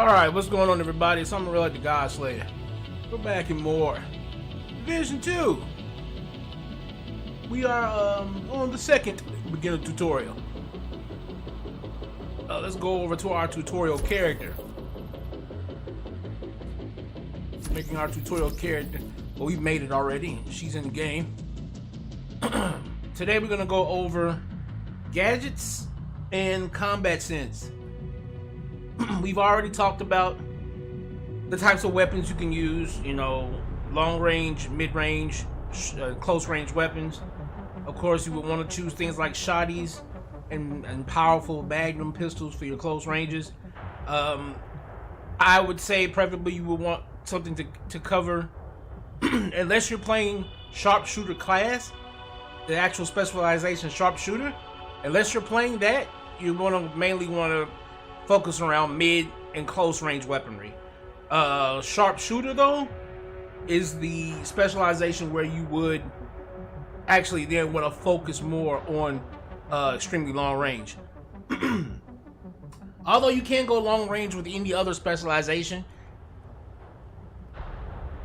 Alright, what's going on, everybody? It's Amon-Rellik the God Slayer. We're back in more Division 2. We are on the second beginner tutorial. Let's go over to our tutorial character. Making our tutorial character. Well, we've made it already. She's in the game. Today we're going to go over gadgets and combat sense. We've already talked about the types of weapons you can use, you know, long range, mid range, close range weapons. Of course, you would want to choose things like shotties and powerful magnum pistols for your close ranges. I would say preferably you would want something to cover, unless you're playing sharpshooter class, the actual specialization sharpshooter. Unless you're playing that, you mainly want to focus around mid and close range weaponry. Sharpshooter though is the specialization where you would actually then want to focus more on extremely long range. Although you can go long range with any other specialization,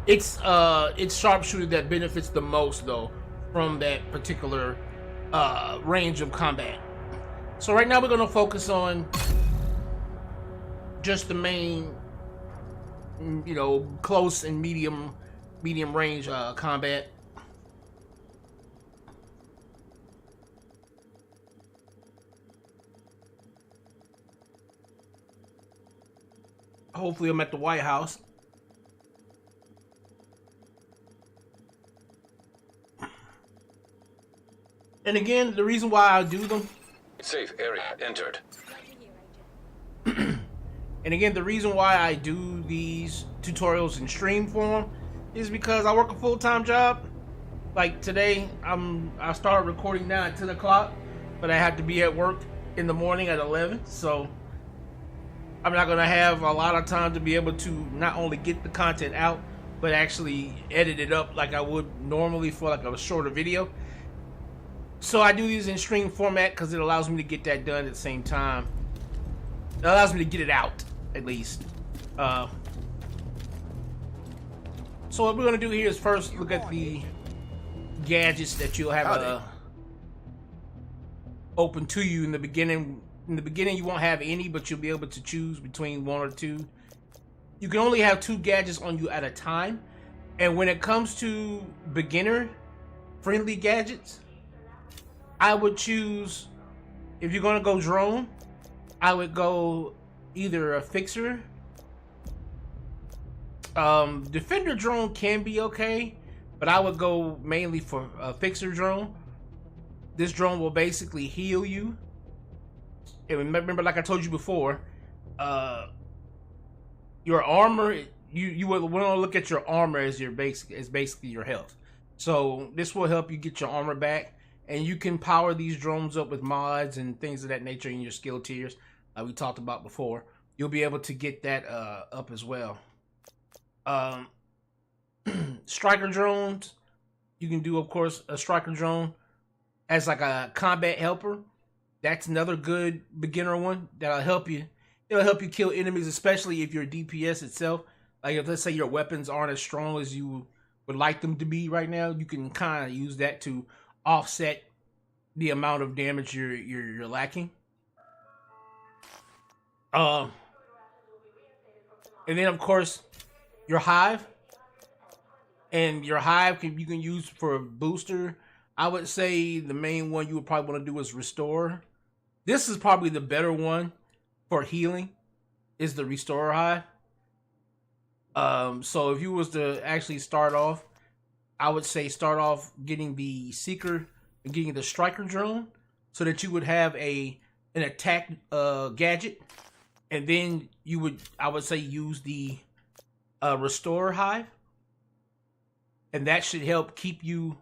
it's sharpshooter that benefits the most though from that particular range of combat. So right now we're going to focus on just the main, you know, close and medium range combat. Hopefully I'm at the White House. And again, the reason why I do them, safe area entered. And again, the reason why I do these tutorials in stream form is because I work a full-time job. Like today, I started recording now at 10 o'clock, but I had to be at work in the morning at 11. So I'm not gonna have a lot of time to be able to not only get the content out, but actually edit it up like I would normally for like a shorter video. So I do these in stream format because it allows me to get that done at the same time. It allows me to get it out, at least. So what we're going to do here is first look at the gadgets that you'll have open to you in the beginning. In the beginning, you won't have any, but you'll be able to choose between one or two. You can only have 2 gadgets on you at a time. And when it comes to beginner-friendly gadgets, I would choose, if you're going to go drone, I would go either a fixer. Defender drone can be okay, but I would go mainly for a fixer drone. This drone will basically heal you. And remember, like I told you before, your armor, you would want to look at your armor as basically your health. So this will help you get your armor back. And you can power these drones up with mods and things of that nature in your skill tiers, like we talked about before. You'll be able to get that up as well. Striker drones, you can do, of course, a striker drone as like a combat helper. That's another good beginner one that'll help you. It'll help you kill enemies, especially if your DPS itself, like if let's say your weapons aren't as strong as you would like them to be right now, you can kind of use that to offset the amount of damage you're lacking. And then of course your hive. And your hive you can use for a booster. I would say the main one you would probably want to do is restore. This is probably the better one for healing, is the restore hive. So if you was to actually start off, I would say start off getting the seeker and getting the striker drone, so that you would have an attack gadget, and then you would, I would say, use the restore hive, and that should help keep you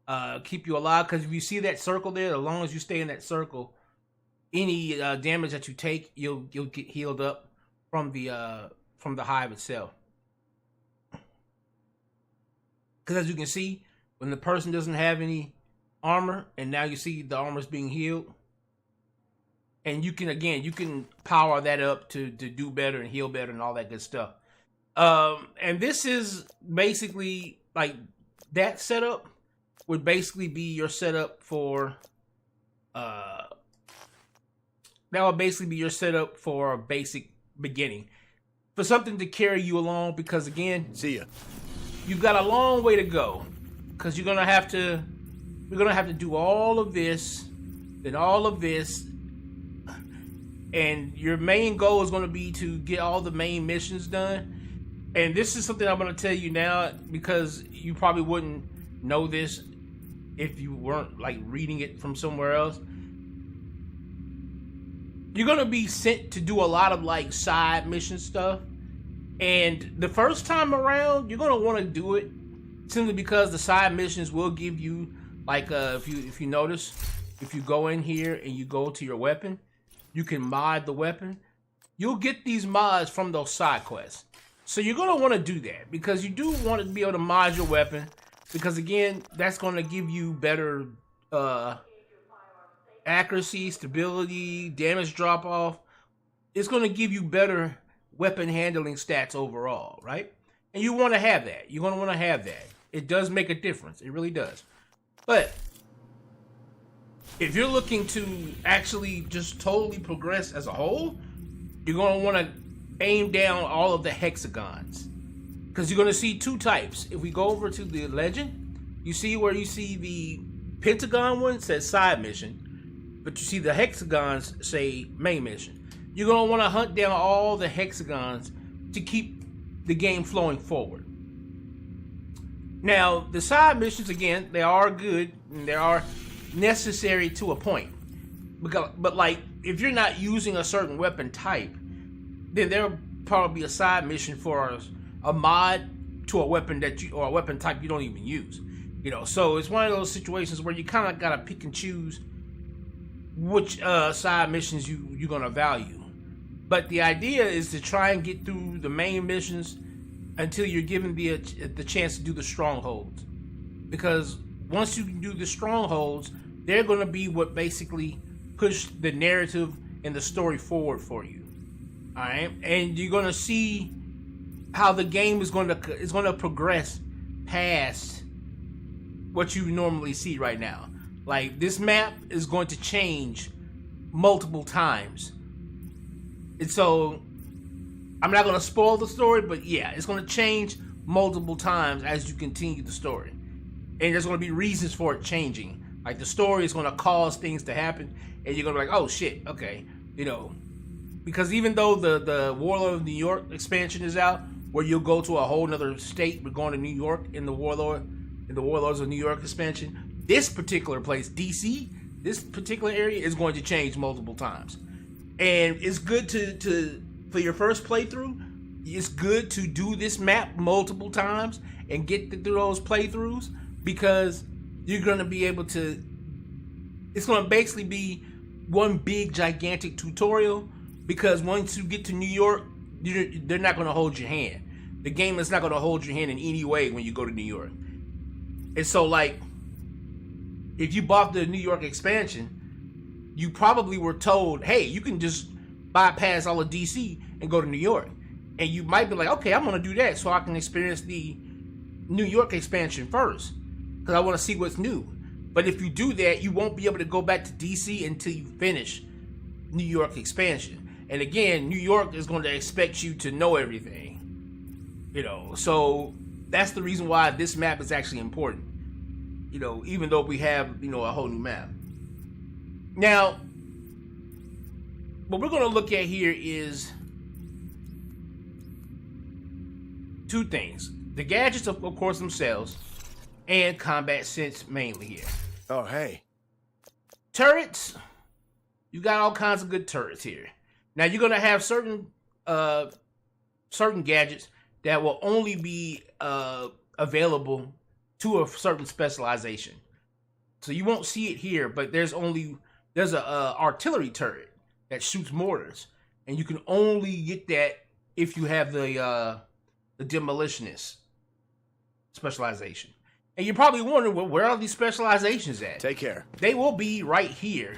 alive. Because if you see that circle there, as long as you stay in that circle, any damage that you take, you'll get healed up from the hive itself. Because as you can see, when the person doesn't have any armor, and now you see the armor's being healed, And you can power that up to do better and heal better and all that good stuff. And this is basically like that setup would basically be your setup for that would basically be your setup for a basic beginning, for something to carry you along, because again, See ya. you've got a long way to go, because you're gonna have to do all of this, then all of this, and your main goal is going to be to get all the main missions done. And this is something I'm going to tell you now, because you probably wouldn't know this if you weren't like reading it from somewhere else. You're going to be sent to do a lot of like side mission stuff, and the first time around you're going to want to do it simply because the side missions will give you like if you notice, if you go in here and you go to your weapon, you can mod the weapon. You'll get these mods from those side quests. So you're going to want to do that, because you do want to be able to mod your weapon, because again, that's going to give you better accuracy, stability, damage drop off. It's going to give you better weapon handling stats overall, right? And you want to have that. You're going to want to have that. It does make a difference. It really does. But if you're looking to actually just totally progress as a whole, you're going to want to aim down all of the hexagons, because you're going to see two types. If we go over to the legend, you see where you see the pentagon one says side mission, but you see the hexagons say main mission. You're going to want to hunt down all the hexagons to keep the game flowing forward. Now, the side missions, again, they are good and they are necessary to a point, but like if you're not using a certain weapon type, then there'll probably be a side mission for a mod to a weapon or a weapon type you don't even use, so it's one of those situations where you kind of gotta pick and choose which side missions you're gonna value. But the idea is to try and get through the main missions until you're given the chance to do the strongholds, because once you can do the strongholds, they're going to be what basically push the narrative and the story forward for you. All right, and you're going to see how the game is going to progress past what you normally see right now. Like, this map is going to change multiple times, and so I'm not going to spoil the story, but yeah, it's going to change multiple times as you continue the story. And there's going to be reasons for it changing. Like, the story is going to cause things to happen, and you're going to be like, oh shit, okay, because even though the Warlord of New York expansion is out, where you'll go to a whole nother state, we're going to New York in the Warlords of New York expansion, this particular place, DC, this particular area is going to change multiple times. And it's good to for your first playthrough, it's good to do this map multiple times and get through those playthroughs, because you're going to be able to, it's going to basically be one big gigantic tutorial, because once you get to New York, they're not going to hold your hand. The game is not going to hold your hand in any way when you go to New York. And so, like, if you bought the New York expansion, you probably were told, hey, you can just bypass all of DC and go to New York. And you might be like, okay, I'm going to do that so I can experience the New York expansion first, because I want to see what's new. But if you do that, you won't be able to go back to DC until you finish New York expansion. And again, New York is going to expect you to know everything. So that's the reason why this map is actually important. Even though we have, a whole new map. Now, what we're going to look at here is two things. The gadgets, of course, themselves, and combat sense mainly here. Oh, hey. Turrets, you got all kinds of good turrets here. Now, you're going to have certain gadgets that will only be available to a certain specialization. So you won't see it here, but there's a artillery turret that shoots mortars, and you can only get that if you have the demolitionist specialization. And you're probably wondering, well, where are these specializations at? Take care. They will be right here,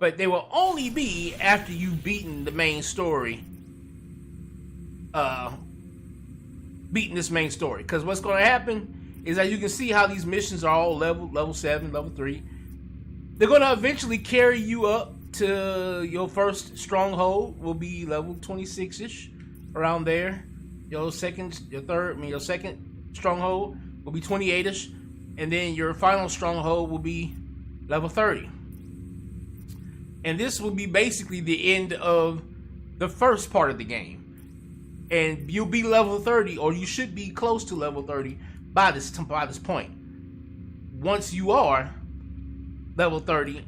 but they will only be after you've beaten the main story. Beating this main story, because what's going to happen is that you can see how these missions are all level 7, level 3. They're going to eventually carry you up to your first stronghold, will be level 26-ish, around there. Your second stronghold will be 28-ish, and then your final stronghold will be level 30. And this will be basically the end of the first part of the game. And you'll be level 30, or you should be close to level 30 by this point. Once you are level 30,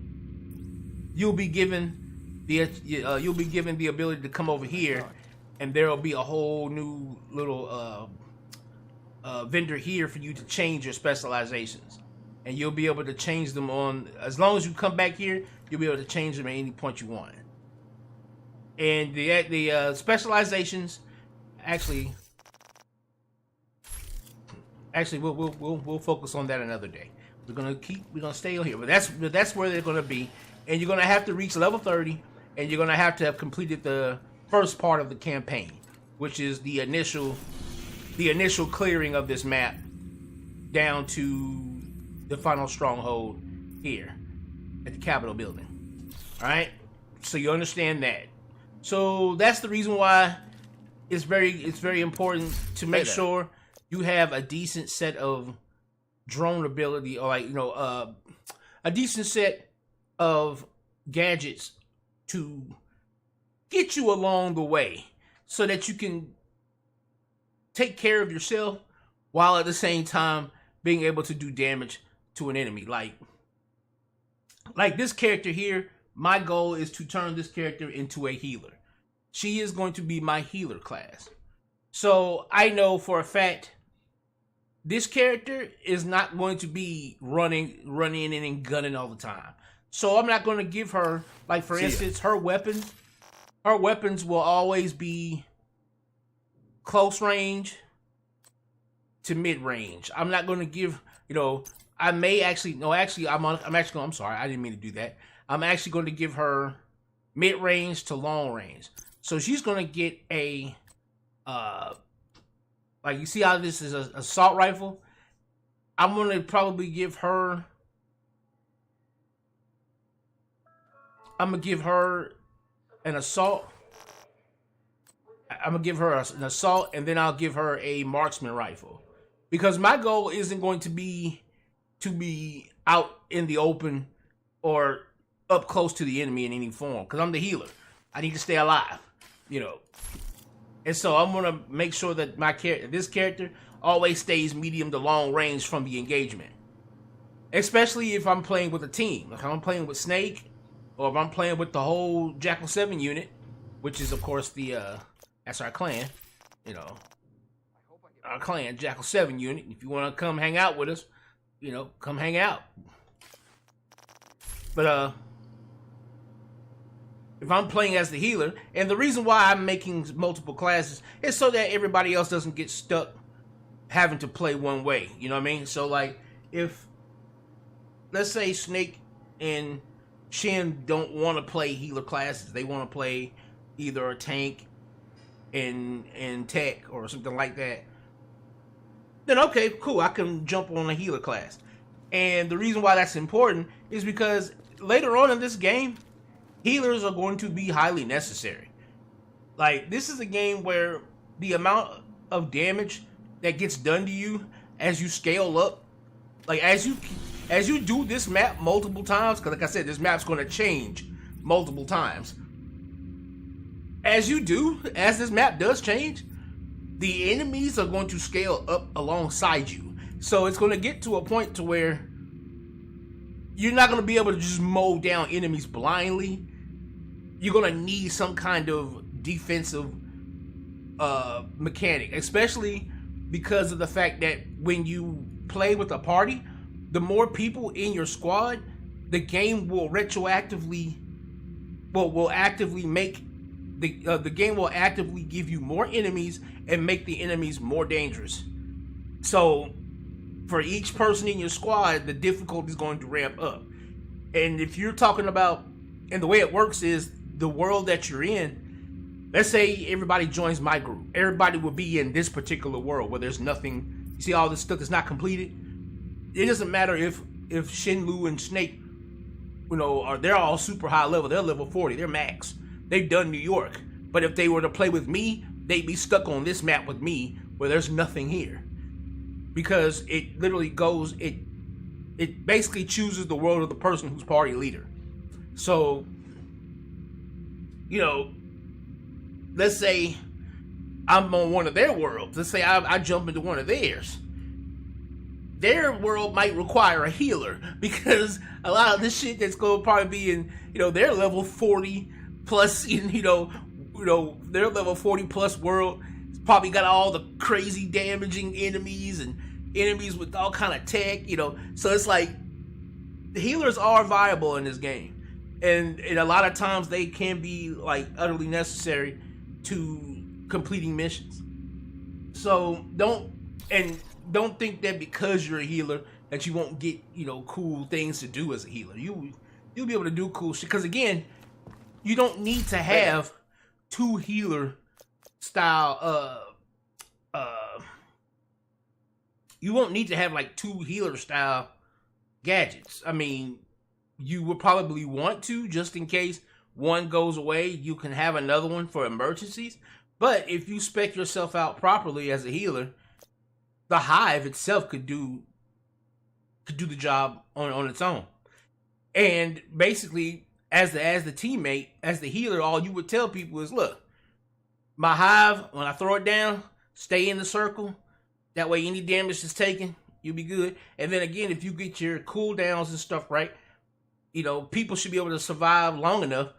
you'll be given the ability to come over here, and there will be a whole new little vendor here for you to change your specializations, and you'll be able to change them on, as long as you come back here, you'll be able to change them at any point you want. And the specializations, actually we'll focus on that another day. We're gonna stay on here, but that's where they're gonna be, and you're gonna have to reach level 30, and you're gonna have to have completed the first part of the campaign, which is the initial clearing of this map down to the final stronghold here at the Capitol building. All right, so you understand that. So that's the reason why it's very important to make sure you have a decent set of drone ability, or a decent set of gadgets to get you along the way, so that you can take care of yourself while at the same time being able to do damage to an enemy. Like this character here, my goal is to turn this character into a healer. She is going to be my healer class. So I know for a fact this character is not going to be running in and gunning all the time. So I'm not going to give her, like, for instance, her weapons will always be close range to mid range. I'm not going to give, I may actually, I'm sorry, I didn't mean to do that. I'm actually going to give her mid range to long range. So she's going to get a, like, you see how this is an assault rifle? I'm going to probably give her, an assault. I'm going to give her an assault, and then I'll give her a marksman rifle. Because my goal isn't going to be out in the open or up close to the enemy in any form. Because I'm the healer. I need to stay alive. And so I'm gonna make sure that this character always stays medium to long range from the engagement, especially if I'm playing with a team. Like if I'm playing with Snake, or if I'm playing with the whole Jackal 7 unit, which is of course that's our clan, our clan Jackal 7 unit. If you want to come hang out with us, come hang out. But if I'm playing as the healer, and the reason why I'm making multiple classes is so that everybody else doesn't get stuck having to play one way. You know what I mean? So, like, if, let's say Snake and Shin don't want to play healer classes, they want to play either a tank and tech or something like that, then okay, cool, I can jump on a healer class. And the reason why that's important is because later on in this game, healers are going to be highly necessary. Like, this is a game where the amount of damage that gets done to you as you scale up, like as you do this map multiple times, because like I said, this map's going to change multiple times. As this map does change, the enemies are going to scale up alongside you. So it's going to get to a point to where you're not going to be able to just mow down enemies blindly. You're going to need some kind of defensive mechanic, especially because of the fact that when you play with a party, the more people in your squad, the game will retroactively, will actively make the game will actively give you more enemies and make the enemies more dangerous. So for each person in your squad, the difficulty is going to ramp up. And if you're talking about And the way it works is the world that you're in. Let's say everybody joins my group. Everybody will be in this particular world where there's nothing. You see all this stuff that's not completed. It doesn't matter if Shenlu and Snake, they're all super high level. They're level 40. They're max. They've done New York. But if they were to play with me, they'd be stuck on this map with me where there's nothing here. Because it literally goes, it basically chooses the world of the person who's party leader. So, let's say I'm on one of their worlds. Let's say I jump into one of theirs. Their world might require a healer because a lot of this shit that's going to probably be in, their level 40 plus, their level 40 plus world. It's probably got all the crazy damaging enemies and enemies with all kind of tech, So it's like the healers are viable in this game. And a lot of times they can be like utterly necessary to completing missions. So don't think that because you're a healer that you won't get, cool things to do as a healer. You'll be able to do cool shit. Because again, you don't need to have two healer style you won't need to have like two healer style gadgets. I mean, you would probably want to, just in case one goes away, you can have another one for emergencies. But if you spec yourself out properly as a healer, the hive itself could do the job on its own. And basically, as the teammate, as the healer, all you would tell people is, look, my hive, when I throw it down, stay in the circle. That way any damage is taken, you'll be good. And then again, if you get your cooldowns and stuff right, people should be able to survive long enough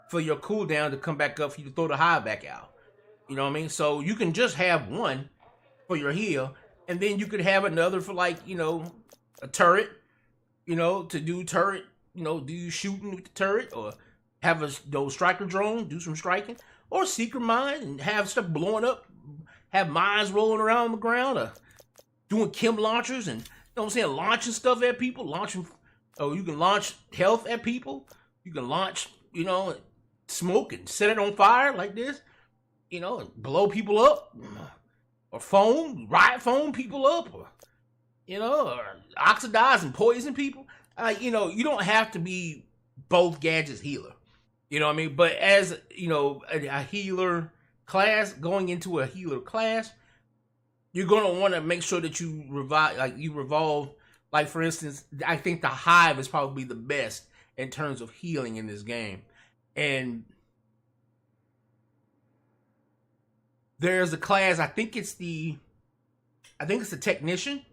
for your cooldown to come back up for you to throw the hive back out. You know what I mean? So you can just have one for your heal, and then you could have another for like, a turret, to do turret, do shooting with the turret, or have those striker drone, do some striking, or secret mine and have stuff blowing up, have mines rolling around on the ground, or doing chem launchers and, launching stuff at people, you can launch health at people. You can launch, smoke and set it on fire like this, and blow people up, or riot foam people up, or, or oxidize and poison people. You don't have to be both gadgets healer. You know what I mean? But as, a healer class, going into a healer class, you're going to want to make sure that you revolve. Like, for instance, I think the hive is probably the best in terms of healing in this game. And there's a class, I think it's the technician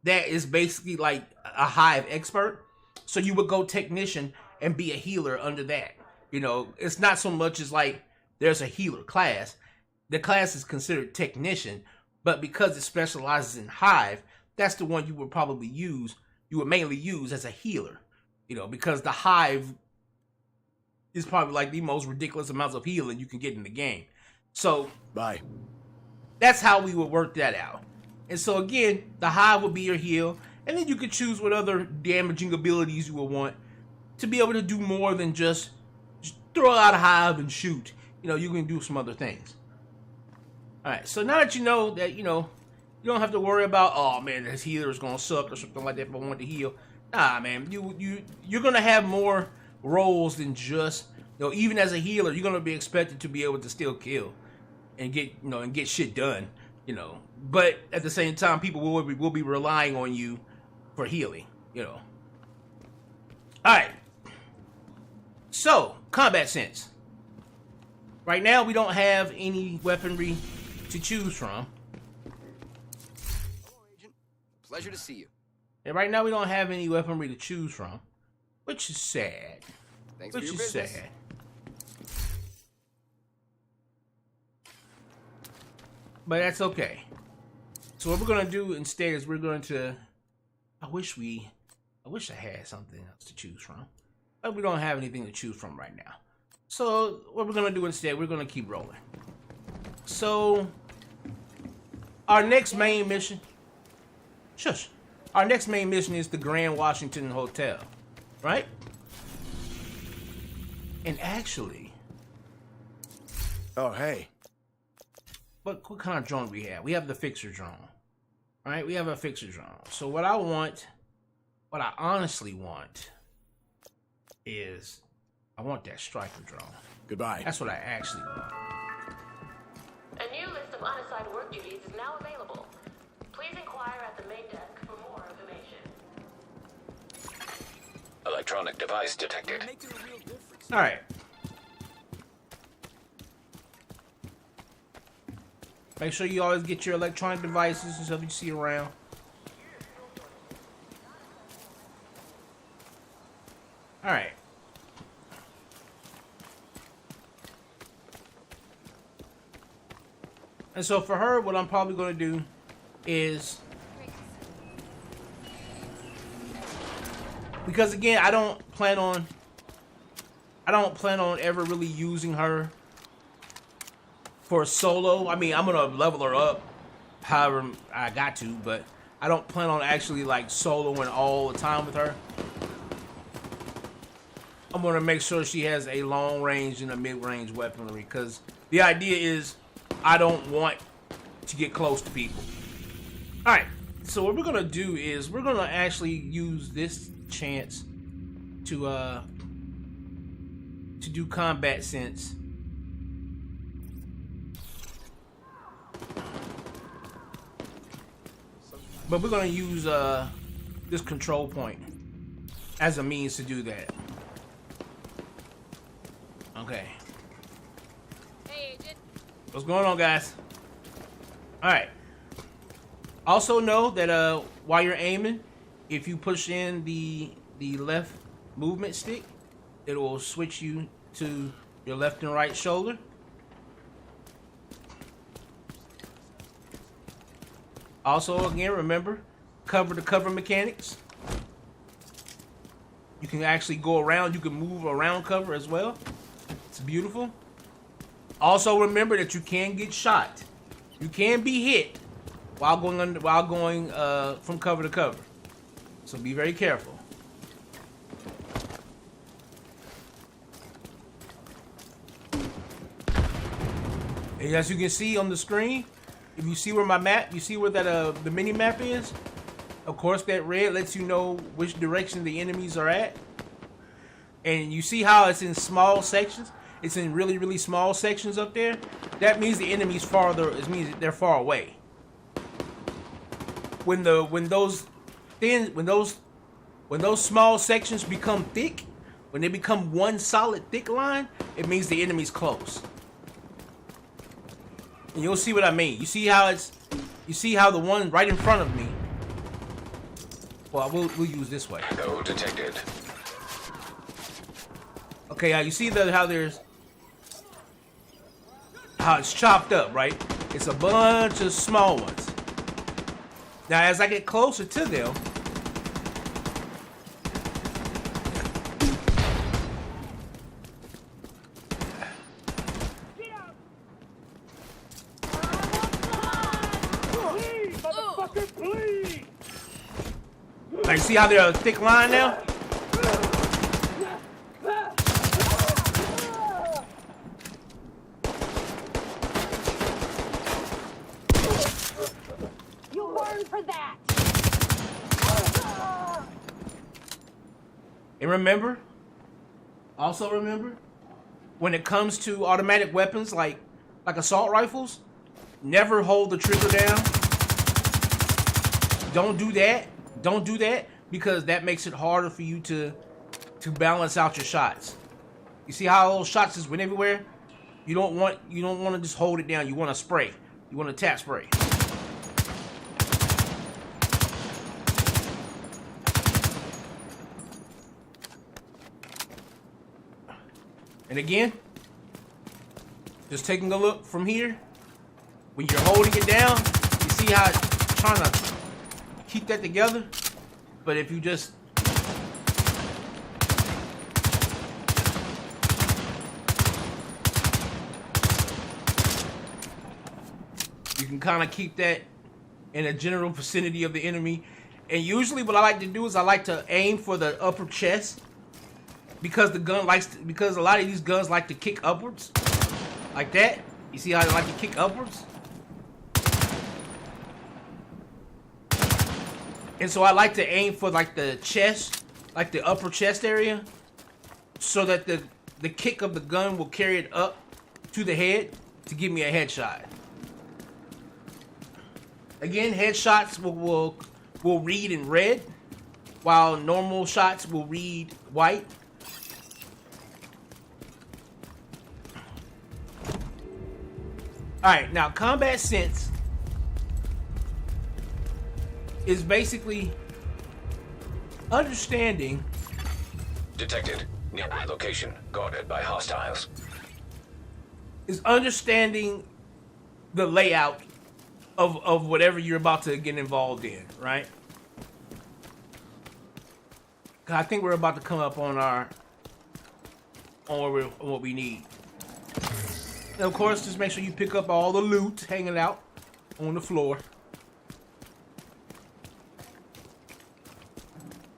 that is basically like a hive expert. So you would go technician and be a healer under that. It's not so much as like there's a healer class. The class is considered technician, but because it specializes in hive, that's the one you would probably use. You would mainly use as a healer, because the hive is probably like the most ridiculous amounts of healing you can get in the game. So, bye. That's how we would work that out. And so again, the hive would be your heal, and then you could choose what other damaging abilities you would want to be able to do more than just throw out a hive and shoot. You can do some other things. All right, so now that you know that, you don't have to worry about, oh man, this healer is gonna suck or something like that if I want to heal. Nah, man, you're gonna have more roles than just, even as a healer, you're gonna be expected to be able to still kill and get shit done, But at the same time, people will be relying on you for healing, All right. So, combat sense. Right now, we don't have any weaponry to choose from. Hello, Agent. Pleasure to see you. And right now, we don't have any weaponry to choose from, which is sad. Thanks for your business. Sad. But that's okay. So what we're gonna do instead is we're going to. I wish I had something else to choose from, but we don't have anything to choose from right now. So what we're gonna do instead, we're gonna keep rolling. So our next main mission. Shush. Our next main mission is the Grand Washington Hotel, right? And actually, Oh, hey. what kind of drone we have? We have the fixer drone. Right? We have a fixer drone. So what I honestly want is I want that striker drone. Goodbye. That's what I actually want. A new list of unassigned work duties is now available. Please inquire at the main desk for more information. Electronic device detected. All right. Make sure you always get your electronic devices and stuff you see around. All right. And so for her, what I'm probably going to do is, because again, I don't plan on ever really using her for a solo. I mean, I'm gonna level her up however I got to, but I don't plan on actually like soloing all the time with her. I'm gonna make sure she has a long range and a mid range weaponry, because the idea is I don't want to get close to people. Alright, so what we're gonna do is we're gonna actually use this chance to do combat sense. But we're gonna use this control point as a means to do that. Okay. Hey, Agent. What's going on, guys? Alright. Also know that while you're aiming, if you push in the left movement stick, it will switch you to your left and right shoulder. Also, again, remember, cover to cover mechanics. You can actually go around, you can move around cover as well. It's beautiful. Also, remember that you can get shot. You can be hit while going from cover to cover. So be very careful. And as you can see on the screen, if you see where my map, you see where that the mini map is. Of course, that red lets you know which direction the enemies are at. And you see how it's in small sections. It's in really, really small sections up there. That means the enemy's farther. It means they're far away. When those small sections become thick, when they become one solid thick line, it means the enemy's close. And you'll see what I mean. You see how the one right in front of me. Well, we'll use this way. No detected. Okay, you see how it's chopped up, right? It's a bunch of small ones. Now, as I get closer to them, you see how they're a thick line now? You learn for that. And remember, also remember, when it comes to automatic weapons like assault rifles, never hold the trigger down. Don't do that. Don't do that, because that makes it harder for you to balance out your shots. You see how those shots just went everywhere? You don't want to just hold it down. You want to spray. You want to tap spray. And again, just taking a look from here, when you're holding it down, you see how it's trying to keep that together. But if you just you can kind of keep that in a general vicinity of the enemy. And usually what I like to do is I like to aim for the upper chest, because because a lot of these guns like to kick upwards, like that. You see how they like to kick upwards? And so I like to aim for like the chest, like the upper chest area, so that the kick of the gun will carry it up to the head to give me a headshot. Again, headshots will read in red, while normal shots will read white. Alright, now combat sense is basically understanding. Detected. Nearby location. Guarded by hostiles. Is understanding the layout of whatever you're about to get involved in, right? 'Cause I think we're about to come up on what we need. And of course, just make sure you pick up all the loot hanging out on the floor.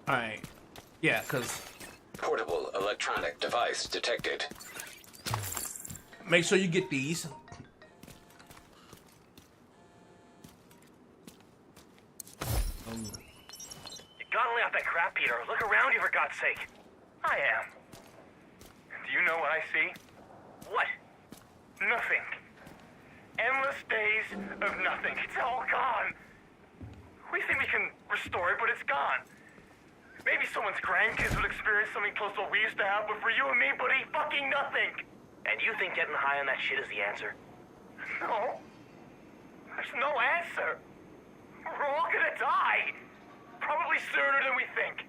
Alright. Yeah, because Portable electronic device detected. make sure you get these. You gotta lay off that crap, Peter. Look around you, for God's sake. I am. Do you know what I see? What? Nothing. Endless days of nothing. It's all gone. We think we can restore it, but it's gone. Maybe someone's grandkids would experience something close to what we used to have, but for you and me, buddy, fucking nothing. And you think getting high on that shit is the answer? No. There's no answer. We're all gonna die. Probably sooner than we think.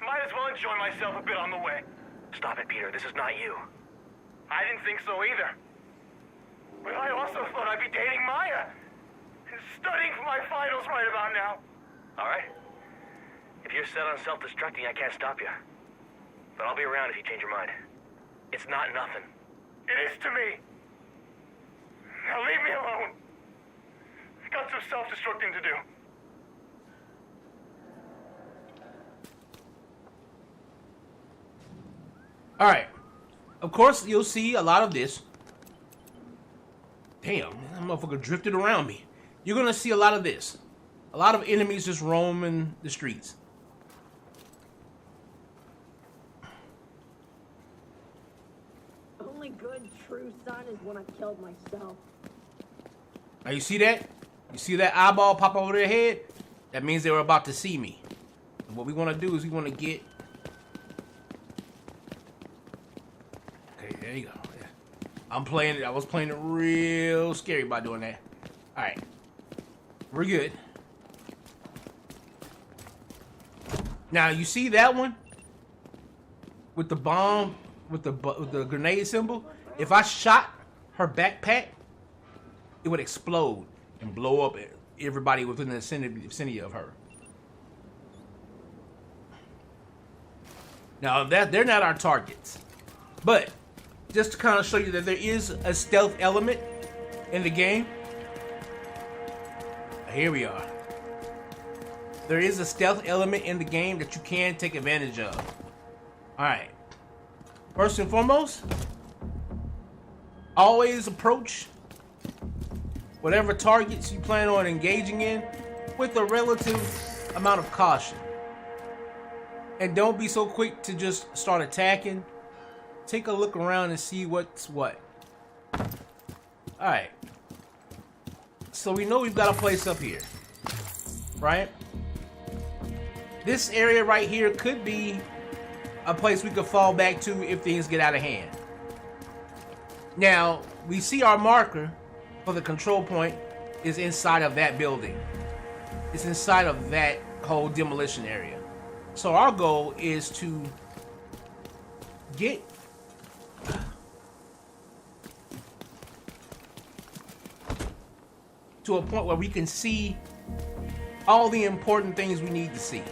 Might as well enjoy myself a bit on the way. Stop it, Peter. This is not you. I didn't think so either. But I also thought I'd be dating Maya. And studying for my finals right about now. All right. If you're set on self-destructing, I can't stop you. But I'll be around if you change your mind. It's not nothing. It is to me. Now leave me alone. I've got some self-destructing to do. Alright. Of course, you'll see a lot of this. Damn, that motherfucker drifted around me. You're gonna see a lot of this. A lot of enemies just roaming the streets. Only good true son is when I killed myself. Now you see that? You see that eyeball pop over their head? That means they were about to see me. And what we want to do is we want to get... Okay, there you go. Yeah. I was playing it real scary by doing that. Alright. We're good. Now you see that one? With the bomb, with the grenade symbol? If I shot her backpack, it would explode and blow up everybody within the vicinity of her. Now they're not our targets, but just to kind of show you that there is a stealth element in the game. Here we are. There is a stealth element in the game that you can take advantage of. Alright. First and foremost, always approach whatever targets you plan on engaging in with a relative amount of caution. And don't be so quick to just start attacking. Take a look around and see what's what. Alright. So we know we've got a place up here. Right? This area right here could be a place we could fall back to if things get out of hand. Now, we see our marker for the control point is inside of that building. It's inside of that whole demolition area. So our goal is to get to a point where we can see all the important things we need to see.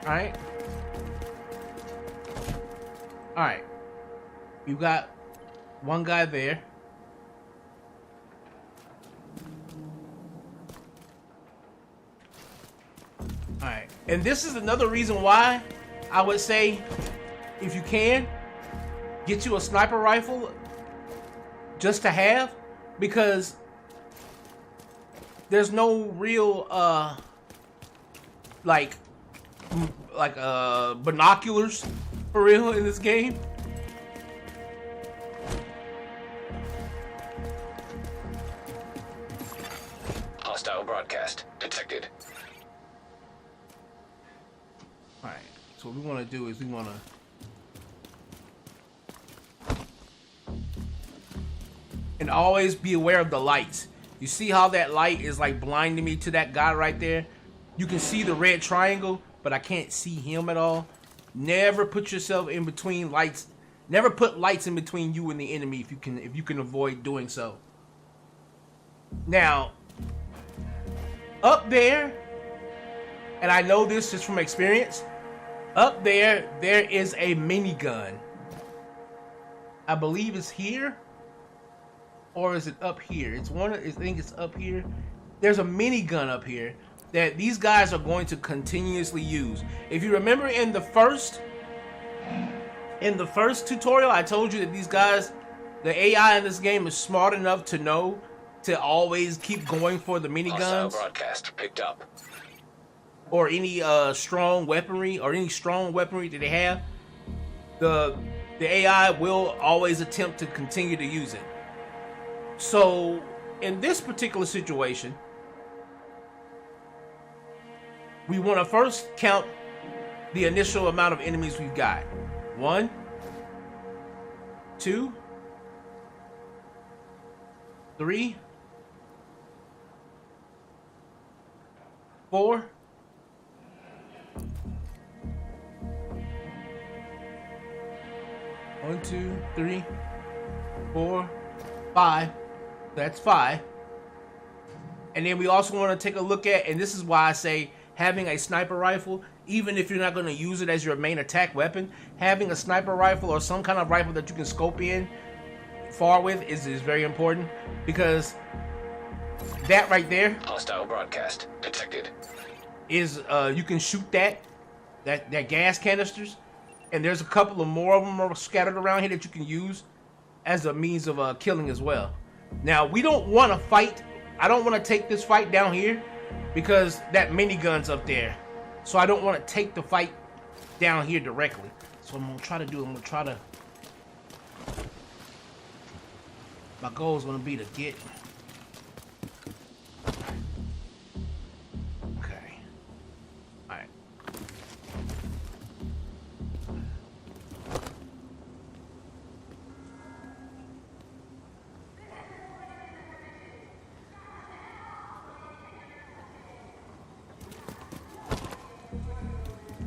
Alright? Alright. We've got one guy there. Alright. And this is another reason why I would say, if you can, get you a sniper rifle just to have, because there's no real like binoculars for real in this game. Hostile broadcast detected. All right. So what we want to do is we want to, and always be aware of the lights. You see how that light is like blinding me to that guy right there? You can see the red triangle, but I can't see him at all. Never put yourself in between lights. Never put lights in between you and the enemy if you can avoid doing so. Now, up there, and I know this just from experience, up there is a minigun. I believe it's here. Or is it up here? It's one. I think it's up here. There's a minigun up here that these guys are going to continuously use. If you remember in the first tutorial, I told you that these guys, the AI in this game is smart enough to know to always keep going for the miniguns. Broadcast picked up. Or any strong weaponry that they have. The AI will always attempt to continue to use it. So, in this particular situation, we want to first count the initial amount of enemies we've got. 1, 2, 3, 4, 1, 2, 3, 4, 5. That's 5. And then we also want to take a look at, and this is why I say having a sniper rifle, even if you're not going to use it as your main attack weapon, having a sniper rifle or some kind of rifle that you can scope in far with is very important, because that right there, hostile broadcast detected, is you can shoot that gas canisters, and there's a couple of more of them scattered around here that you can use as a means of killing as well. Now, we don't want to fight. I don't want to take this fight down here because that minigun's up there. So I don't want to take the fight down here directly. So I'm going to try to my goal is going to be to get... Okay. Alright.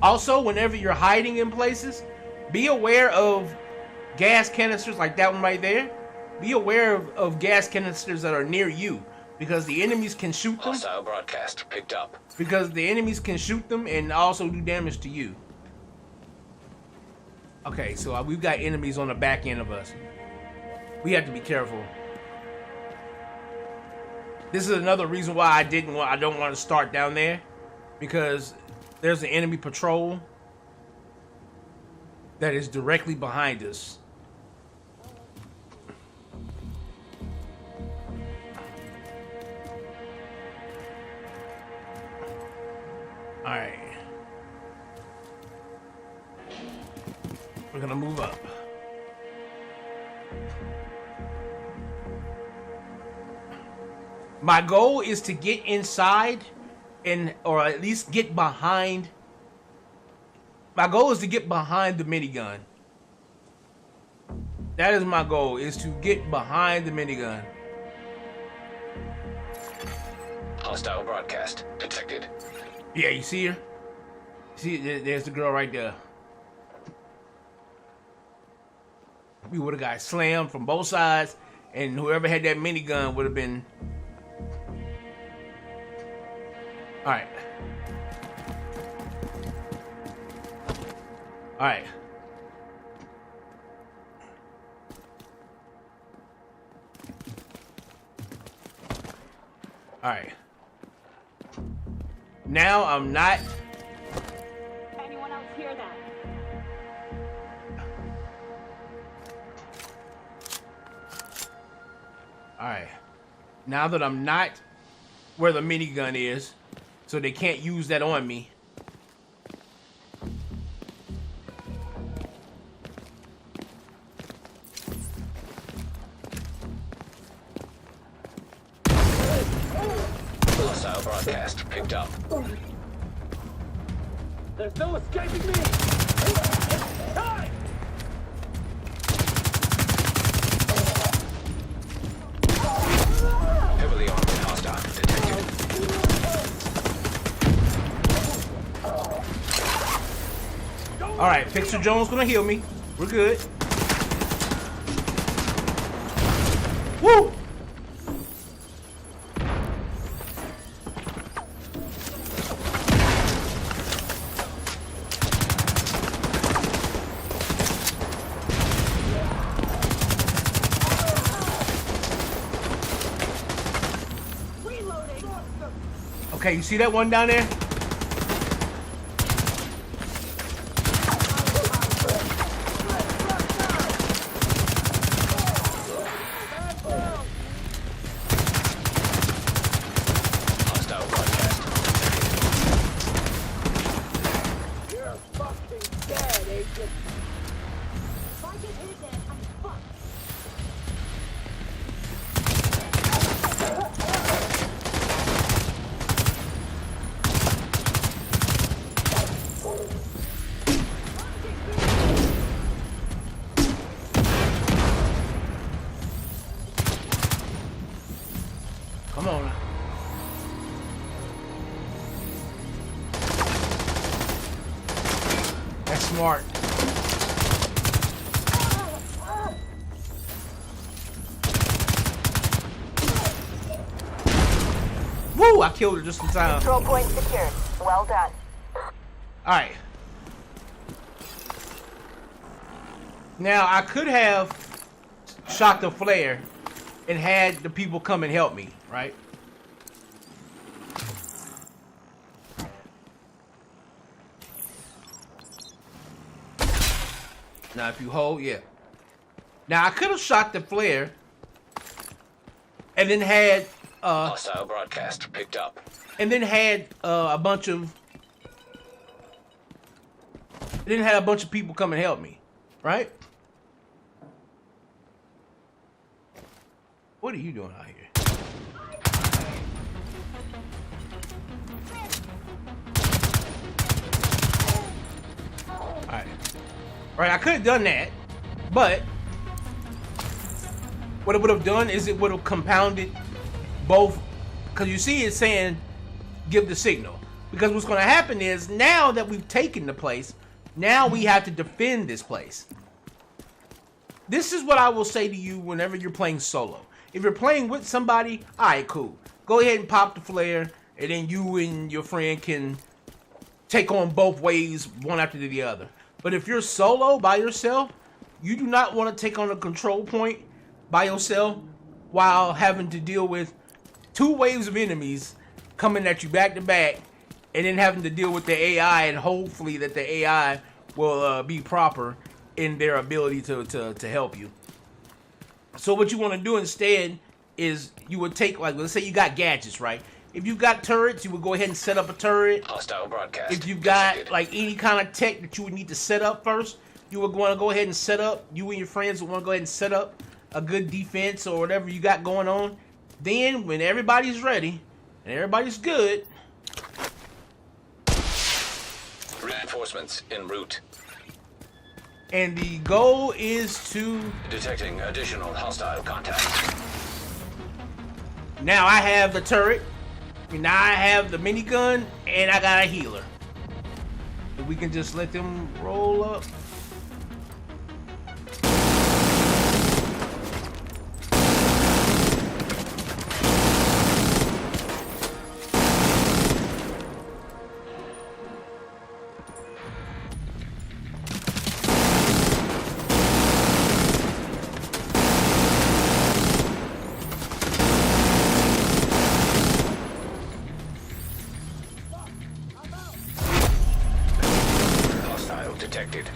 Also, whenever you're hiding in places, be aware of gas canisters like that one right there. Be aware of gas canisters that are near you, because the enemies can shoot them. Hostile broadcast picked up. Because the enemies can shoot them and also do damage to you. Okay, so we've got enemies on the back end of us. We have to be careful. This is another reason why I don't want to start down there, because there's an enemy patrol that is directly behind us. All right. We're gonna move up. My goal is to get inside or at least get behind. My goal is to get behind the minigun. That is my goal, is to get behind the minigun. Hostile broadcast detected. Yeah, you see her? See, there's the girl right there. We would have got slammed from both sides, and whoever had that minigun would have been... Alright. Alright. Alright. Now I'm not... Anyone else hear that? Alright. Now that I'm not where the minigun is, so they can't use that on me. Hostile broadcast picked up. There's no escaping me! Time! Heavily armed hostile detected. Alright, Pixel Jones gonna heal me. We're good. Woo! Okay, you see that one down there? Hostile broadcast. You're fucking dead, Agent. If I get hit again, I'm fucked. Come on. That's smart. Woo! I killed her just in time. Control point secured. Well done. Alright. Now, I could have shot the flare and had the people come and help me, right? Now, if you hold, yeah. Now, I could have shot the flare and then had Hostile broadcast picked up. a bunch of people come and help me, right? What are you doing out here? Alright. Alright, I could have done that, but what it would have done is it would have compounded both, because you see it's saying give the signal. Because what's going to happen is now that we've taken the place, now we have to defend this place. This is what I will say to you whenever you're playing solo. If you're playing with somebody, alright, cool. Go ahead and pop the flare, and then you and your friend can take on both waves, one after the other. But if you're solo by yourself, you do not want to take on a control point by yourself while having to deal with 2 waves of enemies coming at you back to back, and then having to deal with the AI, and hopefully that the AI will be proper in their ability to help you. So what you want to do instead is you would take, like, let's say you got gadgets, right? If you got turrets, you would go ahead and set up a turret. Hostile broadcast. If you got detected. like any kind of tech that you would need to set up first, you would want to go ahead and set up. You and your friends would want to go ahead and set up a good defense or whatever you got going on. Then when everybody's ready and everybody's good, Reinforcements en route. and the goal is to, Detecting additional hostile contact. now I have the turret, and now I have the minigun, and I got a healer. And we can just let them roll up. Hostile detected.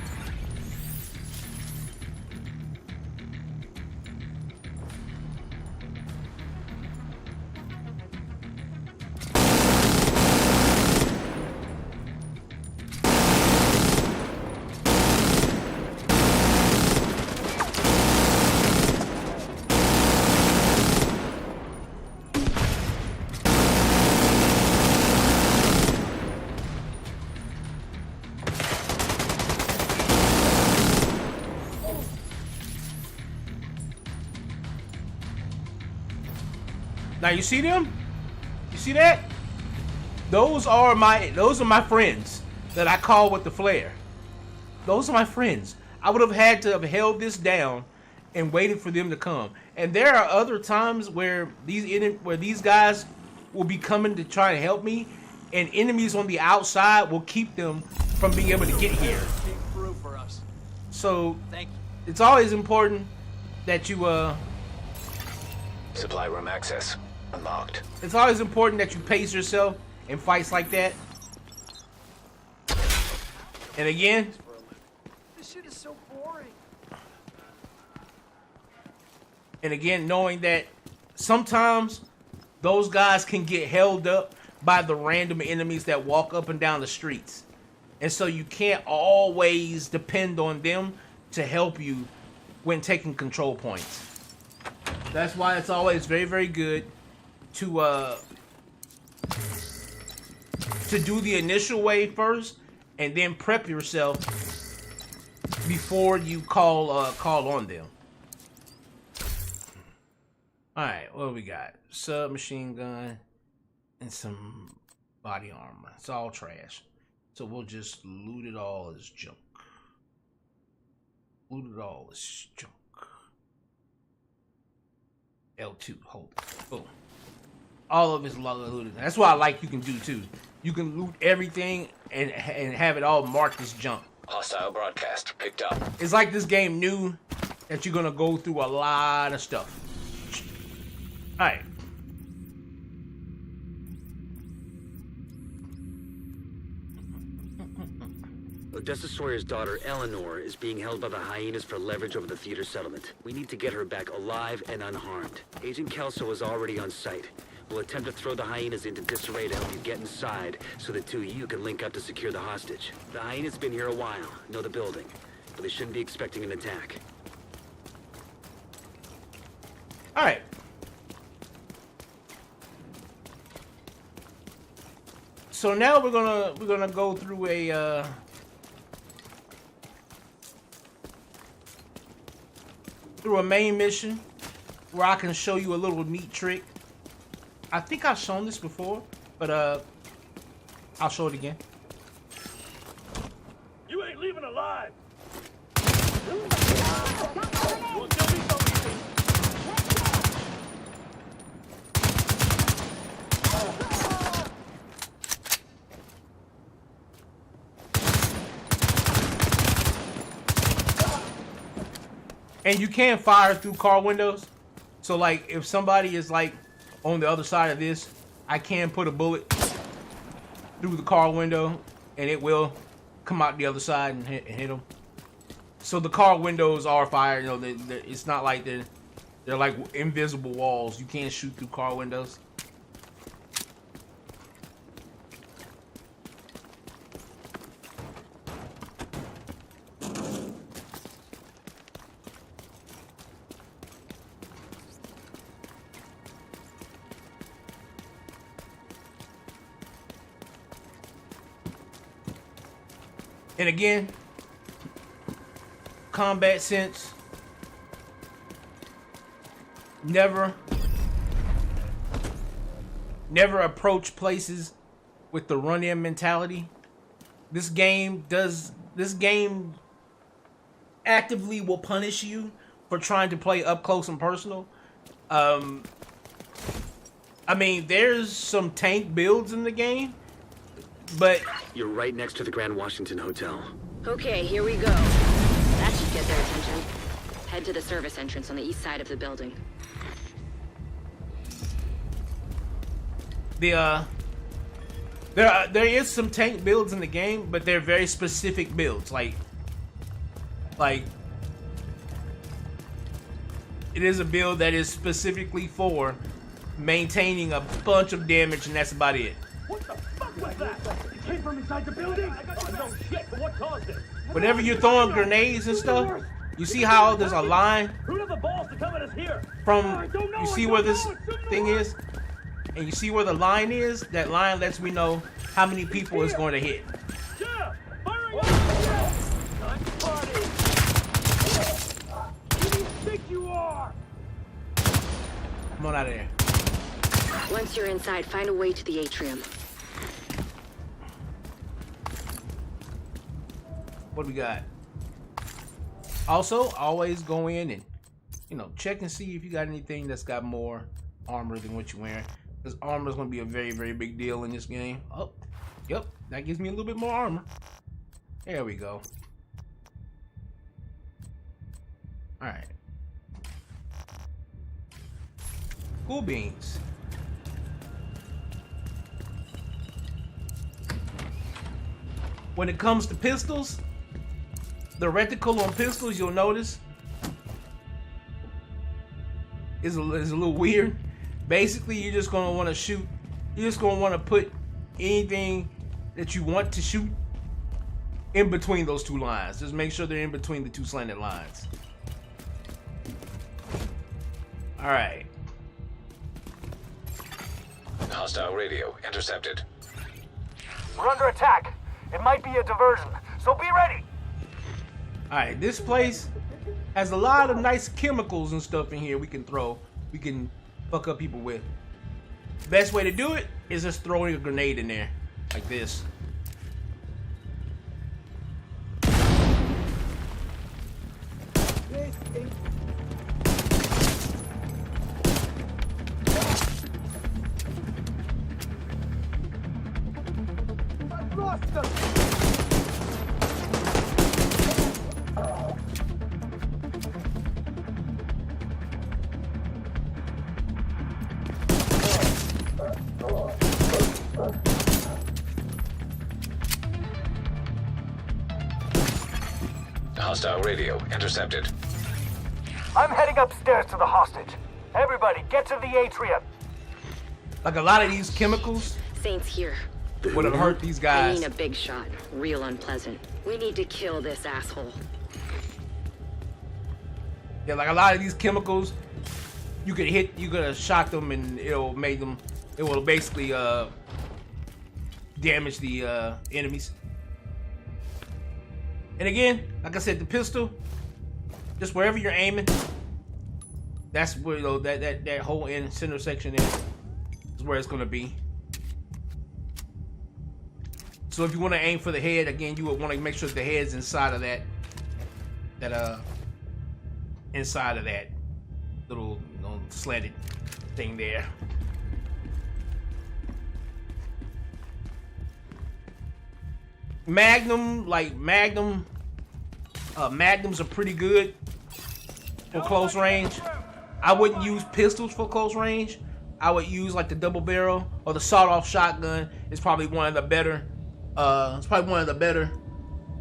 Now you see them? You see that? Those are my friends that I call with the flare. Those are my friends. I would have had to have held this down and waited for them to come. And there are other times where these guys will be coming to try and help me, and enemies on the outside will keep them from being able to get here. So it's always important that you Supply room access unlocked. it's always important that you pace yourself in fights like that. And again, This shit is so boring. and again, knowing that sometimes those guys can get held up by the random enemies that walk up and down the streets. And so you can't always depend on them to help you when taking control points. That's why it's always very, very good to do the initial wave first and then prep yourself before you call on them. Alright, what do we got? Submachine gun and some body armor. It's all trash. So we'll just loot it all as junk. Loot it all as junk. L2, hold it. Boom. All of it's looted. That's what I like you can do too. You can loot everything and have it all marked as junk. Hostile broadcast picked up. It's like this game knew that you're gonna go through a lot of stuff. Alright. Odessa Sawyer's daughter, Eleanor, is being held by the hyenas for leverage over the theater settlement. We need to get her back alive and unharmed. Agent Kelso is already on site. We'll attempt to throw the hyenas into disarray to help you get inside, so the two of you can link up to secure the hostage. The hyenas have been here a while, know the building, but they shouldn't be expecting an attack. Alright. So now we're gonna go through a main mission where I can show you a little neat trick. I think I've shown this before, but I'll show it again. You ain't leaving alive. You will kill me so easy. And you can fire through car windows. So like if somebody is like on the other side of this, I can put a bullet through the car window and it will come out the other side and hit them. So the car windows are fired. You know, it's not like they're like invisible walls. You can't shoot through car windows. And again, combat sense. Never approach places with the run-in mentality. This game actively will punish you for trying to play up close and personal. I mean, there's some tank builds in the game, but You're right next to the Grand Washington Hotel. Okay, here we go. That should get their attention. Head to the service entrance on the east side of the building. there is some tank builds in the game, but they're very specific builds. Like it is a build that is specifically for maintaining a bunch of damage, and that's about it. What the fuck was that? It came from inside the building? Oh, no shit, but what caused it? Whenever you're throwing grenades and stuff, you see how there's a line Who had the balls to come at us here? from, you see where this thing is? And you see where the line is? That line lets me know how many people it's going to hit. Yeah! Firing up! Nice party! Who do you think you are? Come on out of there. Once you're inside, find a way to the atrium. What do we got? Also, always go in and, you know, check and see if you got anything that's got more armor than what you're wearing. Because armor is going to be a very, very big deal in this game. Oh, yep, that gives me a little bit more armor. There we go. All right. Cool beans. When it comes to pistols, the reticle on pistols, you'll notice, is a little weird. Basically, you're just gonna want to shoot. You're just gonna want to put anything that you want to shoot in between those two lines. Just make sure they're in between the two slanted lines. All right. Hostile radio intercepted. We're under attack. It might be a diversion, so be ready. All right, this place has a lot of nice chemicals and stuff in here we can fuck up people with. Best way to do it is just throwing a grenade in there, like this. Hostile radio intercepted. I'm heading upstairs to the hostage. Everybody, get to the atrium. Like a lot of these chemicals Saint's here. would have hurt these I guys. mean a big shot. Real unpleasant. We need to kill this asshole. Yeah, like a lot of these chemicals, you could have shot them and it will basically damage the enemies. And again, like I said, the pistol, just wherever you're aiming, that's where that whole center section is where it's gonna be. So if you want to aim for the head, again, you would want to make sure the head's inside of that little slanted thing there. Magnums are pretty good for close range. I wouldn't use pistols for close range. I would use like the double barrel or the sawed-off shotgun. It's probably one of the better.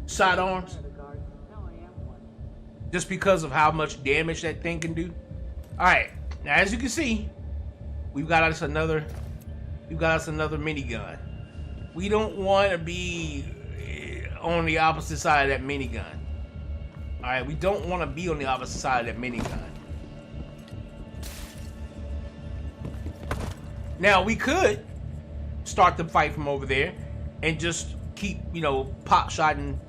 Sidearms. Just because of how much damage that thing can do. All right, now as you can see, we've got us another minigun. We don't want to be on the opposite side of that minigun. All right, we don't want to be on the opposite side of that minigun. Now we could start the fight from over there and just keep, pop shotting,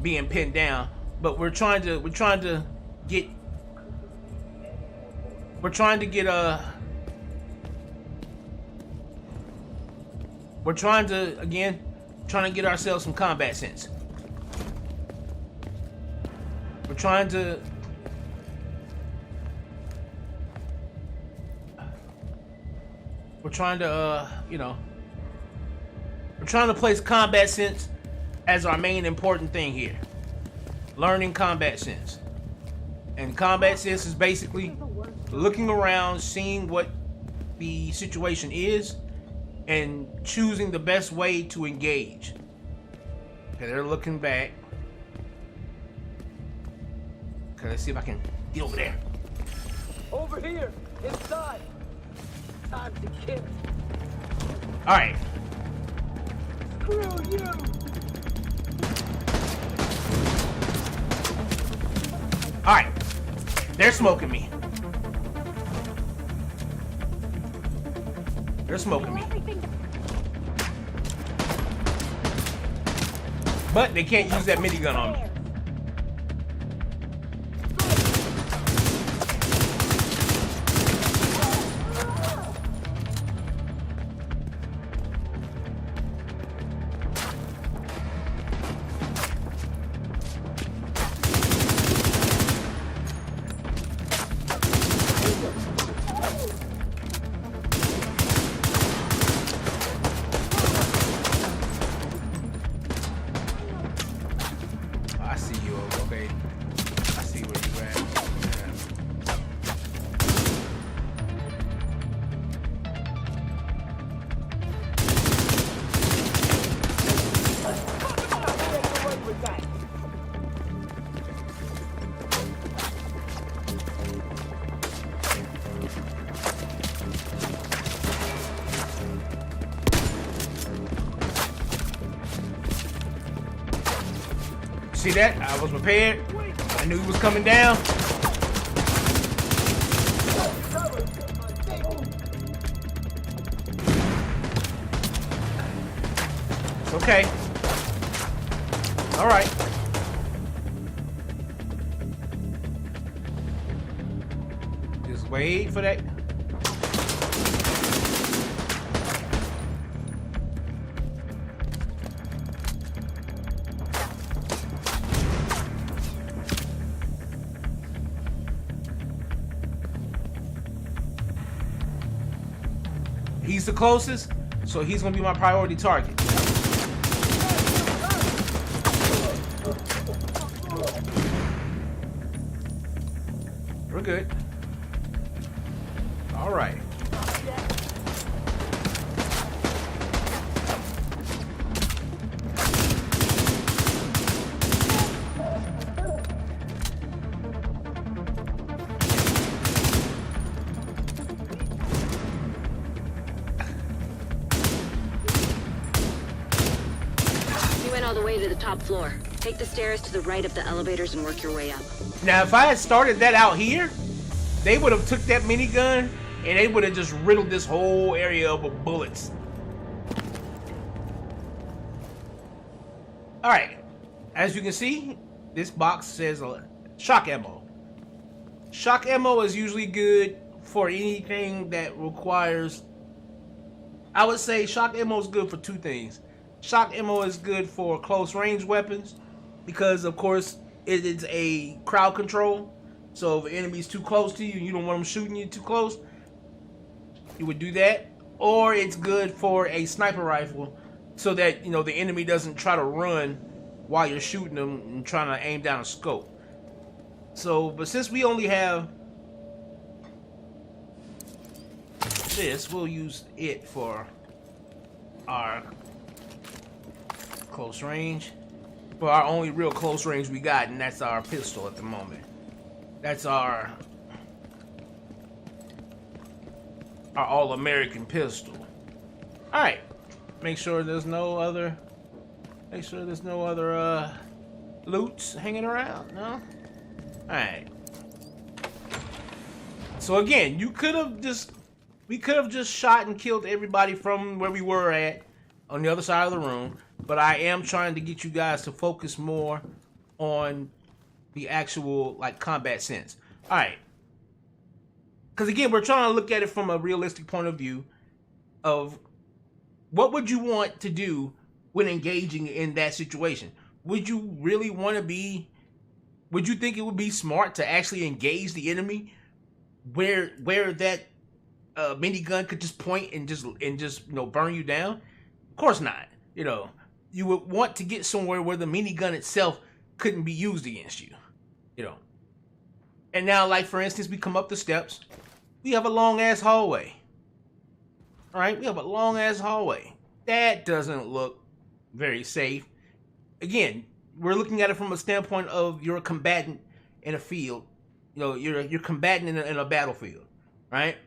being pinned down. But we're trying to get ourselves some combat sense. We're trying to place combat sense as our main important thing here. Learning combat sense. And combat sense is basically looking around, seeing what the situation is, and choosing the best way to engage. Okay, they're looking back. Okay, let's see if I can get over there. Over here, inside. Time to kill. All right. Screw you. All right. They're smoking me. They're smoking me. But they can't use that minigun on me. See that? I was prepared. I knew he was coming down. It's okay. All right. Just wait for that. He's the closest, so he's gonna be my priority target. We're good. All right. All the way to the top floor. Take the stairs to the right of the elevators and work your way up. Now, if I had started that out here, they would have took that minigun and they would have just riddled this whole area up with bullets. All right, as you can see, this box says shock ammo. Shock ammo is usually good for anything that requires. I would say shock ammo is good for two things. Shock ammo is good for close range weapons because, of course, it is a crowd control. So if an enemy's too close to you and you don't want them shooting you too close, you would do that. Or it's good for a sniper rifle so that, you know, the enemy doesn't try to run while you're shooting them and trying to aim down a scope. So, but since we only have this, we'll use it for our close range. For our only real close range we got, and that's our pistol at the moment. That's our all-American pistol. All right, make sure there's no other loots hanging around. No. All right. So again, we could have just shot and killed everybody from where we were at on the other side of the room. But I am trying to get you guys to focus more on the actual, like, combat sense. All right. Because, again, we're trying to look at it from a realistic point of view of what would you want to do when engaging in that situation? Would you really want to be... Would you think it would be smart to actually engage the enemy where that minigun could just point and just you know, burn you down? Of course not. You know, you would want to get somewhere where the minigun itself couldn't be used against you. You know. And now, like, for instance, we come up the steps. We have a long-ass hallway. All right? We have a long-ass hallway. That doesn't look very safe. Again, we're looking at it from a standpoint of you're a combatant in a field. You know, you're combatant in a battlefield. Right?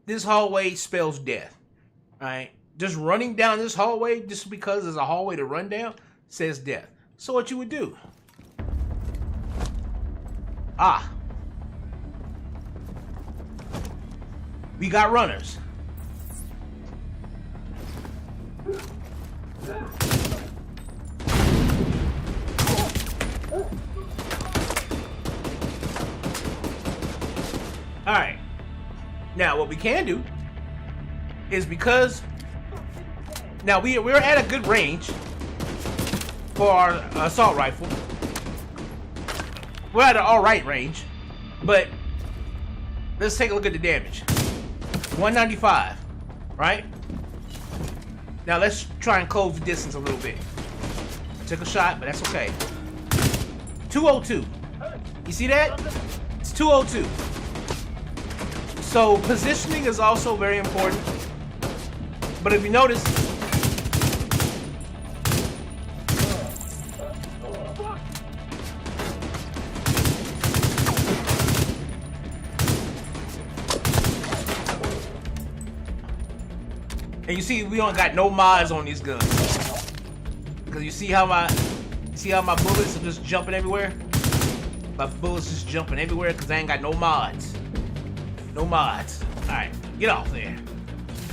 This hallway spells death. Right? Just running down this hallway, just because there's a hallway to run down, says death. So what you would do? Ah. We got runners. Alright. Now, what we can do is, because now we're at a good range for our assault rifle. We're at an alright range, but let's take a look at the damage. 195, right? Now let's try and close the distance a little bit. Took a shot, but that's okay. 202. You see that? It's 202. So positioning is also very important. But if you notice, and you see we don't got no mods on these guns. Because you see how See how my bullets are just jumping everywhere? My bullets just jumping everywhere because I ain't got no mods. No mods. Alright, get off there.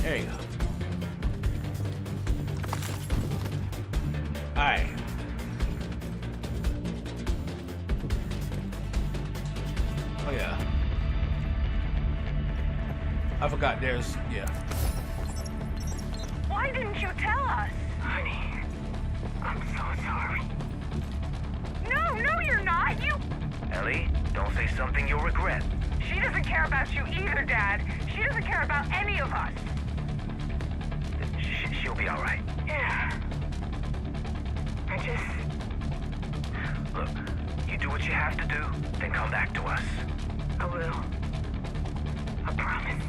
There you go. Alright. Oh yeah. I forgot there's, yeah. Why didn't you tell us? Honey, I'm so sorry. No, you're not. You... Ellie, don't say something you'll regret. She doesn't care about you either, Dad. She doesn't care about any of us. She'll be all right. Yeah. I just... Look, you do what you have to do, then come back to us. I will. I promise.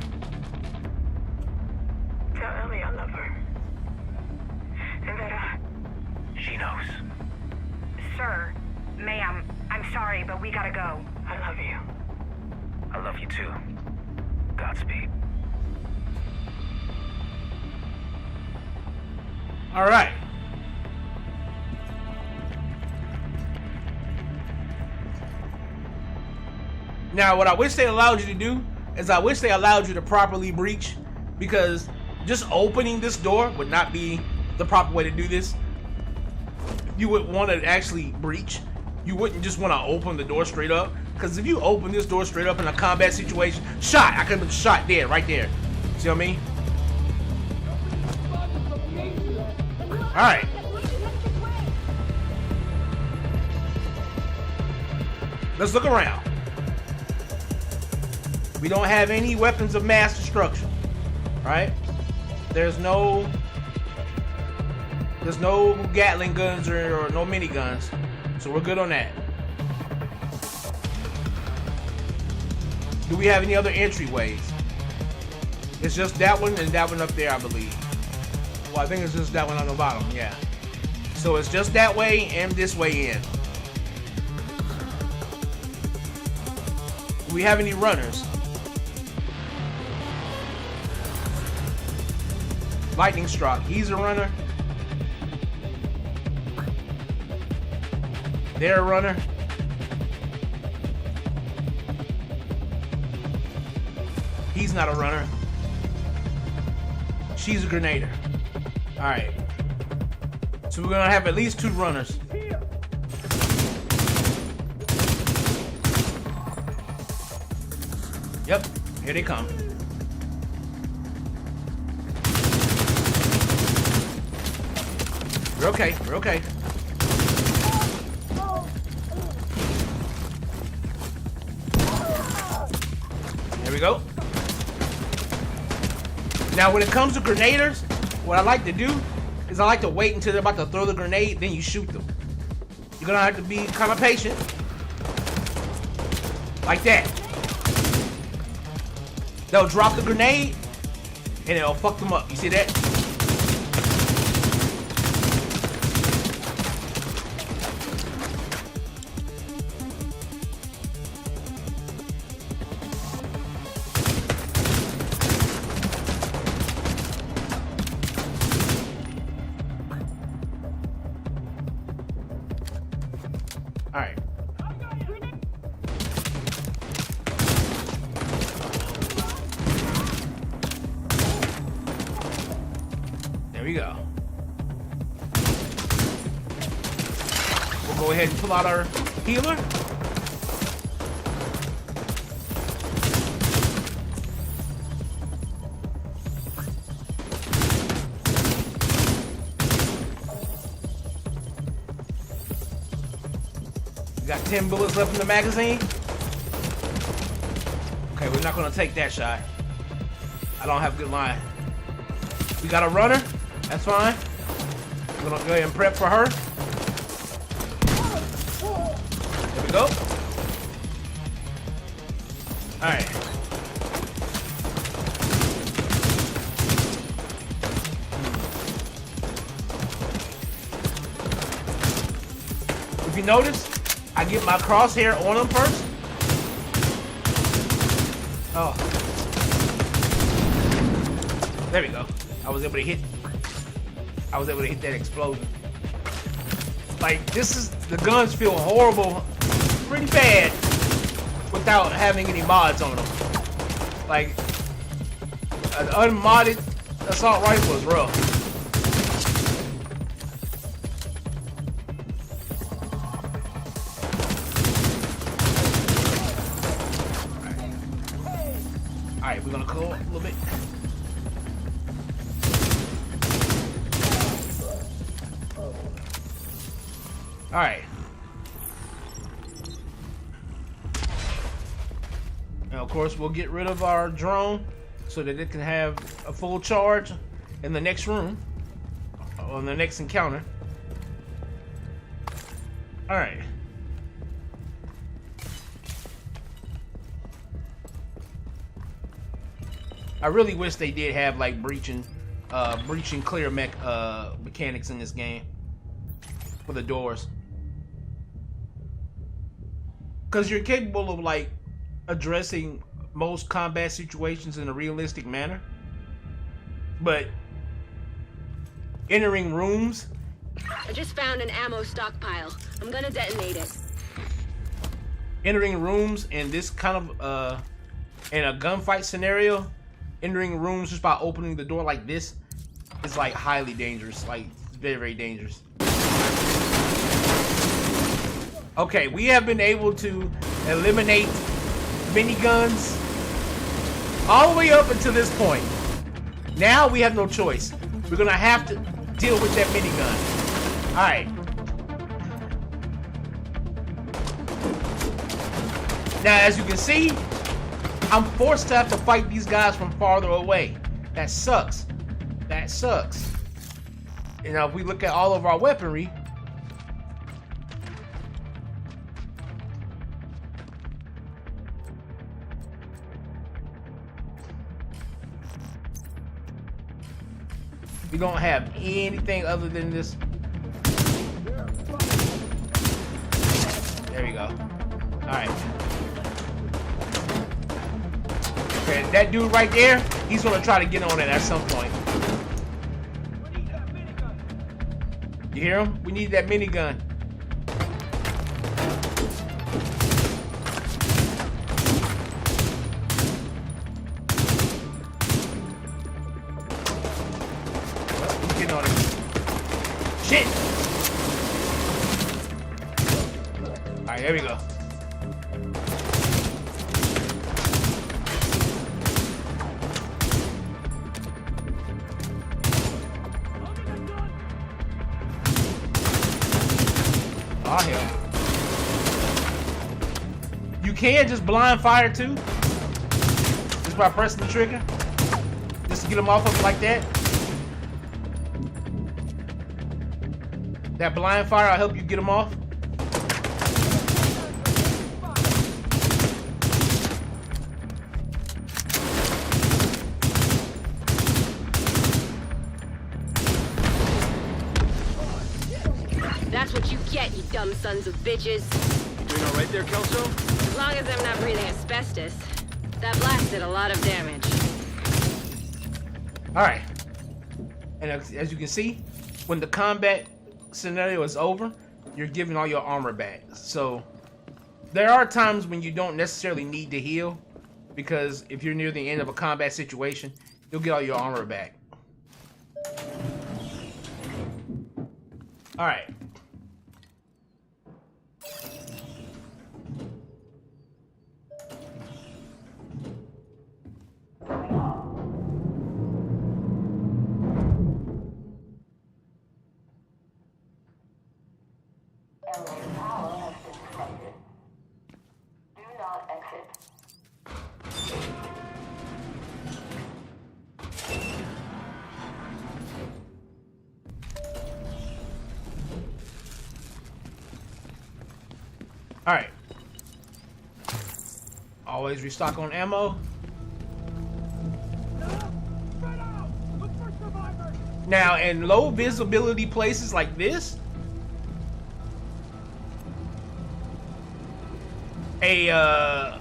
Tell Ellie I love her. And that She knows. Sir, ma'am, I'm sorry, but we gotta go. I love you. I love you too. Godspeed. All right. Now, what I wish they allowed you to do is I wish they allowed you to properly breach, because just opening this door would not be the proper way to do this. You would want to actually breach. You wouldn't just want to open the door straight up, because if you open this door straight up in a combat situation, I could have been shot dead right there. See what I mean? All right. Let's look around. We don't have any weapons of mass destruction, right? There's no Gatling guns or no miniguns, so we're good on that. Do we have any other entryways? It's just that one and that one up there, I believe. Well, I think it's just that one on the bottom, yeah. So it's just that way and this way in. Do we have any runners? Lightning Struck, he's a runner. They're a runner. He's not a runner. She's a grenader. Alright. So we're gonna have at least 2 runners. Yep, here they come. We're okay, we're okay. There we go. Now when it comes to grenaders, what I like to do is I like to wait until they're about to throw the grenade, then you shoot them. You're gonna have to be kind of patient. Like that. They'll drop the grenade and it'll fuck them up. You see that? Alright. There we go. We'll go ahead and pull out our healer. We got 10 bullets left in the magazine. Okay, we're not gonna take that shot. I don't have a good line. We got a runner. That's fine. We're gonna go ahead and prep for her. There we go. Alright. If you notice, I get my crosshair on them first. Oh. There we go. I was able to hit that explosion. Like, the guns feel horrible, pretty bad, without having any mods on them. Like, an unmodded assault rifle is rough. Alright, we're gonna cool a little bit. Alright. And of course, we'll get rid of our drone so that it can have a full charge in the next room, on the next encounter. Alright. I really wish they did have like breaching clear mechanics in this game for the doors, because you're capable of like addressing most combat situations in a realistic manner, but entering rooms. I just found an ammo stockpile. I'm gonna detonate it. Entering rooms in this kind of in a gunfight scenario, entering rooms just by opening the door like this is like highly dangerous, like very, very dangerous. Okay, we have been able to eliminate miniguns all the way up until this point. Now we have no choice. We're gonna have to deal with that minigun. Alright. Now, as you can see, I'm forced to have to fight these guys from farther away. That sucks. That sucks. You know, if we look at all of our weaponry, we don't have anything other than this. There we go. Alright. Okay, that dude right there, he's gonna try to get on it at some point. You hear him? We need that minigun. He's getting on it. Shit! Alright, there we go. Oh, hell. You can just blind fire too, just by pressing the trigger, just to get them off of it like that. That blind fire will help you get them off. That's what you get, you dumb sons of bitches. You doing all right there, Kelso? As long as I'm not breathing asbestos. That blast did a lot of damage. Alright. And as you can see, when the combat scenario is over, you're giving all your armor back. So there are times when you don't necessarily need to heal, because if you're near the end of a combat situation, you'll get all your armor back. Alright. Alright. Always restock on ammo. Now, in low visibility places like this, a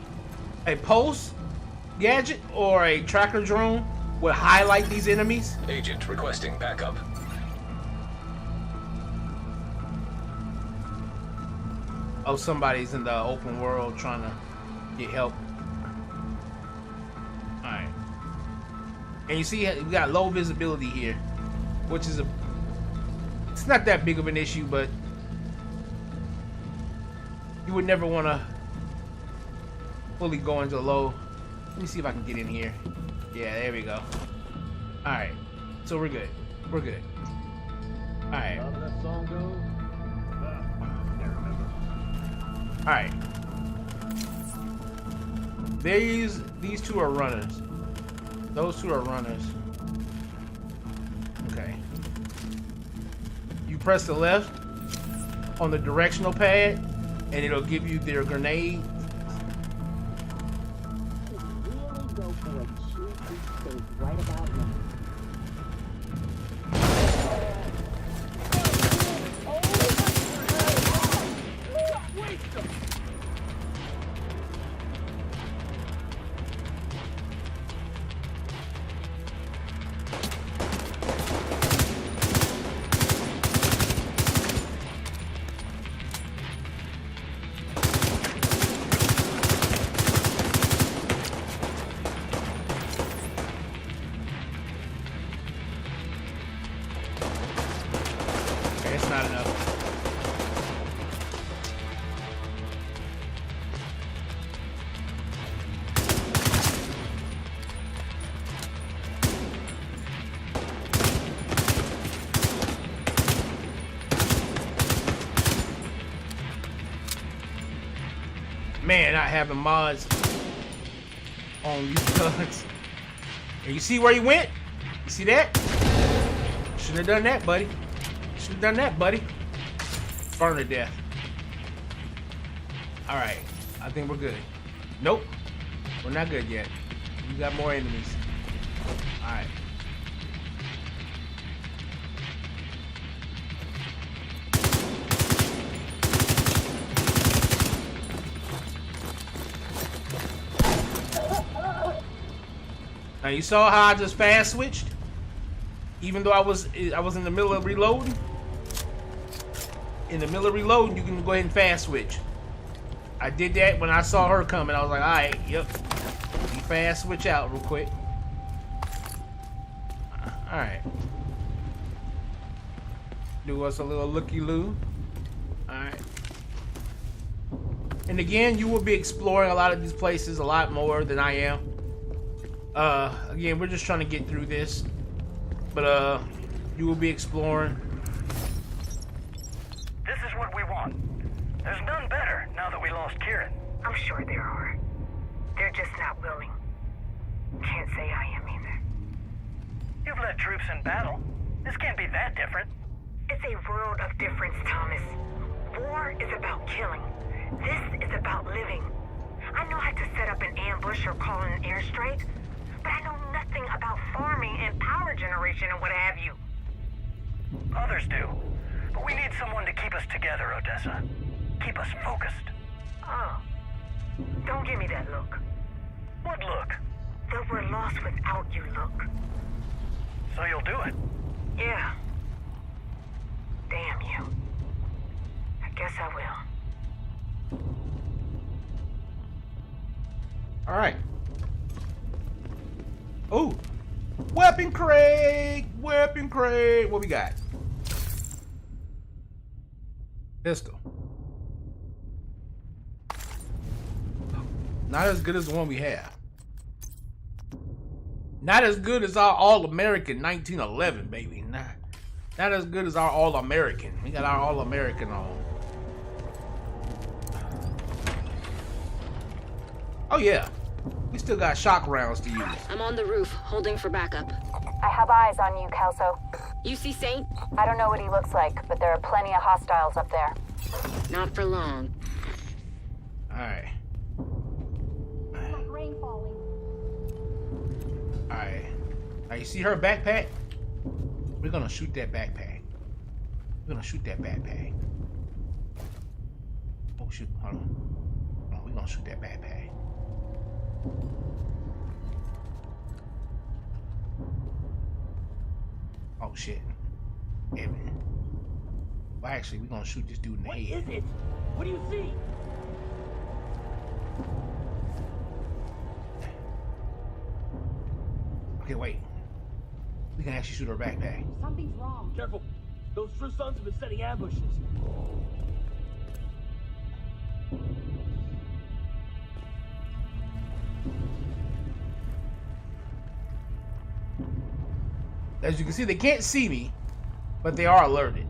pulse gadget or a tracker drone would highlight these enemies. Agent requesting backup. Oh, somebody's in the open world trying to get help. Alright. And you see, we got low visibility here, which is it's not that big of an issue, but you would never want to fully go into low. Let me see if I can get in here. Yeah, there we go. Alright. So we're good. We're good. Alright. How that song goes? Can't remember. Alright. These two are runners. Those two are runners. Okay. You press the left on the directional pad and it'll give you their grenade. Really go for a juicy steak right about now. It's not enough. Man, not having mods on these guns. And you see where he went? You see that? Shouldn't have done that, buddy. Should have done that, buddy. Burn to death. Alright. I think we're good. Nope. We're not good yet. We got more enemies. Alright. Now you saw how I just fast switched? Even though I was in the middle of reloading. In the middle of reloading, you can go ahead and fast switch. I did that when I saw her coming. I was like, all right, yep. You fast switch out real quick. All right. Do us a little looky-loo. All right. And again, you will be exploring a lot of these places a lot more than I am. Again, we're just trying to get through this. But, you will be exploring. This is what we want. There's none better now that we lost Kieran. I'm sure there are. They're just not willing. Can't say I am either. You've led troops in battle. This can't be that different. It's a world of difference, Thomas. War is about killing. This is about living. I know how to set up an ambush or call an airstrike, but I know nothing about farming and power generation and what have you. Others do. But we need someone to keep us together, Odessa. Keep us focused. Oh. Don't give me that look. What look? That we're lost without you look. So you'll do it? Yeah. Damn you. I guess I will. All right. Oh, weapon crate, weapon crate. What we got? Pistol. Not as good as the one we have. Not as good as our All-American 1911, baby. Not as good as our All-American. We got our All-American on. Oh yeah, we still got shock rounds to use. I'm on the roof, holding for backup. I have eyes on you, Kelso. You see Saint? I don't know what he looks like, but there are plenty of hostiles up there. Not for long. Alright. Like rain falling. Alright. Now you see her backpack? We're gonna shoot that backpack. We're gonna shoot that backpack. Oh shoot, hold on. No, we're gonna shoot that backpack. Oh shit. Evan. Well actually we're gonna shoot this dude in the head. What is it? What do you see? Okay, wait. We can actually shoot her backpack. Something's wrong. Careful. Those true sons have been setting ambushes. As you can see, they can't see me, but they are alerted.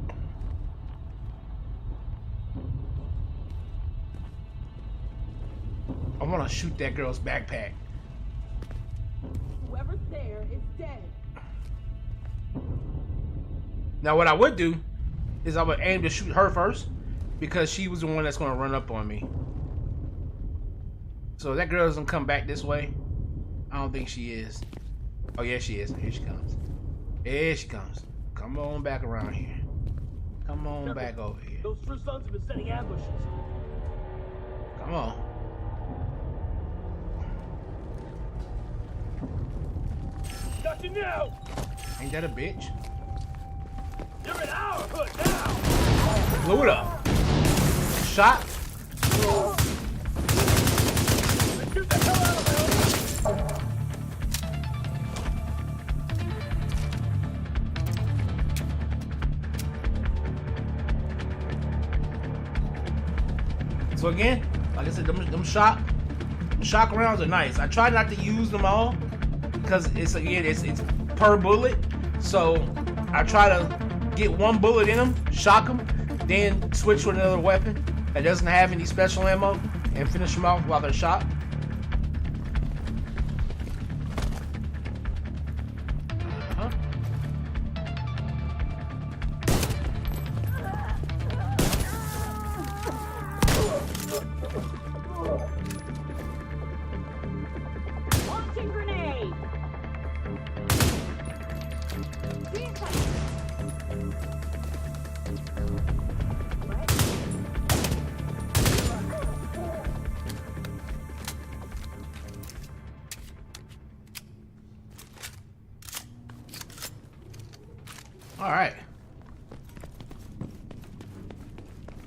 I want to shoot that girl's backpack. Whoever's there is dead. Now, what I would do is I would aim to shoot her first, because she was the one that's going to run up on me. So if that girl doesn't come back this way, I don't think she is. Oh, yeah, she is. Here she comes. Here she comes. Come on back around here. Come on Careful. back over here. Those true sons have been setting ambushes. Come on. Got you now! Ain't that a bitch? You're in our hood now! Blew it up. Shot. Shoot the hell out of him! So again, like I said, them shock rounds are nice. I try not to use them all because it's per bullet. So I try to get one bullet in them, shock them, then switch to another weapon that doesn't have any special ammo and finish them off while they're shot. Launching grenade! All right.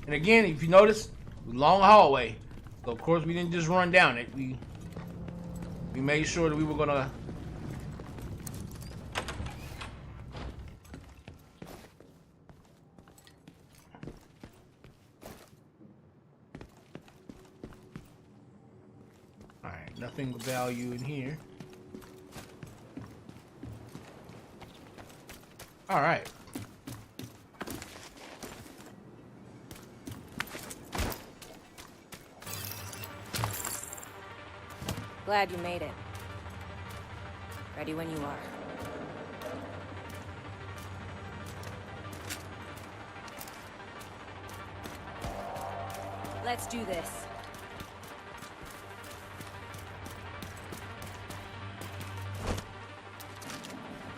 And again, if you notice, long hallway. So of course we didn't just run down it. We made sure that we were gonna. All right, nothing of value in here. All right. Glad you made it. Ready when you are. Let's do this.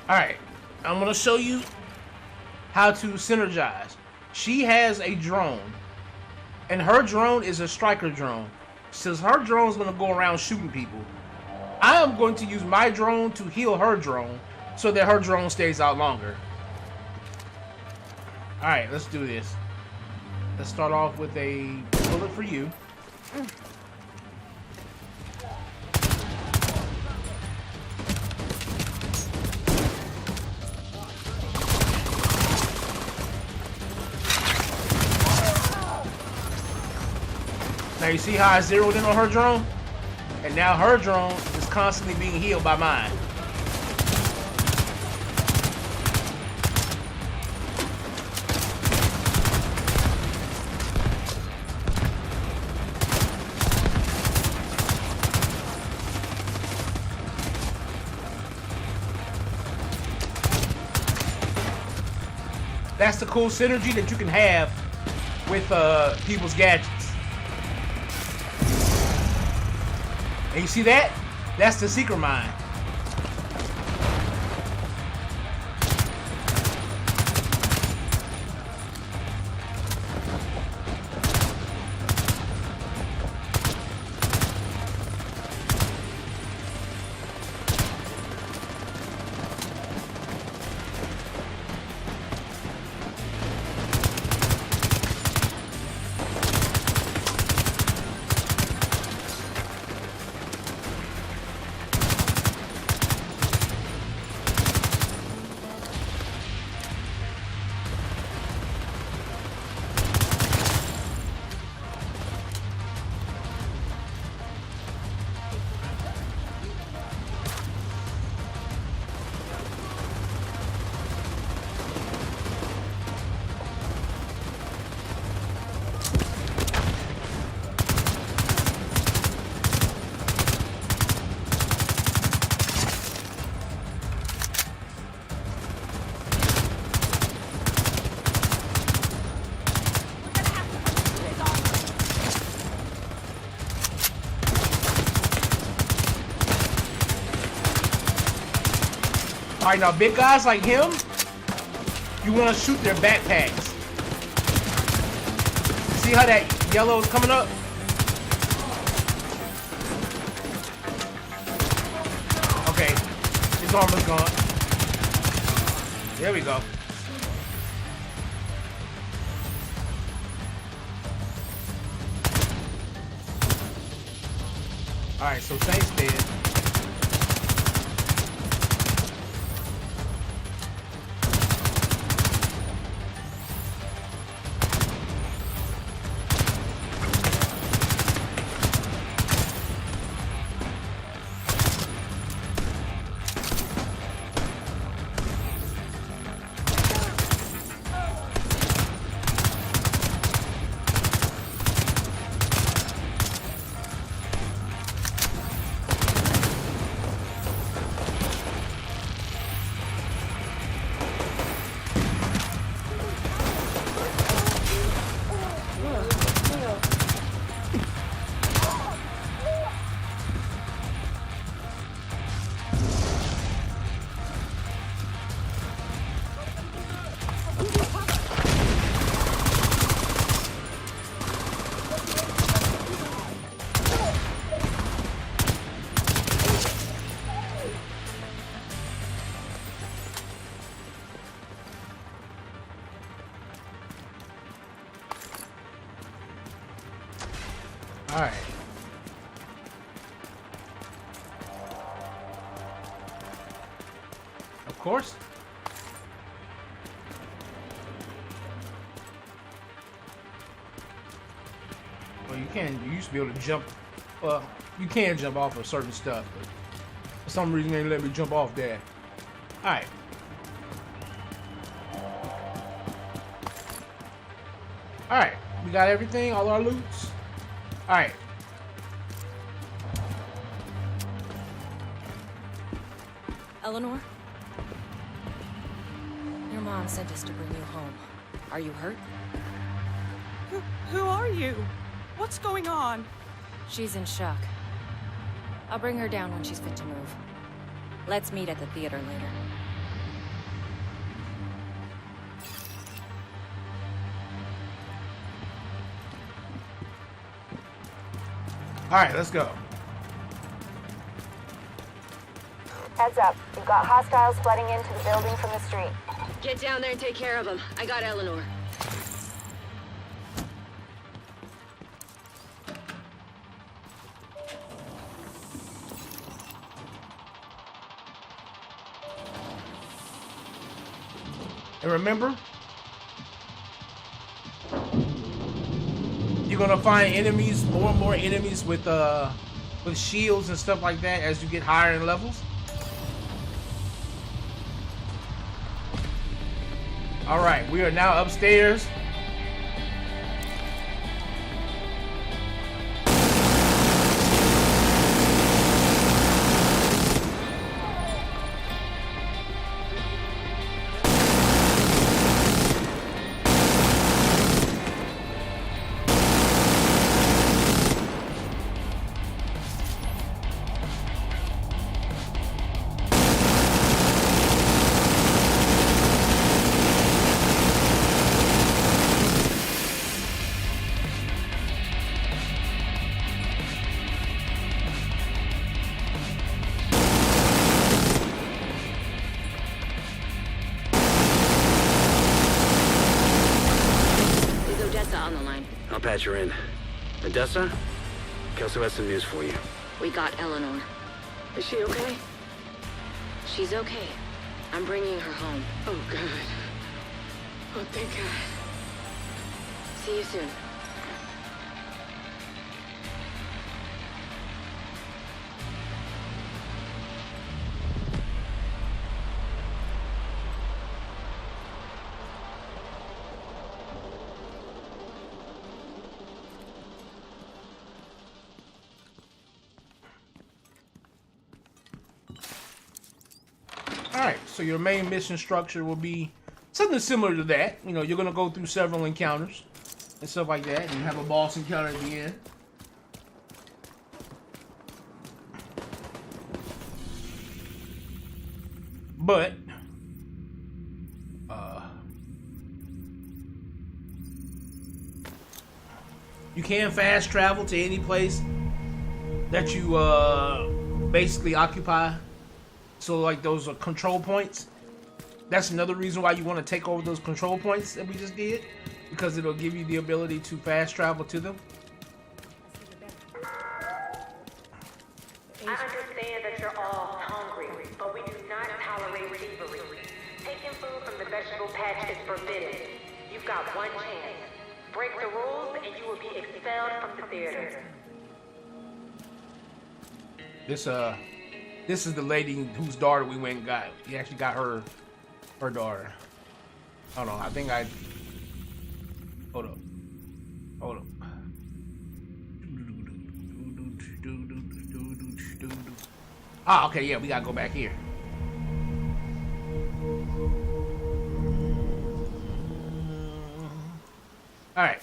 All right. I'm gonna show you how to synergize. She has a drone, and her drone is a striker drone. Since her drone is gonna go around shooting people, I am going to use my drone to heal her drone so that her drone stays out longer. All right, let's do this. Let's start off with a bullet for you. Now you see how I zeroed in on her drone? And now her drone is constantly being healed by mine. That's the cool synergy that you can have with people's gadgets. And you see that? That's the secret mine. Alright, now big guys like him, you want to shoot their backpacks. See how that yellow is coming up? Okay, his armor's gone. There we go. Alright, so Saint's dead. Alright. Of course. Well, you can. You used to be able to jump. Well, you can jump off of certain stuff, but for some reason they let me jump off there. Alright. Alright. We got everything, all our loots. Alright. Eleanor? Your mom sent us to bring you home. Are you hurt? Who are you? What's going on? She's in shock. I'll bring her down when she's fit to move. Let's meet at the theater later. Alright, let's go. Heads up. We've got hostiles flooding into the building from the street. Get down there and take care of them. I got Eleanor. And remember, you're gonna find enemies, more and more enemies with shields and stuff like that as you get higher in levels. All right, we are now upstairs. Patch her in. Odessa? Kelso has some news for you. We got Eleanor. Is she okay? She's okay. I'm bringing her home. Oh, God. Oh, thank God. See you soon. Alright, so your main mission structure will be something similar to that. You know, you're going to go through several encounters and stuff like that, and you have a boss encounter at the end. But you can fast travel to any place that you basically occupy. So like those are control points. That's another reason why you want to take over those control points that we just did, because it'll give you the ability to fast travel to them. I understand that you're all hungry, but we do not tolerate thievery. Taking food from the vegetable patch is forbidden. You've got one chance. Break the rules and you will be expelled from the theater. This is the lady whose daughter we went and got. We actually got her daughter. Hold on, I think hold up. Ah, okay, yeah, we gotta go back here. All right.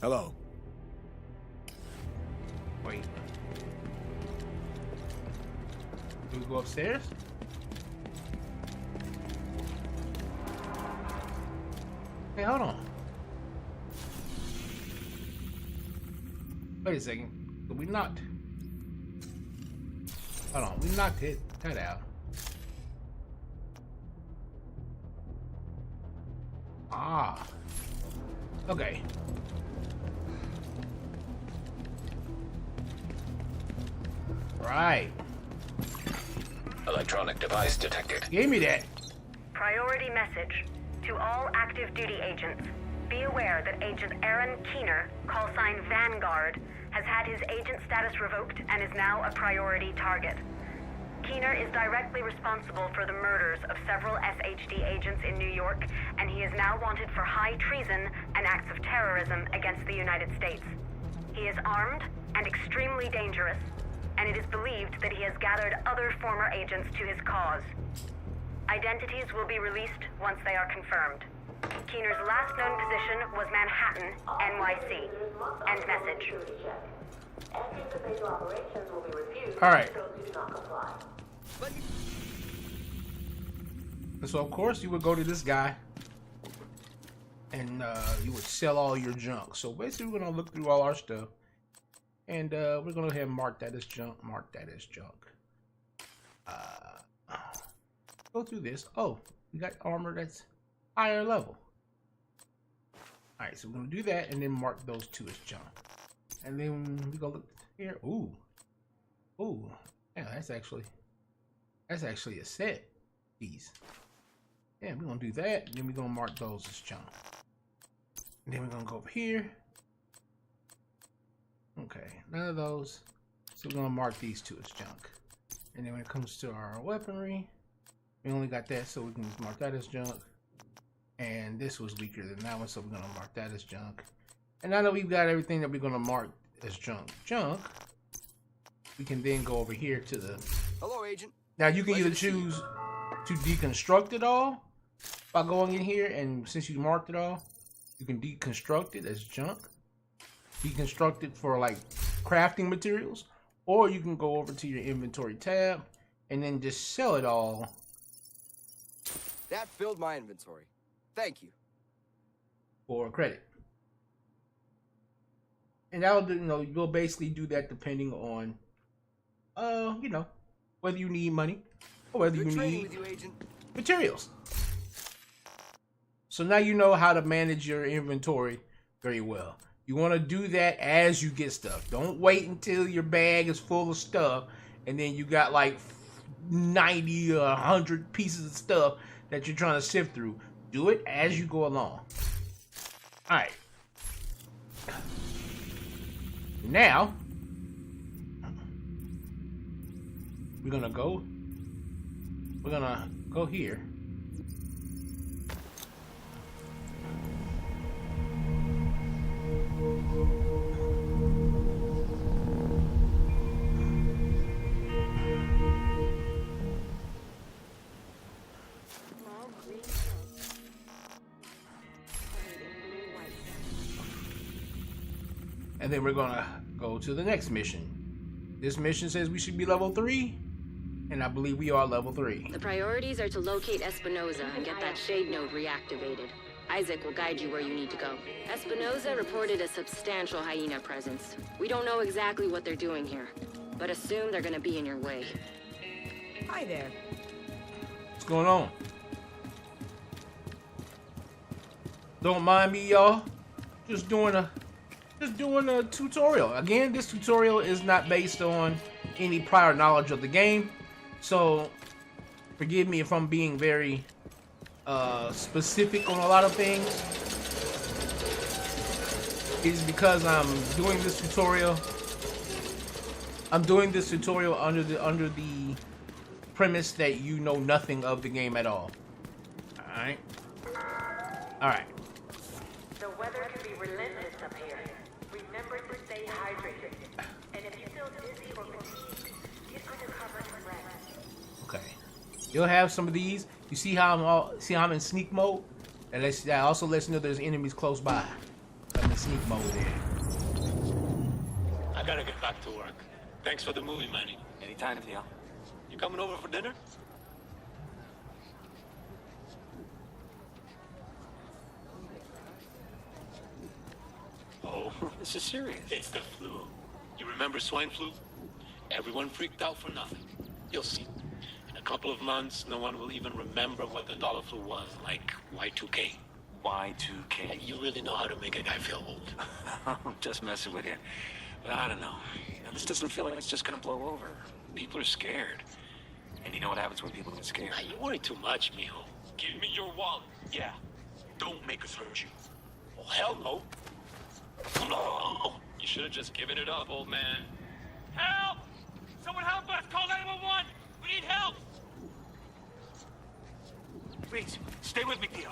Hello. Wait. Do we go upstairs? Hey, hold on. Wait a second. Did we not? Hold on. We knocked that out. Ah. Okay. Right. Electronic device detected. Give me that. Priority message. To all active duty agents, be aware that Agent Aaron Keener, call sign Vanguard, has had his agent status revoked and is now a priority target. Keener is directly responsible for the murders of several SHD agents in New York, and he is now wanted for high treason and acts of terrorism against the United States. He is armed and extremely dangerous, and it is believed that he has gathered other former agents to his cause. Identities will be released once they are confirmed. Keener's last known position was Manhattan, NYC. End message. All right. And so, of course, you would go to this guy and you would sell all your junk. So basically, we're going to look through all our stuff. And we're going to go ahead and mark that as junk. Mark that as junk. Go through this. Oh, we got armor that's higher level. Alright, so we're going to do that and then mark those two as junk. And then we go look here. Ooh. Ooh. Yeah, that's actually a set piece. Yeah, we're going to do that. And then we're going to mark those as junk. And then we're going to go over here. Okay, none of those. So we're going to mark these two as junk. And then when it comes to our weaponry, we only got that, so we can mark that as junk. And this was weaker than that one, so we're going to mark that as junk. And now that we've got everything that we're going to mark as junk, we can then go over here to the... Hello, Agent. Now you can either choose to deconstruct it all by going in here, and since you marked it all, you can deconstruct it as junk. Deconstruct it for like crafting materials, or you can go over to your inventory tab and then just sell it all. That filled my inventory. Thank you. For credit. And that'll do, you'll basically do that depending on, whether you need money or whether you need materials. So now you know how to manage your inventory very well. You want to do that as you get stuff. Don't wait until your bag is full of stuff and then you got like 90 or 100 pieces of stuff that you're trying to sift through. Do it as you go along. Alright. Now, we're gonna go here. And then we're gonna go to the next mission. This mission says we should be level 3, and I believe we are level 3. The priorities are to locate Espinosa and get that shade node reactivated. Isaac will guide you where you need to go. Espinosa reported a substantial hyena presence. We don't know exactly what they're doing here, but assume they're gonna be in your way. Hi there. What's going on? Don't mind me, y'all. Just doing a tutorial. Again, this tutorial is not based on any prior knowledge of the game, so forgive me if I'm being very specific on a lot of things. It's because I'm doing this tutorial. I'm doing this tutorial under the premise that you know nothing of the game at all. Alright? Alright. The weather can be relentless up here. Remember to stay hydrated. And if you feel dizzy or fatigued, get under cover and rest. Okay. You'll have some of these. You see how I'm in sneak mode? And that also lets you know there's enemies close by. I'm in sneak mode there. I gotta get back to work. Thanks for the movie, Manny. Anytime, Theo. You coming over for dinner? Oh, This is serious. it's the flu. You remember swine flu? Everyone freaked out for nothing. You'll see. In a couple of months, no one will even remember what the dollar flu was, like Y2K. Y2K. You really know how to make a guy feel old. I'm just messing with you. But I don't know. This doesn't feel like it's just gonna blow over. People are scared. And you know what happens when people get scared? Now, you worry too much, mijo. Give me your wallet. Yeah. Don't make us hurt you. Oh, hell no. No. You should have just given it up, old man. Help! Someone help us! Call 911! We need help! Please, stay with me, Theo.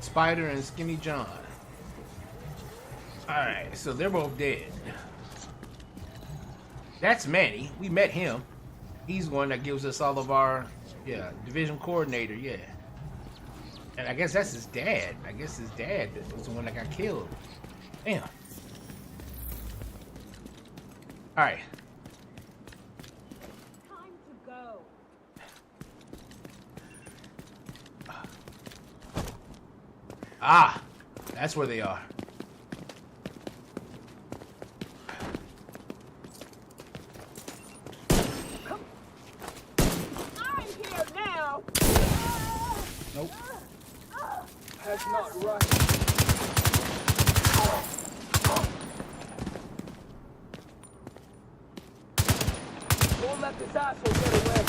Spider and Skinny John. Alright, so they're both dead. That's Manny. We met him. He's one that gives us all of our, division coordinator, yeah. And I guess that's his dad. I guess his dad was the one that got killed. Damn. Alright. Time to go. Ah! That's where they are. I'm here now. Nope. That's not right. Don't let this asshole get away.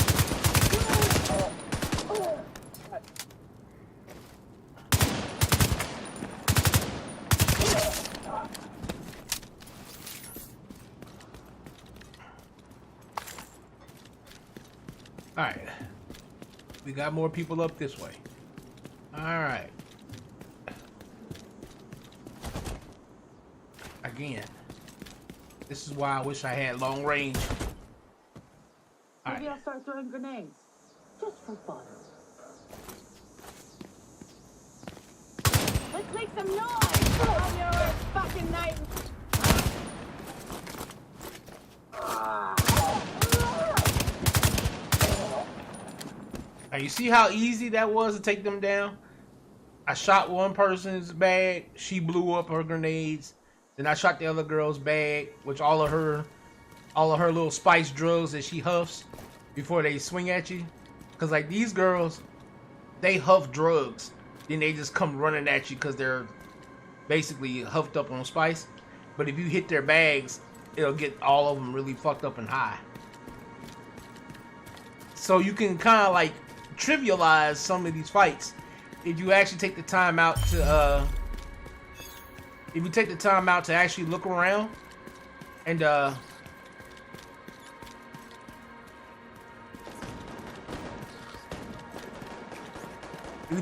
Alright. We got more people up this way. Alright. Again. This is why I wish I had long range. Maybe I'll start throwing grenades. Just for fun. Let's make some noise! On your fucking night! Now you see how easy that was to take them down? I shot one person's bag, she blew up her grenades. Then I shot the other girl's bag, which all of her little spice drugs that she huffs before they swing at you. Cause like these girls, they huff drugs, then they just come running at you because they're basically huffed up on spice. But if you hit their bags, it'll get all of them really fucked up and high. So you can kind of like trivialize some of these fights if you actually take the time out to actually look around and you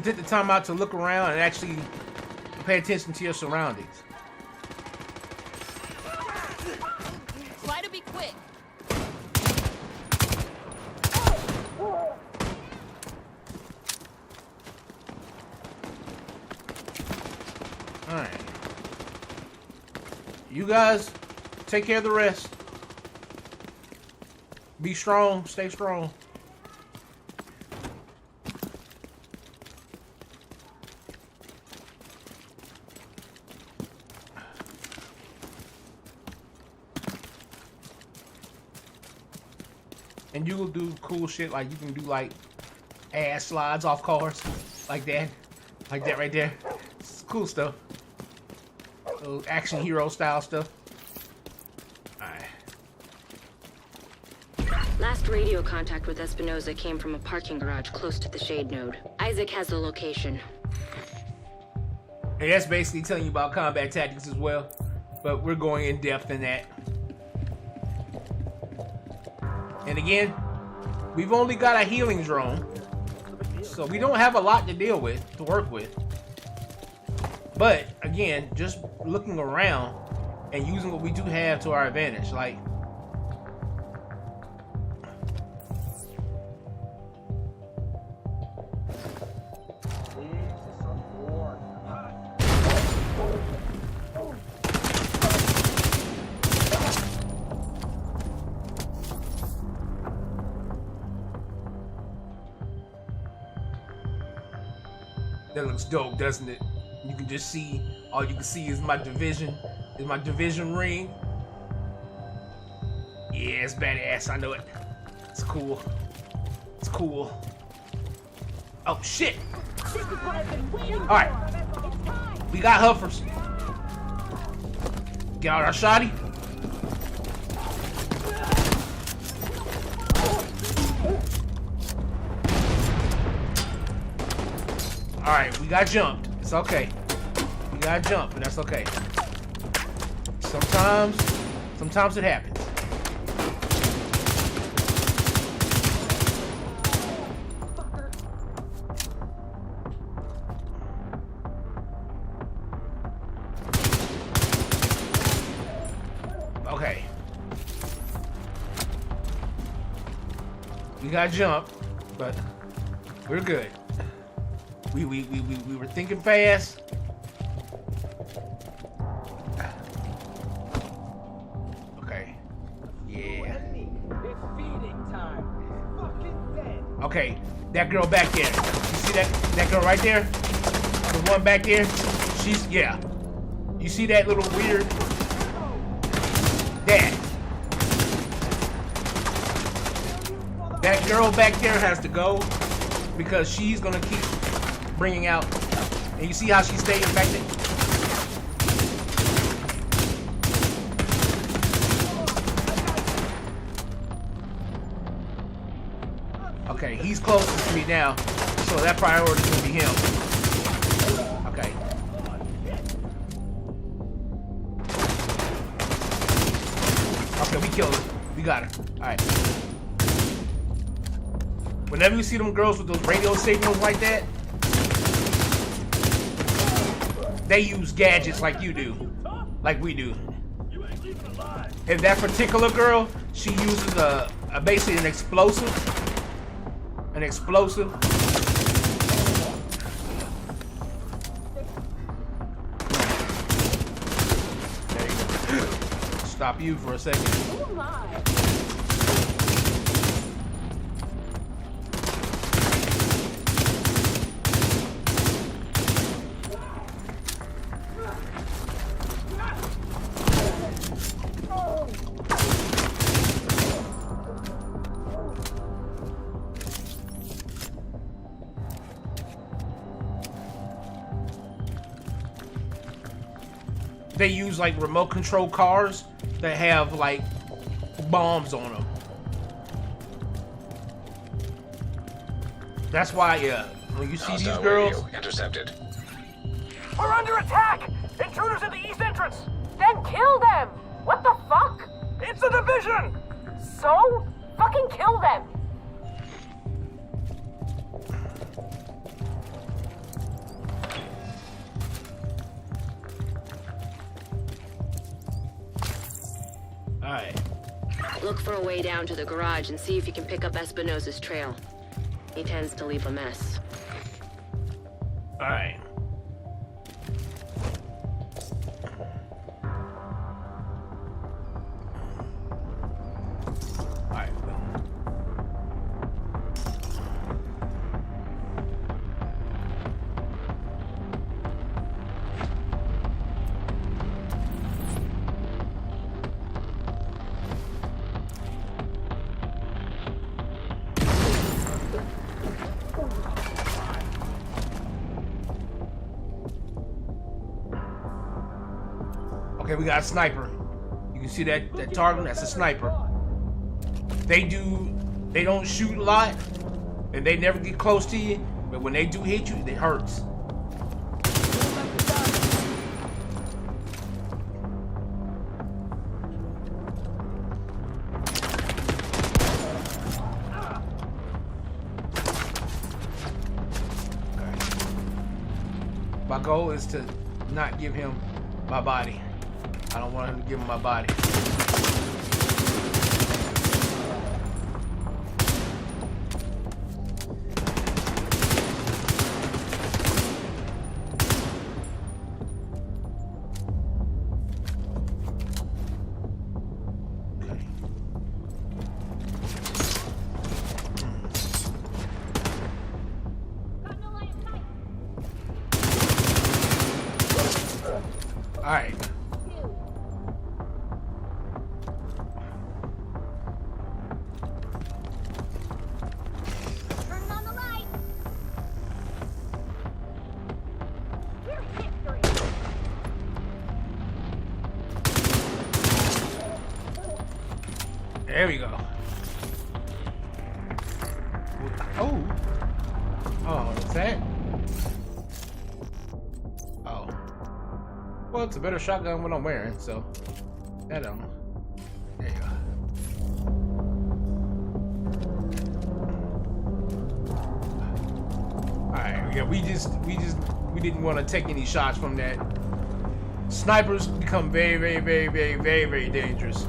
take the time out to look around and actually pay attention to your surroundings. Try to be quick. You guys take care of the rest. Be strong. Stay strong. And you will do cool shit like you can do like ass slides off cars like that right there. It's cool stuff. Little action hero style stuff. Alright. Last radio contact with Espinosa came from a parking garage close to the shade node. Isaac has the location. And that's basically telling you about combat tactics as well. But we're going in depth in that. And again, we've only got a healing drone. So we don't have a lot to deal with, to work with. But again, just looking around and using what we do have to our advantage. Like, that looks dope, doesn't it? You can just see, all you can see is my division ring. Yeah, it's badass, I know it. It's cool. It's cool. Oh, shit! Alright. We got huffers. Get out our shotty. Alright, we got jumped. It's okay. We got jumped, but that's okay. Sometimes it happens. Okay. We got jumped, but we're good. We were thinking fast. Okay. Yeah. It's feeding time. Fucking dead. Okay, that girl back there. You see that girl right there? The one back there? She's, yeah. You see that little weird? That girl back there has to go because she's gonna keep bringing out. And you see how she stays back there? Okay, he's closest to me now, so that priority is gonna be him. Okay. Okay, we killed her. We got her. Alright. Whenever you see them girls with those radio signals like that, they use gadgets like you do. Like we do. And that particular girl, she uses basically an explosive. An explosive. There you go. Stop you for a second. Oh my. They use like remote control cars that have like bombs on them. That's why, when you see Hostile these girls, radio intercepted. We're under attack! Intruders at the east entrance! Then kill them! What the fuck? It's a division! So? Fucking kill them! alright. Look for a way down to the garage and see if you can pick up Espinosa's trail. He tends to leave a mess. Alright. Okay, we got a sniper. You can see that target. That's a sniper. They don't shoot a lot, and they never get close to you. But when they do hit you, it hurts. My goal is to not give him my body. I don't want him to give him my body. All right. Turn on the light. We're history. There we go. Oh. Oh, what's that? Oh. Well, it's a better shotgun what I'm wearing, so that don't. There you go. Alright, yeah, we didn't want to take any shots from that. Snipers become very, very, very, very, very, very dangerous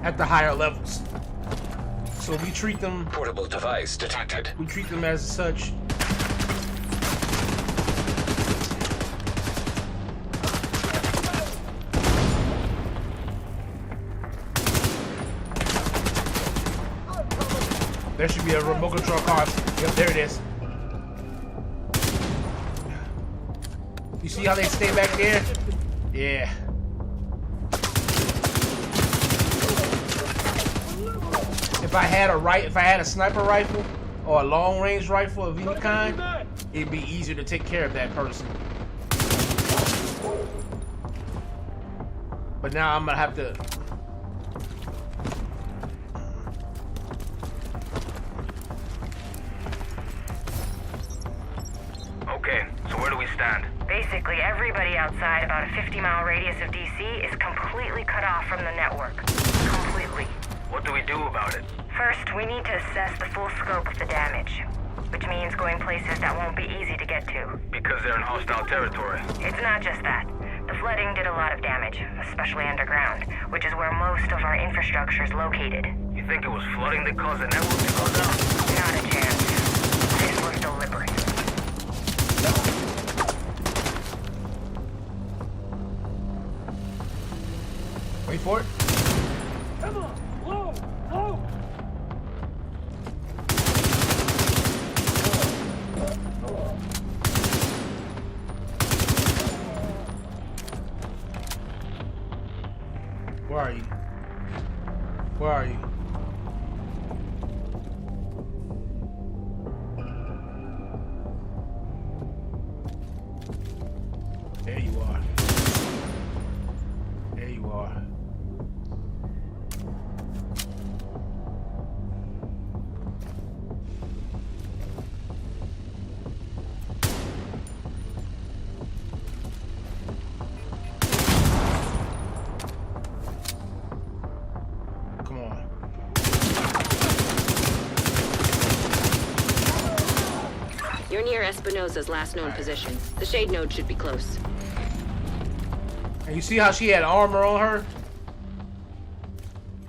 at the higher levels. So we treat them. Portable device detected. We treat them as such. There should be a remote control car. Yep, there it is. You see how they stay back there? Yeah. If I had a sniper rifle or a long range rifle of any kind, it'd be easier to take care of that person. But now I'm gonna have to. Okay, so where do we stand? Basically, everybody outside about a 50-mile radius of DC is completely cut off from the network. Completely. What do we do about it? First, we need to assess the full scope of the damage, which means going places that won't be easy to get to. Because they're in hostile territory. It's not just that. The flooding did a lot of damage, especially underground, which is where most of our infrastructure is located. You think it was flooding that caused the network to go down? Not a chance. This was deliberate. Wait for it. Come on, low, low. Where are you? Where are you? There you are. There you are. Come on. You're near Espinosa's last known position. The shade node should be close. And you see how she had armor on her?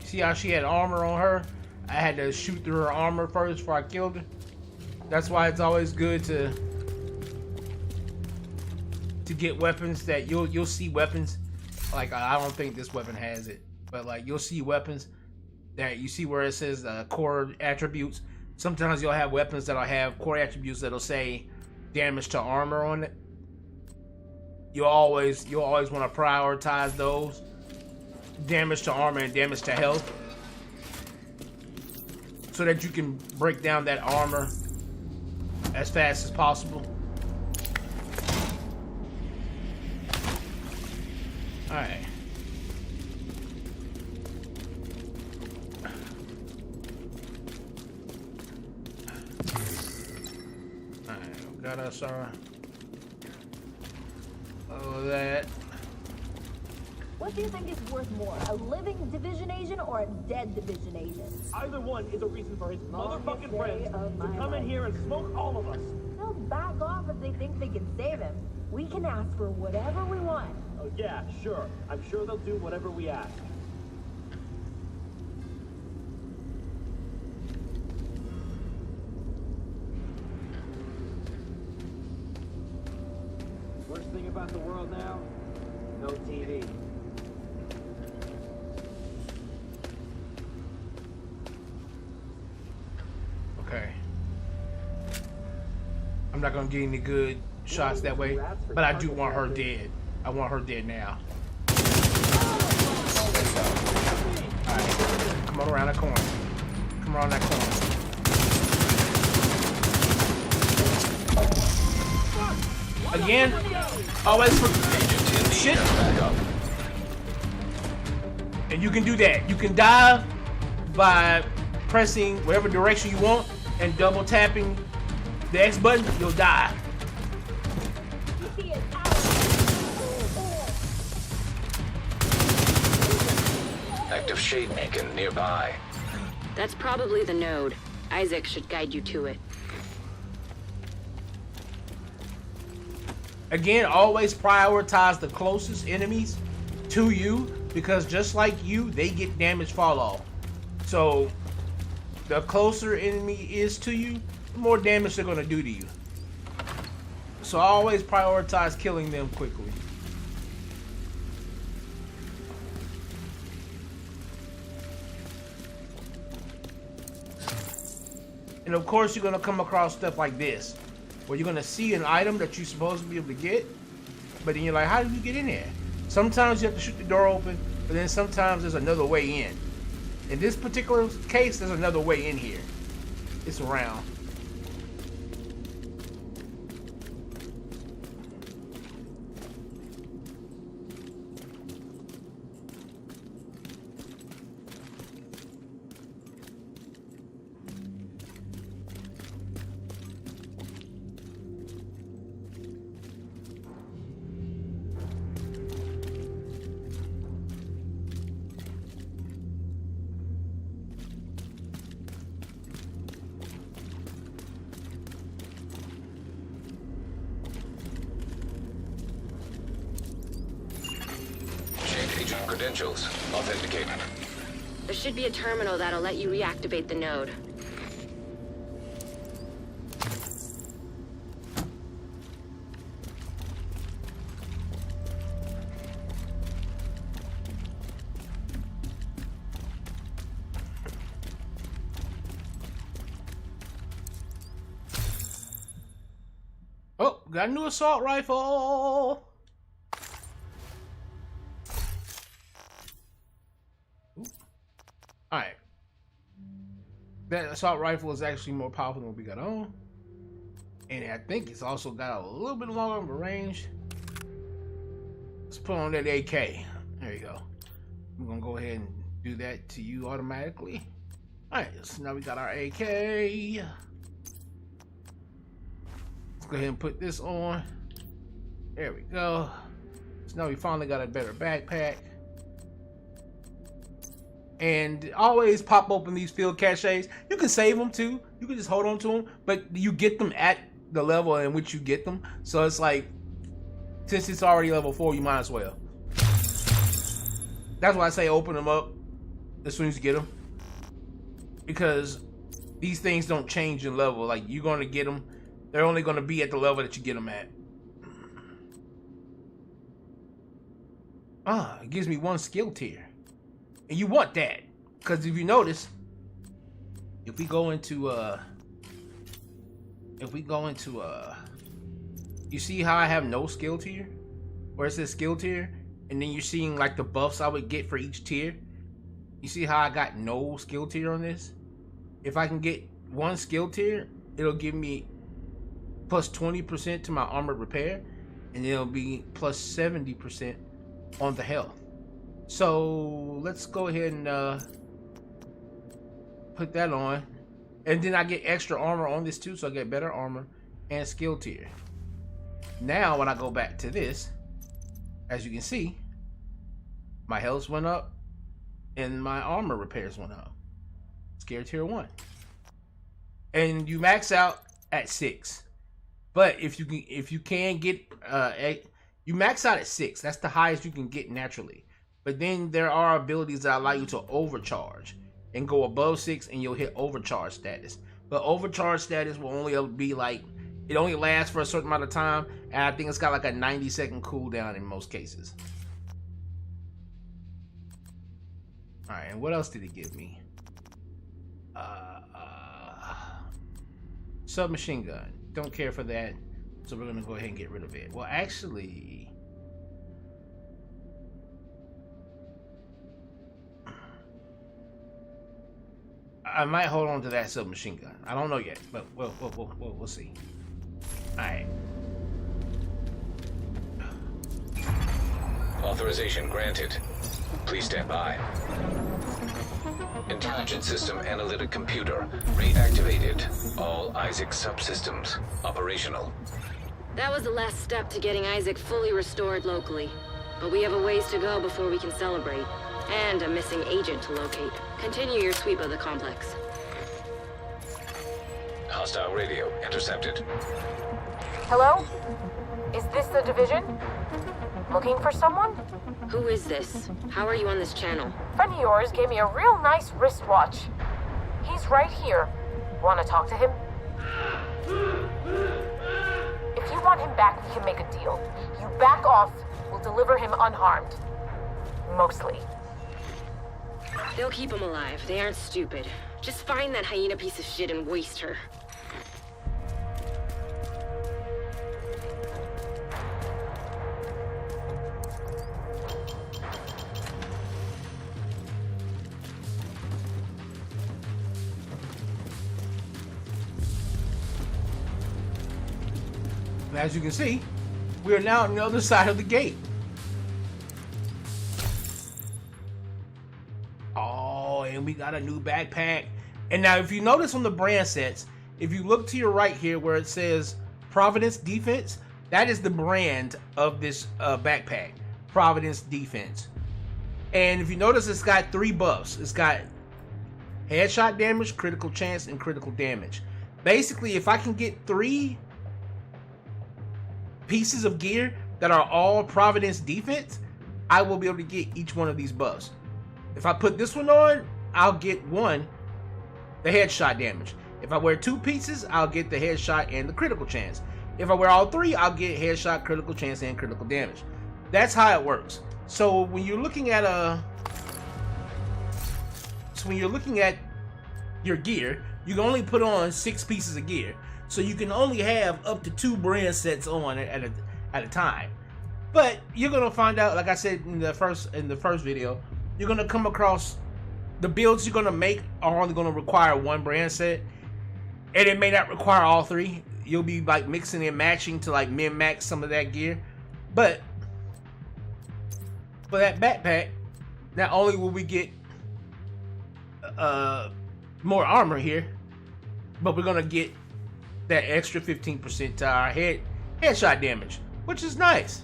You see how she had armor on her? I had to shoot through her armor first before I killed her. That's why it's always good to get weapons that you'll see weapons. Like, I don't think this weapon has it, but like you'll see weapons that you see where it says core attributes. Sometimes you'll have weapons that'll have core attributes that'll say damage to armor on it. You'll always want to prioritize those. Damage to armor and damage to health. So that you can break down that armor as fast as possible. Alright. got us all of that. What do you think is worth more, a living division agent or a dead division agent? Either one is a reason for his Longest motherfucking day friends of to my come in life. here and smoke all of us. They'll back off if they think they can save him. We can ask for whatever we want. Oh yeah, sure. I'm sure they'll do whatever we ask. Worst thing about the world now? No TV. Okay. I'm not gonna get any good shots that way, but I do want her dead. I want her dead now. Alright, come on around that corner. Come around that corner. Again, always for shit. And you can do that. You can dive by pressing whatever direction you want and double tapping the X button, you'll die. Active shade beacon nearby. That's probably the node. Isaac should guide you to it. Again, always prioritize the closest enemies to you, because just like you, they get damage fall off. So the closer enemy is to you, the more damage they're gonna do to you. So always prioritize killing them quickly. And of course, you're gonna come across stuff like this, where you're gonna see an item that you're supposed to be able to get, but then you're like, how did you get in there? Sometimes you have to shoot the door open, but then sometimes there's another way in. In this particular case, there's another way in here. It's around. Credentials authenticated. There should be a terminal that'll let you reactivate the node. Oh, got a new assault rifle. Alright. That assault rifle is actually more powerful than what we got on. And I think it's also got a little bit longer of a range. Let's put on that AK. There you go. We're gonna go ahead and do that to you automatically. Alright, so now we got our AK. Let's go ahead and put this on. There we go. So now we finally got a better backpack. And always pop open these field caches. You can save them too. You can just hold on to them, but you get them at the level in which you get them. So it's like, since it's already level 4, you might as well. That's why I say open them up as soon as you get them, because these things don't change in level. Like, you're gonna get them, they're only gonna be at the level that you get them at. It gives me 1 skill tier. And you want that, because if you notice, if we go into you see how I have no skill tier, where it says skill tier, and then you're seeing like the buffs I would get for each tier. You see how I got no skill tier on this? If I can get 1 skill tier, it'll give me plus 20% to my armored repair, and it'll be plus 70% on the health. So let's go ahead and put that on, and then I get extra armor on this too, so I get better armor and skill tier. Now when I go back to this, as you can see, my health went up and my armor repairs went up. Skill tier 1. And you max out at 6. But if you can get you max out at 6. That's the highest you can get naturally. But then there are abilities that allow you to overcharge and go above 6 and you'll hit overcharge status. But overcharge status will only be like, it only lasts for a certain amount of time, and I think it's got like a 90-second cooldown in most cases. Alright, and what else did it give me? Submachine gun. Don't care for that, so we're gonna go ahead and get rid of it. Well, actually, I might hold on to that submachine gun. I don't know yet, but we'll see. All right. Authorization granted. Please stand by. Intelligent system analytic computer reactivated. All Isaac subsystems operational. That was the last step to getting Isaac fully restored locally. But we have a ways to go before we can celebrate. And a missing agent to locate. Continue your sweep of the complex. Hostile radio intercepted. Hello? Is this the division? Looking for someone? Who is this? How are you on this channel? Friend of yours gave me a real nice wristwatch. He's right here. Want to talk to him? If you want him back, we can make a deal. You back off, we'll deliver him unharmed. Mostly. They'll keep him alive. They aren't stupid. Just find that hyena piece of shit and waste her. As you can see, we are now on the other side of the gate. Oh, and we got a new backpack. And now if you notice on the brand sets, if you look to your right here where it says Providence Defense, that is the brand of this backpack, Providence Defense. And if you notice, it's got 3 buffs. It's got headshot damage, critical chance, and critical damage. Basically, if I can get 3 pieces of gear that are all Providence Defense, I will be able to get each one of these buffs. If I put this one on, I'll get 1, the headshot damage. If I wear 2 pieces, I'll get the headshot and the critical chance. If I wear all 3, I'll get headshot, critical chance, and critical damage. That's how it works. So when you're looking at your gear, you can only put on 6 pieces of gear. So you can only have up to 2 brand sets on at a time. But you're gonna find out, like I said in the first video, you're gonna come across the builds you're gonna make are only gonna require 1 brand set, and it may not require all 3. You'll be like mixing and matching to like min-max some of that gear. But for that backpack, not only will we get more armor here, but we're gonna get that extra 15% to our headshot damage, which is nice.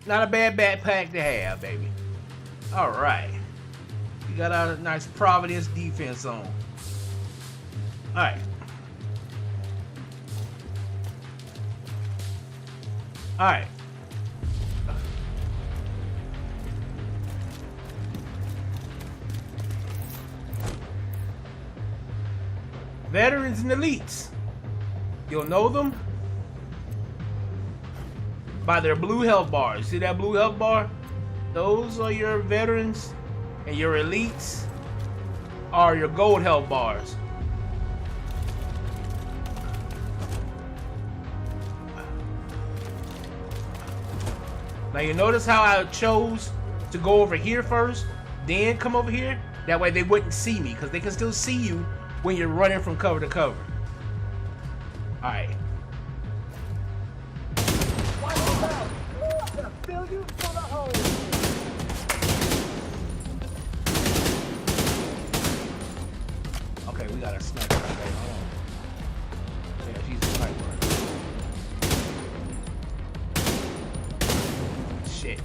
Not a bad backpack to have, baby. All right, we got our nice Providence Defense on. All right. All right. Veterans and elites. You'll know them by their blue health bars. See that blue health bar? Those are your veterans, and your elites are your gold health bars. Now you notice how I chose to go over here first, then come over here? That way they wouldn't see me, because they can still see you when you're running from cover to cover. All right. a sniper. Okay, hold on. Yeah, she's a sniper. Shit.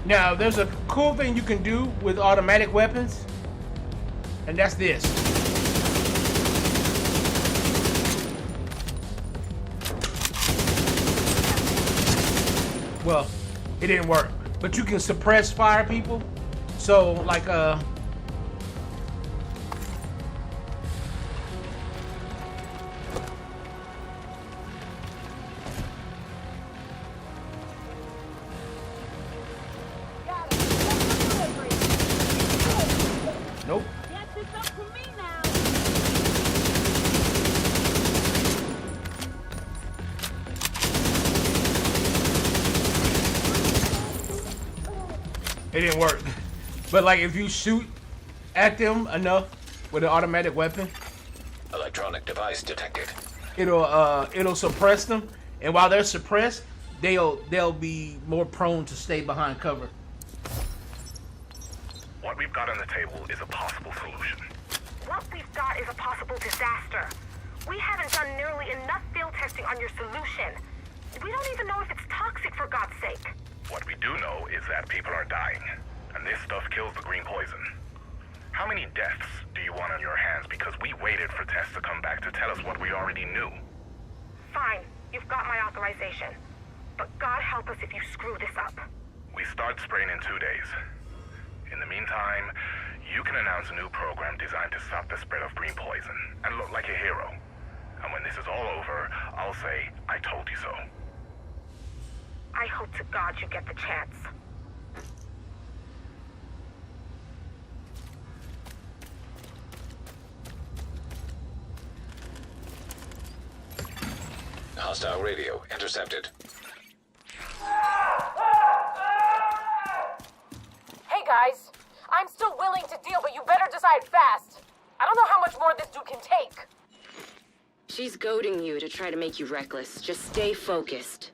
Now, there's a cool thing you can do with automatic weapons, and that's this. Well, it didn't work, but you can suppress fire people. So, like, nope. Yes, it's up to me now. It didn't work. But like if you shoot at them enough with an automatic weapon, Electronic device detected. it'll suppress them, and while they're suppressed, they'll be more prone to stay behind cover. What we've got on the table is a possible solution. What we've got is a possible disaster. We haven't done nearly enough field testing on your solution. We don't even know if it's toxic, for God's sake. What we do know is that people are dying, and this stuff kills the green poison. How many deaths do you want on your hands? Because we waited for tests to come back to tell us what we already knew. Fine, you've got my authorization. But God help us if you screw this up. We start spraying in 2 days. In the meantime, you can announce a new program designed to stop the spread of green poison and look like a hero. And when this is all over, I'll say, I told you so. I hope to God you get the chance. Hostile radio intercepted. Hey guys, I'm still willing to deal, but you better decide fast. I don't know how much more this dude can take. She's goading you to try to make you reckless. Just stay focused.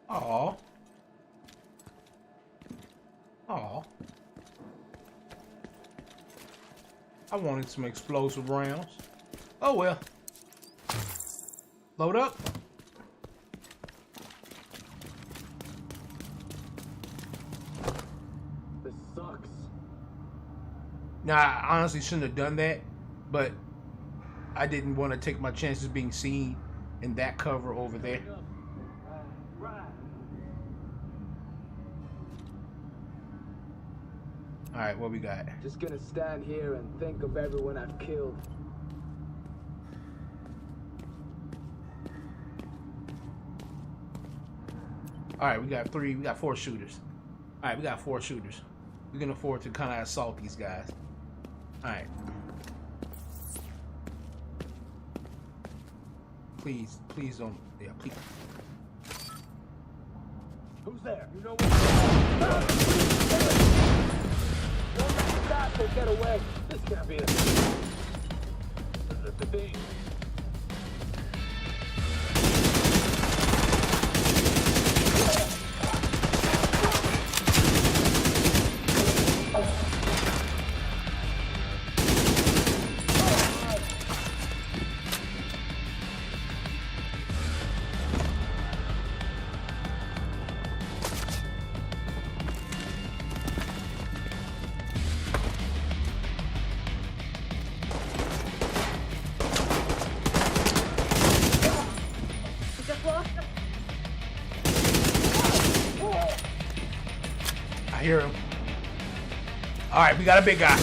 Aw. Aw. I wanted some explosive rounds. Oh well. Load up. This sucks. Now, I honestly shouldn't have done that, but I didn't want to take my chances being seen in that cover over there. Alright, what we got? Just gonna stand here and think of everyone I've killed. Alright, we got 4 shooters. Alright, we got 4 shooters. We can afford to kind of assault these guys. Alright. Please don't. Yeah, please. Who's there? You know what? Don't let that will get away. This can't be it. the thing. I hear him. All right, we got a big guy.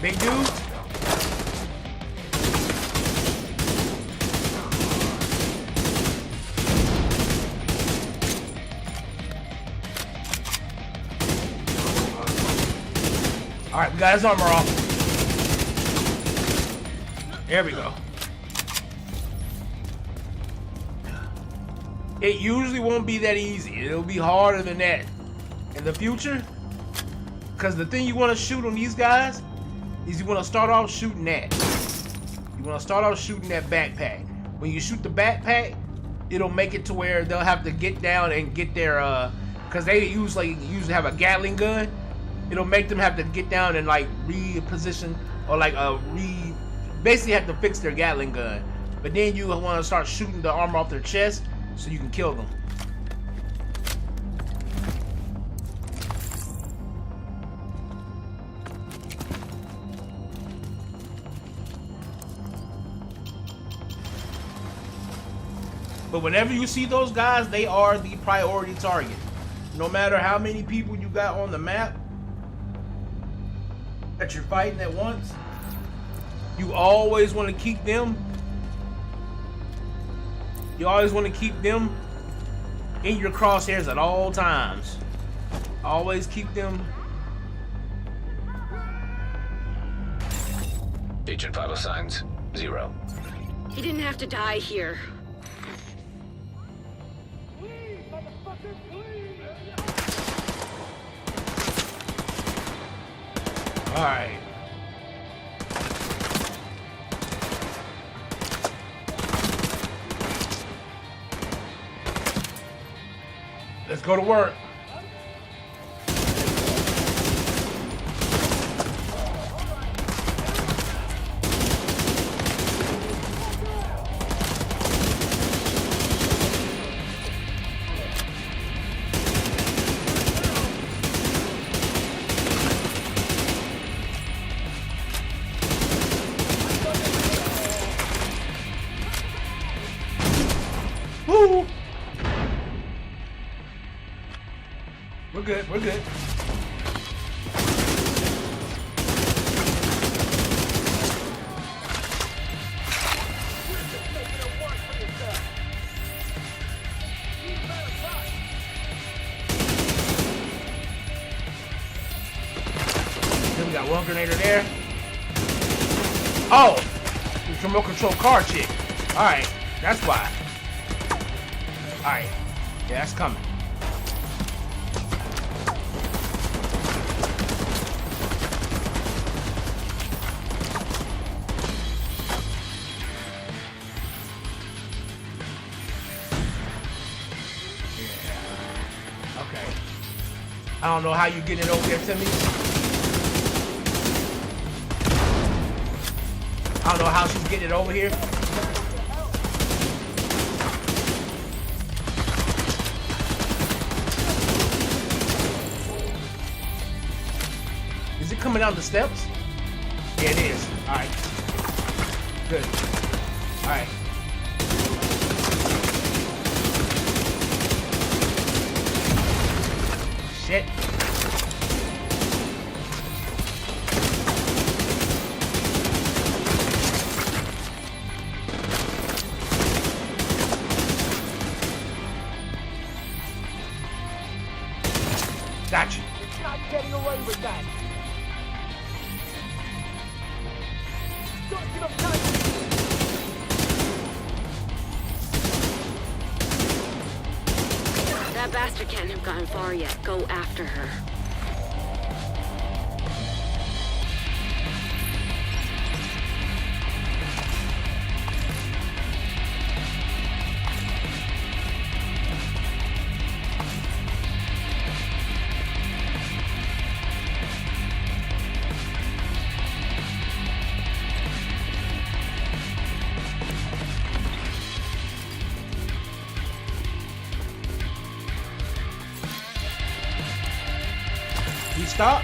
Big dude. All right, we got his armor off. There we go. It usually won't be that easy. It'll be harder than that in the future. Because the thing you want to shoot on these guys is you want to start off shooting that. You want to start off shooting that backpack. When you shoot the backpack, it'll make it to where they'll have to get down and get their, because they usually have a Gatling gun. It'll make them have to get down and like reposition or like basically have to fix their Gatling gun. But then you want to start shooting the armor off their chest so you can kill them. But whenever you see those guys, they are the priority target. No matter how many people you got on the map that you're fighting at once, you always want to keep them. You always want to keep them in your crosshairs at all times. Always keep them. Agent vital signs 0. He didn't have to die here. All right. Let's go to work. Woo! We're good, we're good. Then we got one grenadier there. Oh! It's remote control car chick. Alright, that's why. Alright. Yeah, that's coming. Yeah. Okay. I don't know how you get it over there to me. I don't know how she's getting it over here. Is it coming down the steps? Yeah, it is. Alright. Good. Alright. Shit. Gotcha. Not getting away with that. That bastard can't have gotten far yet. Go after her. Stop.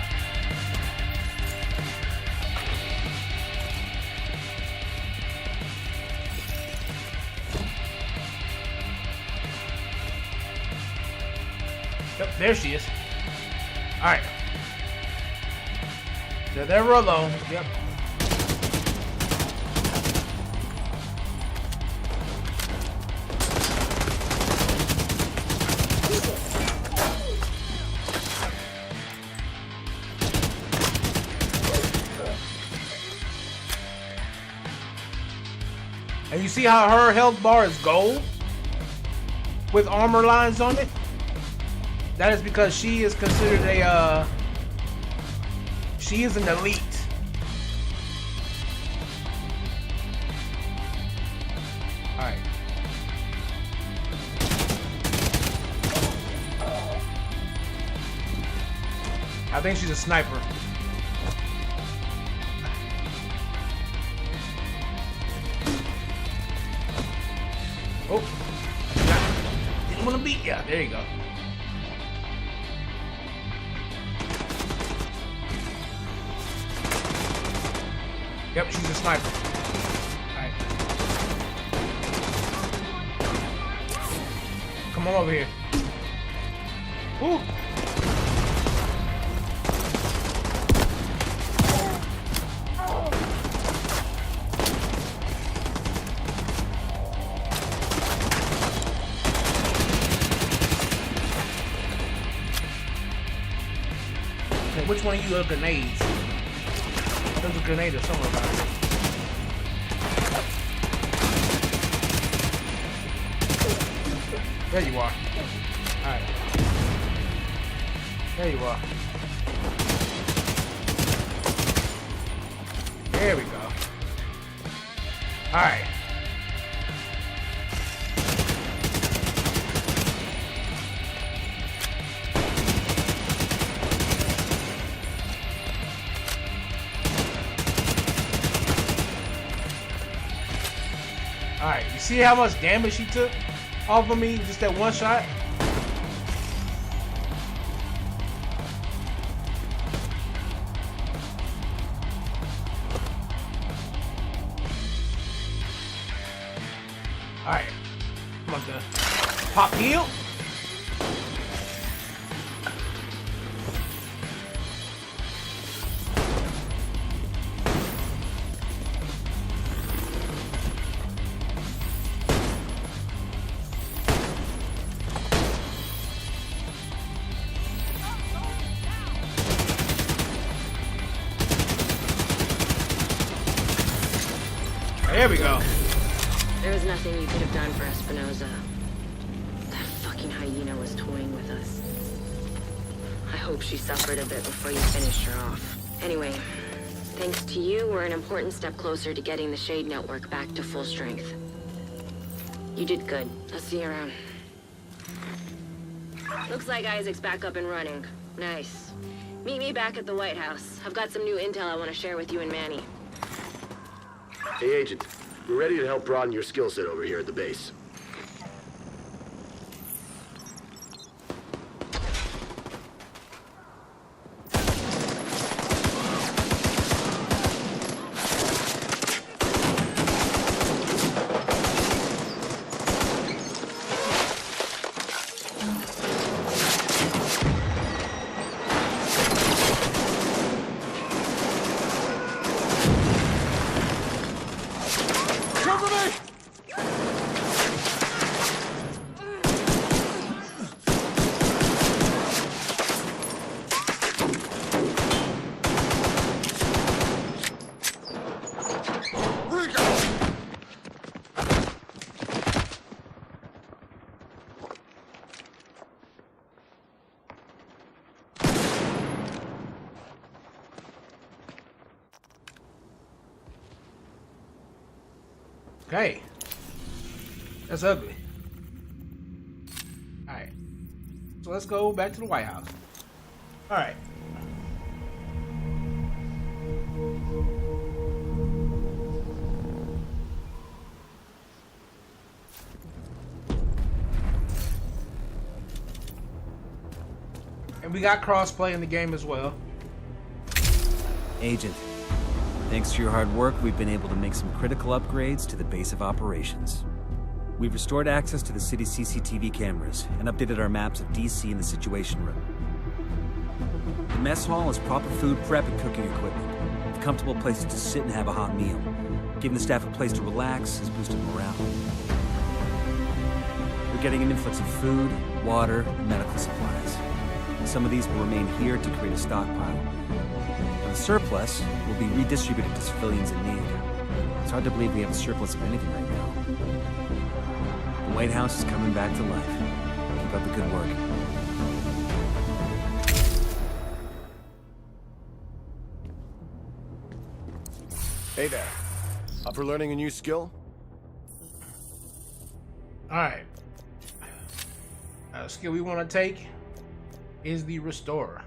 Yep, there she is. Alright. They're alone. Yep. And you see how her health bar is gold with armor lines on it? That is because she is considered a she is an elite. Alright. I think she's a sniper. Oh, didn't want to beat ya. There you go. Yep, she's a sniper. Alright. Come on over here. Ooh. Which one of you are grenades? There's a grenade or somewhere about it. There you are. Alright. There you are. There we go. Alright. Alright, you see how much damage she took off of me? Just that one shot? Alright. I'm about to pop heal. There we go. There was nothing you could have done for Espinosa. That fucking hyena was toying with us. I hope she suffered a bit before you finished her off. Anyway, thanks to you, we're an important step closer to getting the Shade Network back to full strength. You did good. I'll see you around. Looks like Isaac's back up and running. Nice. Meet me back at the White House. I've got some new intel I want to share with you and Manny. Hey, Agent. We're ready to help broaden your skill set over here at the base. Okay. That's ugly. Alright. So let's go back to the White House. Alright. And we got crossplay in the game as well. Agent, thanks to your hard work, we've been able to make some critical upgrades to the base of operations. We've restored access to the city's CCTV cameras and updated our maps of DC and the Situation Room. The mess hall has proper food prep and cooking equipment, with comfortable places to sit and have a hot meal. Giving the staff a place to relax has boosted morale. We're getting an influx of food, water, and medical supplies. Some of these will remain here to create a stockpile. And the surplus will be redistributed to civilians in need. It's hard to believe we have a surplus of anything right now. The White House is coming back to life. Keep up the good work. Hey there. Up for learning a new skill? Alright. Skill we want to take is the Restorer.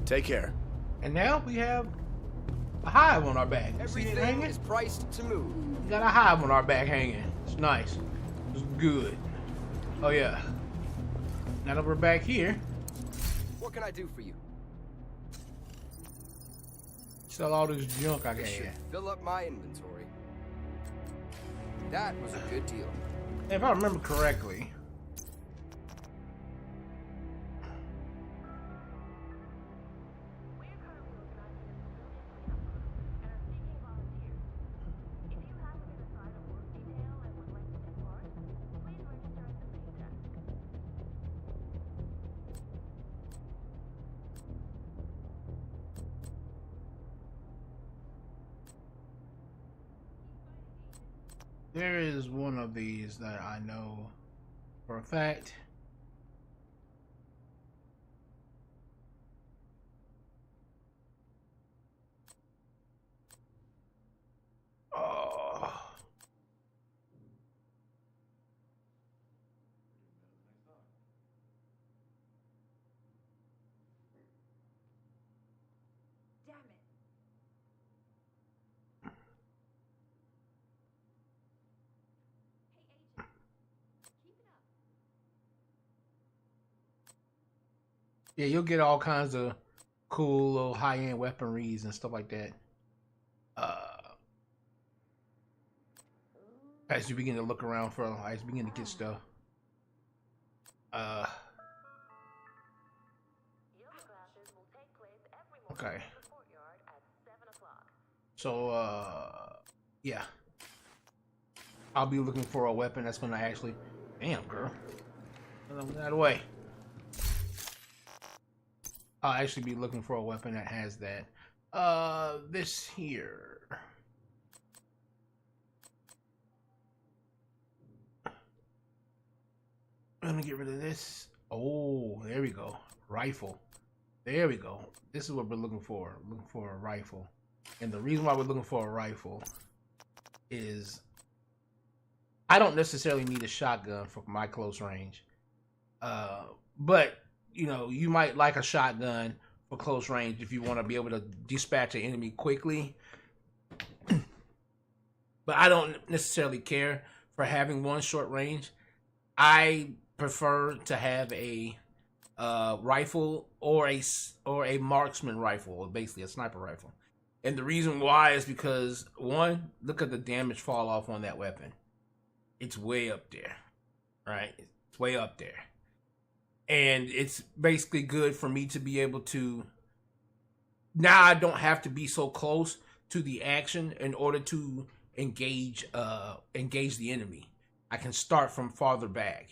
Take care. And now we have a hive on our back. Everything is priced to move. We got a hive on our back hanging. It's nice. It's good. Oh yeah. Now that we're back here. What can I do for you? Sell all this junk I got This should here. fill up my inventory. That was a good deal. If I remember correctly. There is one of these that I know for a fact. Oh. Yeah, you'll get all kinds of cool little high-end weaponries and stuff like that. As you begin to look around for, as you begin to get stuff. Okay. So, yeah. I'll be looking for a weapon that's gonna actually... Damn, girl. Get out of the way. I'll actually be looking for a weapon that has that. This here. I'm gonna get rid of this. Oh, there we go. Rifle. There we go. This is what we're looking for. We're looking for a rifle. And the reason why we're looking for a rifle is I don't necessarily need a shotgun for my close range. But you know, you might like a shotgun for close range if you want to be able to dispatch an enemy quickly. But I don't necessarily care for having one short range. I prefer to have a rifle or a marksman rifle, or basically a sniper rifle. And the reason why is because, one, look at the damage fall off on that weapon. It's way up there, right? It's way up there. And it's basically good for me to be able to... Now I don't have to be so close to the action in order to engage the enemy. I can start from farther back.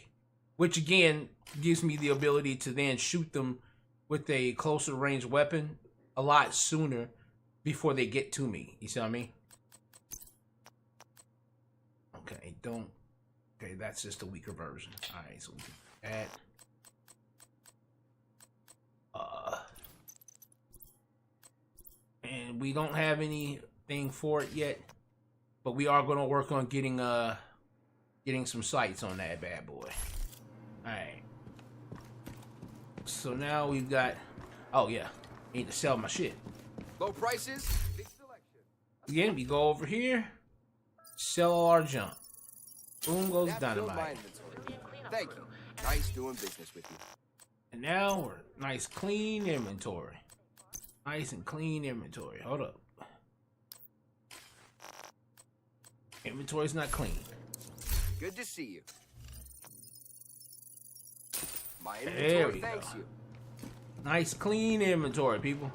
Which again, gives me the ability to then shoot them with a closer range weapon a lot sooner before they get to me. You see what I mean? don't. Okay, that's just a weaker version. All right, so we can add. And we don't have anything for it yet, but we are going to work on getting some sights on that bad boy. All right. So now we've got. Oh yeah, I need to sell my shit. Low prices, big selection. Again, we go over here, sell all our junk. Boom goes That filled my dynamite. inventory. Thank you. Nice doing business with you. And now we're nice clean inventory. Nice and clean inventory. Hold up. Inventory's not clean. Good to see you. My There inventory we thanks go. you. Nice clean inventory, people.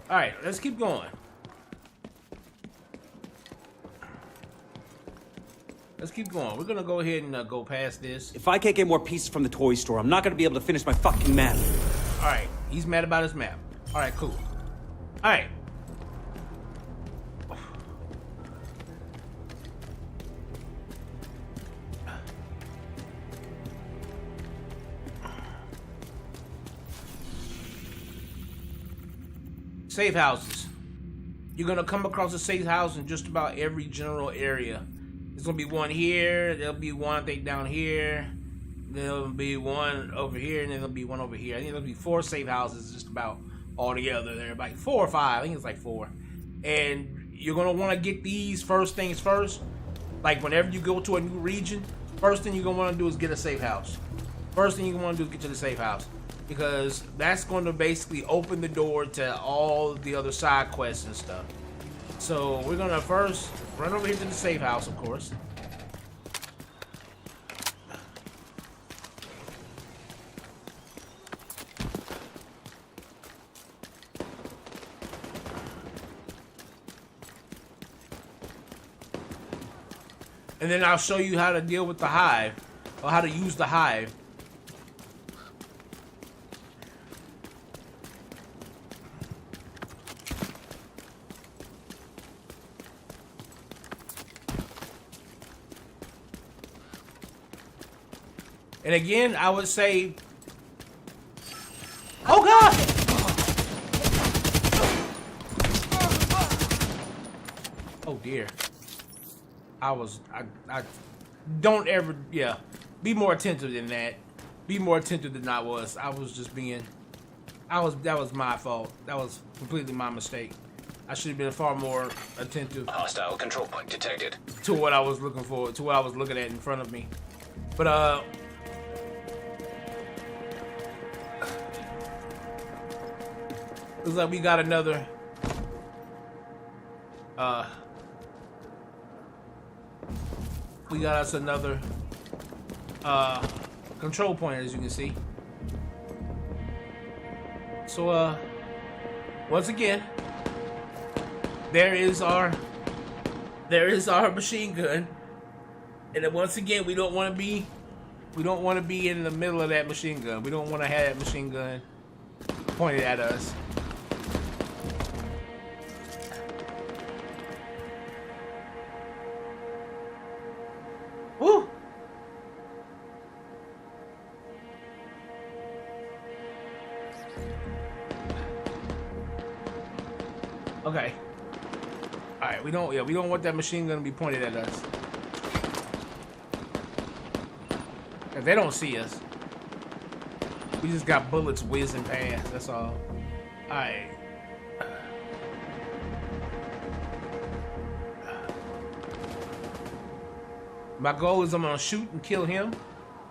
All right, let's keep going. Let's keep going. We're gonna go ahead and go past this. If I can't get more pieces from the toy store, I'm not gonna be able to finish my fucking map. All right, he's mad about his map. All right, cool. All right. Safe houses. You're gonna come across a safe house in just about every general area. There's gonna be one here, there'll be one I think down here, there'll be one over here, and then there'll be one over here. I think there'll be 4 safe houses just about all together. They're like 4 or 5, I think it's like 4. And you're gonna wanna get these first things first. Like whenever you go to a new region, first thing you're gonna wanna do is get a safe house. First thing you're gonna wanna do is get to the safe house. Because that's going to basically open the door to all the other side quests and stuff. So we're going to first run over here to the safe house, of course. And then I'll show you how to deal with the hive, or how to use the hive. And again, I would say, oh God! Oh dear. I don't ever, yeah. Be more attentive than that. Be more attentive than I was. I was just being, that was my fault. That was completely my mistake. I should have been far more attentive. Hostile control point detected. To what I was looking for, to what I was looking at in front of me. But, looks like we got another we got us another control point, as you can see. So once again, there is our machine gun. And then once again, we don't want to be in the middle of that machine gun. We don't want to have that machine gun pointed at us. Woo! Okay. All right, we don't want that machine gun to be pointed at us. If they don't see us, we just got bullets whizzing past. That's all. All right. My goal is I'm gonna shoot and kill him,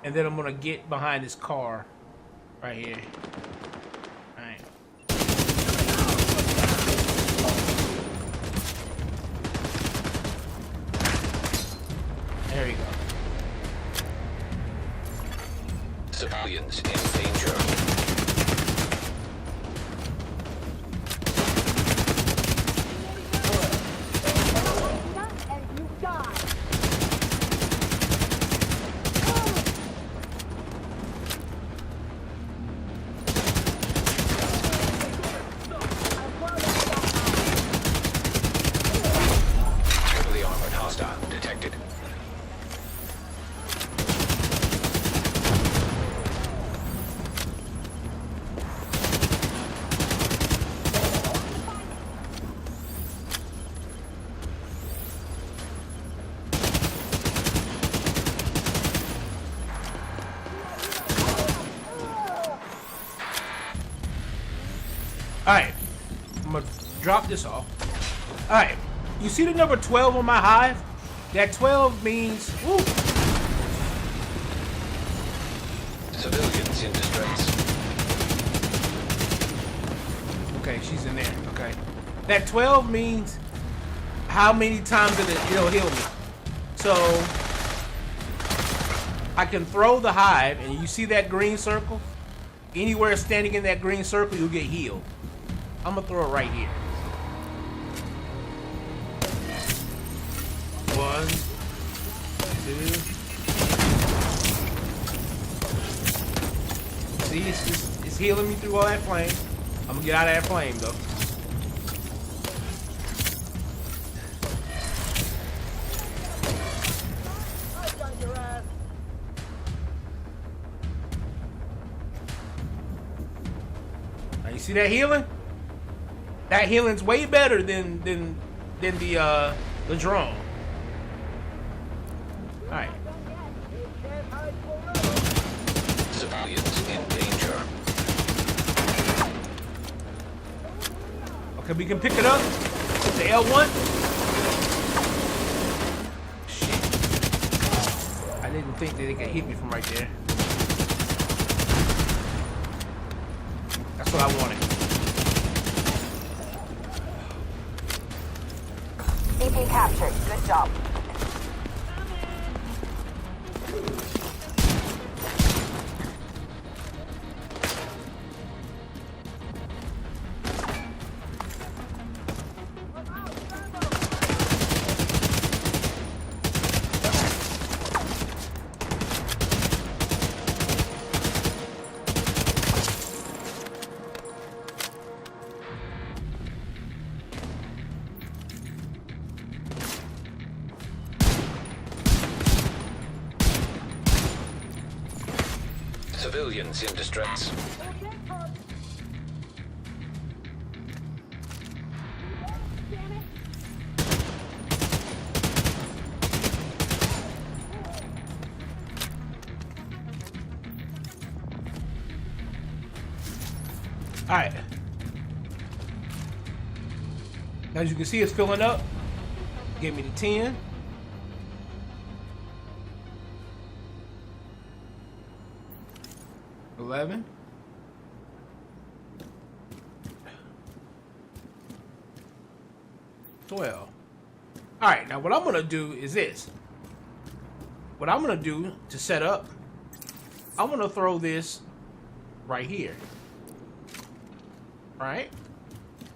and then I'm gonna get behind his car, right here. All right. There we go. Civilians in danger. And you die. Heavily armored hostile detected. Alright. I'm gonna drop this off. Alright. You see the number 12 on my hive? That 12 means... Woo! Civilians in distress. Okay, she's in there. Okay. That 12 means how many times it'll heal me. So I can throw the hive, and you see that green circle? Anywhere standing in that green circle, you'll get healed. I'm gonna throw it right here. 1, 2. See, it's healing me through all that flame. I'm gonna get out of that flame though. Now you see that healing? That healing's way better than the drone. All right. Civilians in danger. Okay, we can pick it up with the L1. Shit. I didn't think that they could hit me from right there. That's what I wanted. CP captured. Good job. Civilians in distress. All right. As you can see, it's filling up. Give me the 10. $11. $12. All right, now what I'm gonna do is this. What I'm gonna do to set up, I'm gonna throw this right here. All right,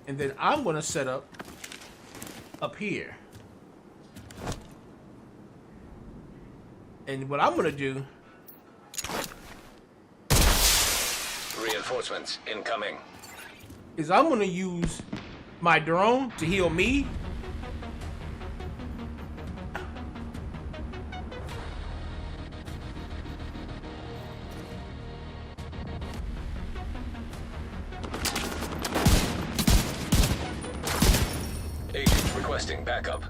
and then I'm gonna set up here. And what I'm gonna do, Reinforcements incoming. is I'm gonna use my drone to heal me. Agent requesting backup.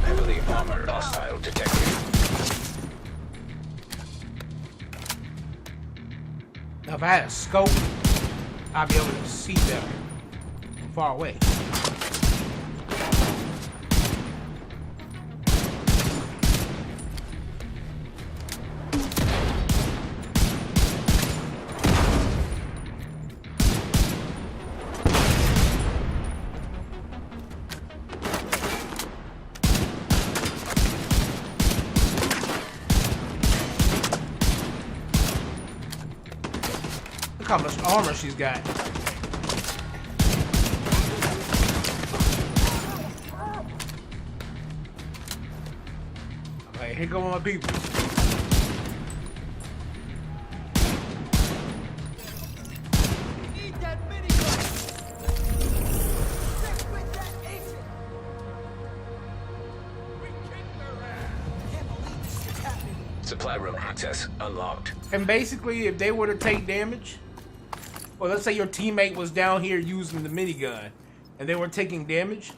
Heavily armored hostile detected. Now, if I had a scope, I'd be able to see better from far away. Look how much armor she's got. Okay, here go my people. Supply room access unlocked. And basically, if they were to take damage, Well, let's say your teammate was down here using the minigun and they were taking damage.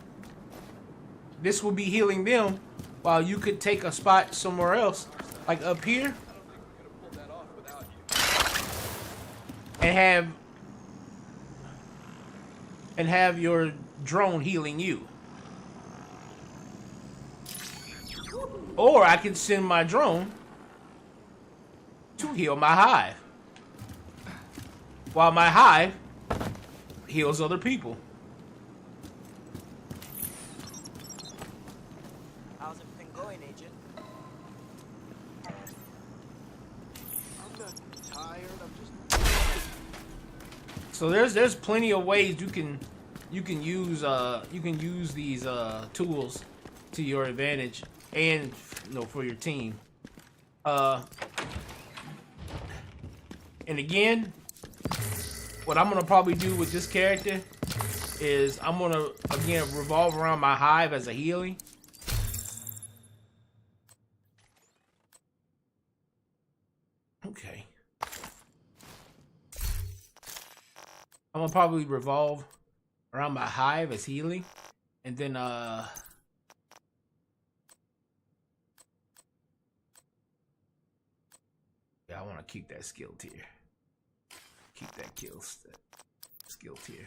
This will be healing them while you could take a spot somewhere else, like up here, and have your drone healing you. Or I can send my drone to heal my hive, while my hive heals other people. How's everything going, Agent? I'm not tired. I'm just. So there's plenty of ways you can use these tools to your advantage, and for your team. And again, what I'm gonna probably do with this character is I'm gonna again revolve around my hive as a healing. Okay. I'm gonna probably revolve around my hive as healing, and then yeah, I want to keep that skill tier. Keep that skill tier.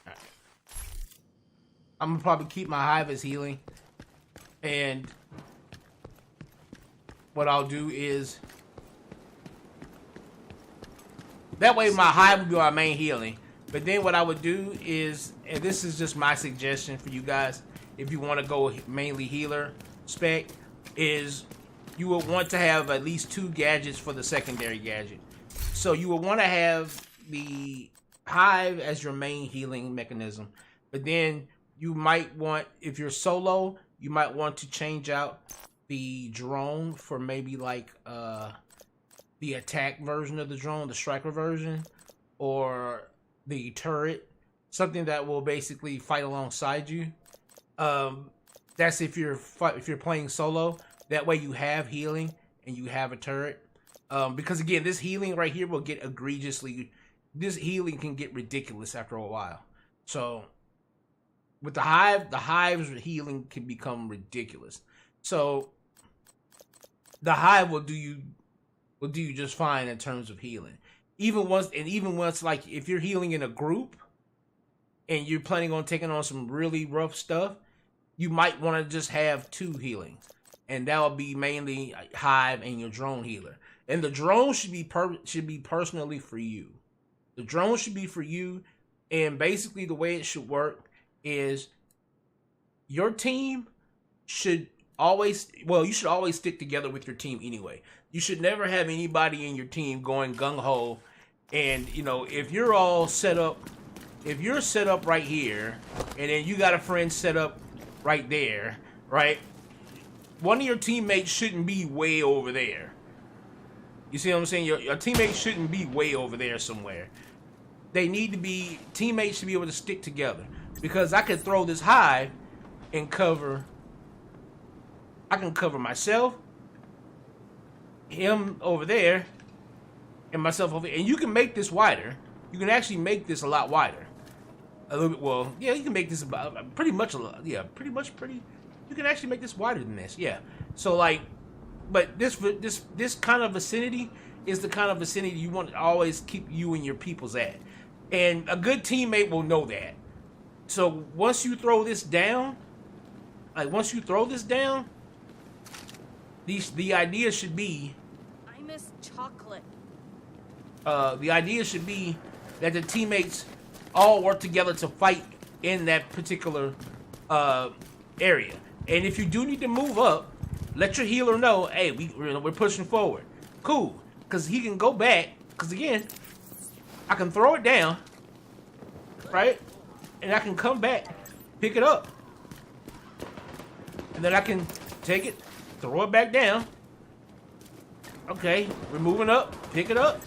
All right. I'm gonna probably keep my hive as healing, and what I'll do is that way my hive will be my main healing. But then what I would do is, and this is just my suggestion for you guys, if you want to go mainly healer spec, is you would want to have at least 2 gadgets for the secondary gadget. So you would want to have the hive as your main healing mechanism. But then you might want, if you're solo, you might want to change out the drone for maybe like the attack version of the drone, the striker version, or the turret, something that will basically fight alongside you. That's if you're playing solo. That way you have healing and you have a turret. Because again, this healing right here will get this healing can get ridiculous after a while. So with the hive's healing can become ridiculous. So the hive will do you just fine in terms of healing. Even once, like if you're healing in a group and you're planning on taking on some really rough stuff, you might want to just have 2 healings, and that will be mainly hive and your drone healer. And the drone should be personally for you. The drone should be for you, and basically the way it should work is your team should always, you should always stick together with your team anyway. You should never have anybody in your team going gung-ho. And, if you're all set up, if you're set up right here, and then you got a friend set up right there, right? One of your teammates shouldn't be way over there. You see what I'm saying? Your teammates shouldn't be way over there somewhere. Teammates should be able to stick together. Because I could throw this hive and I can cover myself, him over there, and myself over here. And you can make this wider. You can actually make this a lot wider. A little bit, well, yeah, you can make this about pretty much a lot. Yeah, you can actually make this wider than this. Yeah. So like, but this kind of vicinity is the kind of vicinity you want to always keep you and your peoples at. And a good teammate will know that. So once you throw this down, the idea should be, I miss chocolate. The idea should be that the teammates all work together to fight in that particular area. And if you do need to move up, let your healer know, hey, we're pushing forward. Cool, because he can go back. Because again, I can throw it down, right? And I can come back, pick it up. And then I can take it, throw it back down. Okay, we're moving up, pick it up.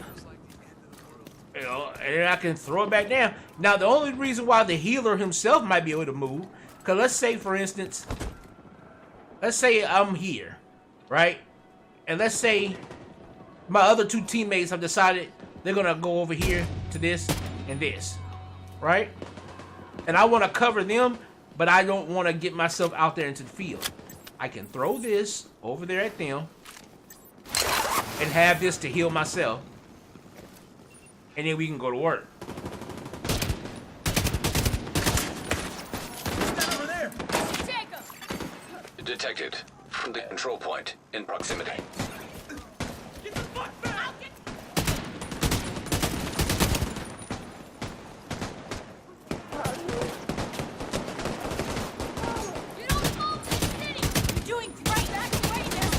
You know, and then I can throw it back down. Now, the only reason why the healer himself might be able to move, because let's say, for instance, let's say I'm here, right? And let's say my other two teammates have decided they're going to go over here to this and this, right? And I want to cover them, but I don't want to get myself out there into the field. I can throw this over there at them and have this to heal myself. And then we can go to work. Over there. Detected. From the control point in proximity. Get the fuck back! You don't move this city! You're doing great! Back away now!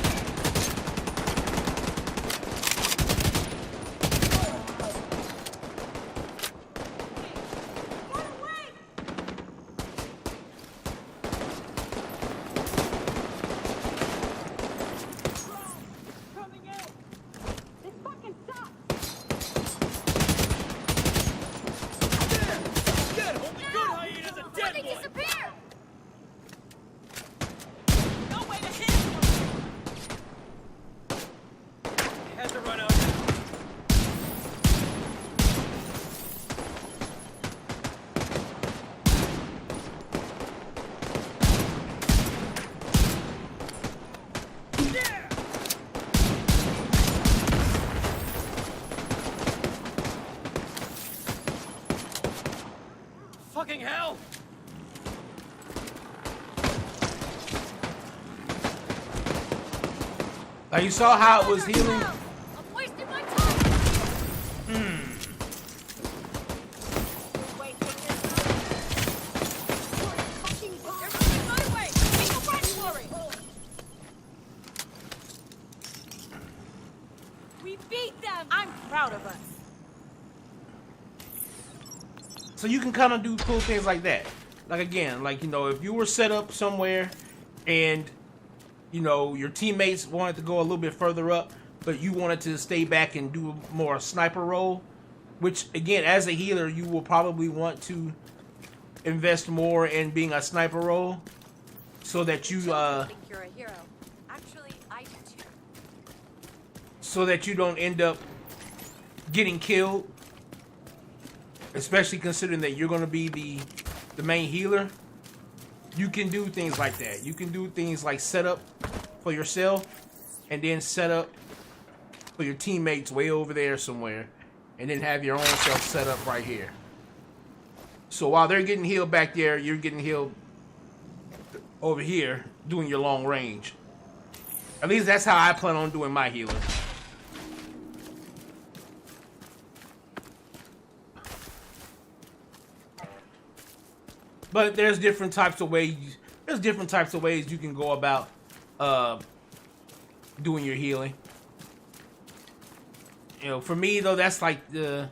Run away! Coming out! This fucking sucks! Get him! Only good hyena's a dead Where'd they one! disappear? No way to hit him! He had to run out. Fucking hell! Now you saw how it was healing. I'm wasting my time! Everybody my way! Make a run for it! We beat them! I'm proud of us! So you can kind of do cool things like that. Like again, like, you know, if you were set up somewhere and, you know, your teammates wanted to go a little bit further up, but you wanted to stay back and do more sniper role, which again, as a healer, you will probably want to invest more in being a sniper role so that you I think you're a hero. Actually, I do too. so that you don't end up getting killed, especially considering that you're going to be the main healer. You can do things like that. You can do things like set up for yourself and then set up for your teammates way over there somewhere, and then have your own self set up right here. So while they're getting healed back there, you're getting healed over here doing your long range. At least that's how I plan on doing my healing. But there's different types of ways. There's different types of ways you can go about doing your healing. You know, for me though, that's like the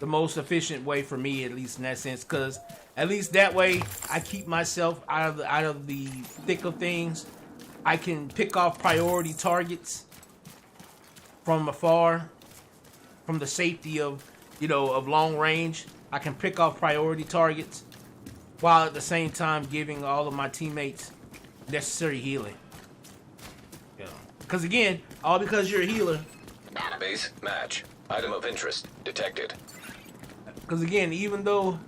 most efficient way for me, at least in that sense, because at least that way I keep myself out of the thick of things. I can pick off priority targets from afar, from the safety of, you know, of long range. I can pick off priority targets, while at the same time giving all of my teammates necessary healing. Yeah. Because again, all because you're a healer. Base match. Item of interest detected. Because again, even though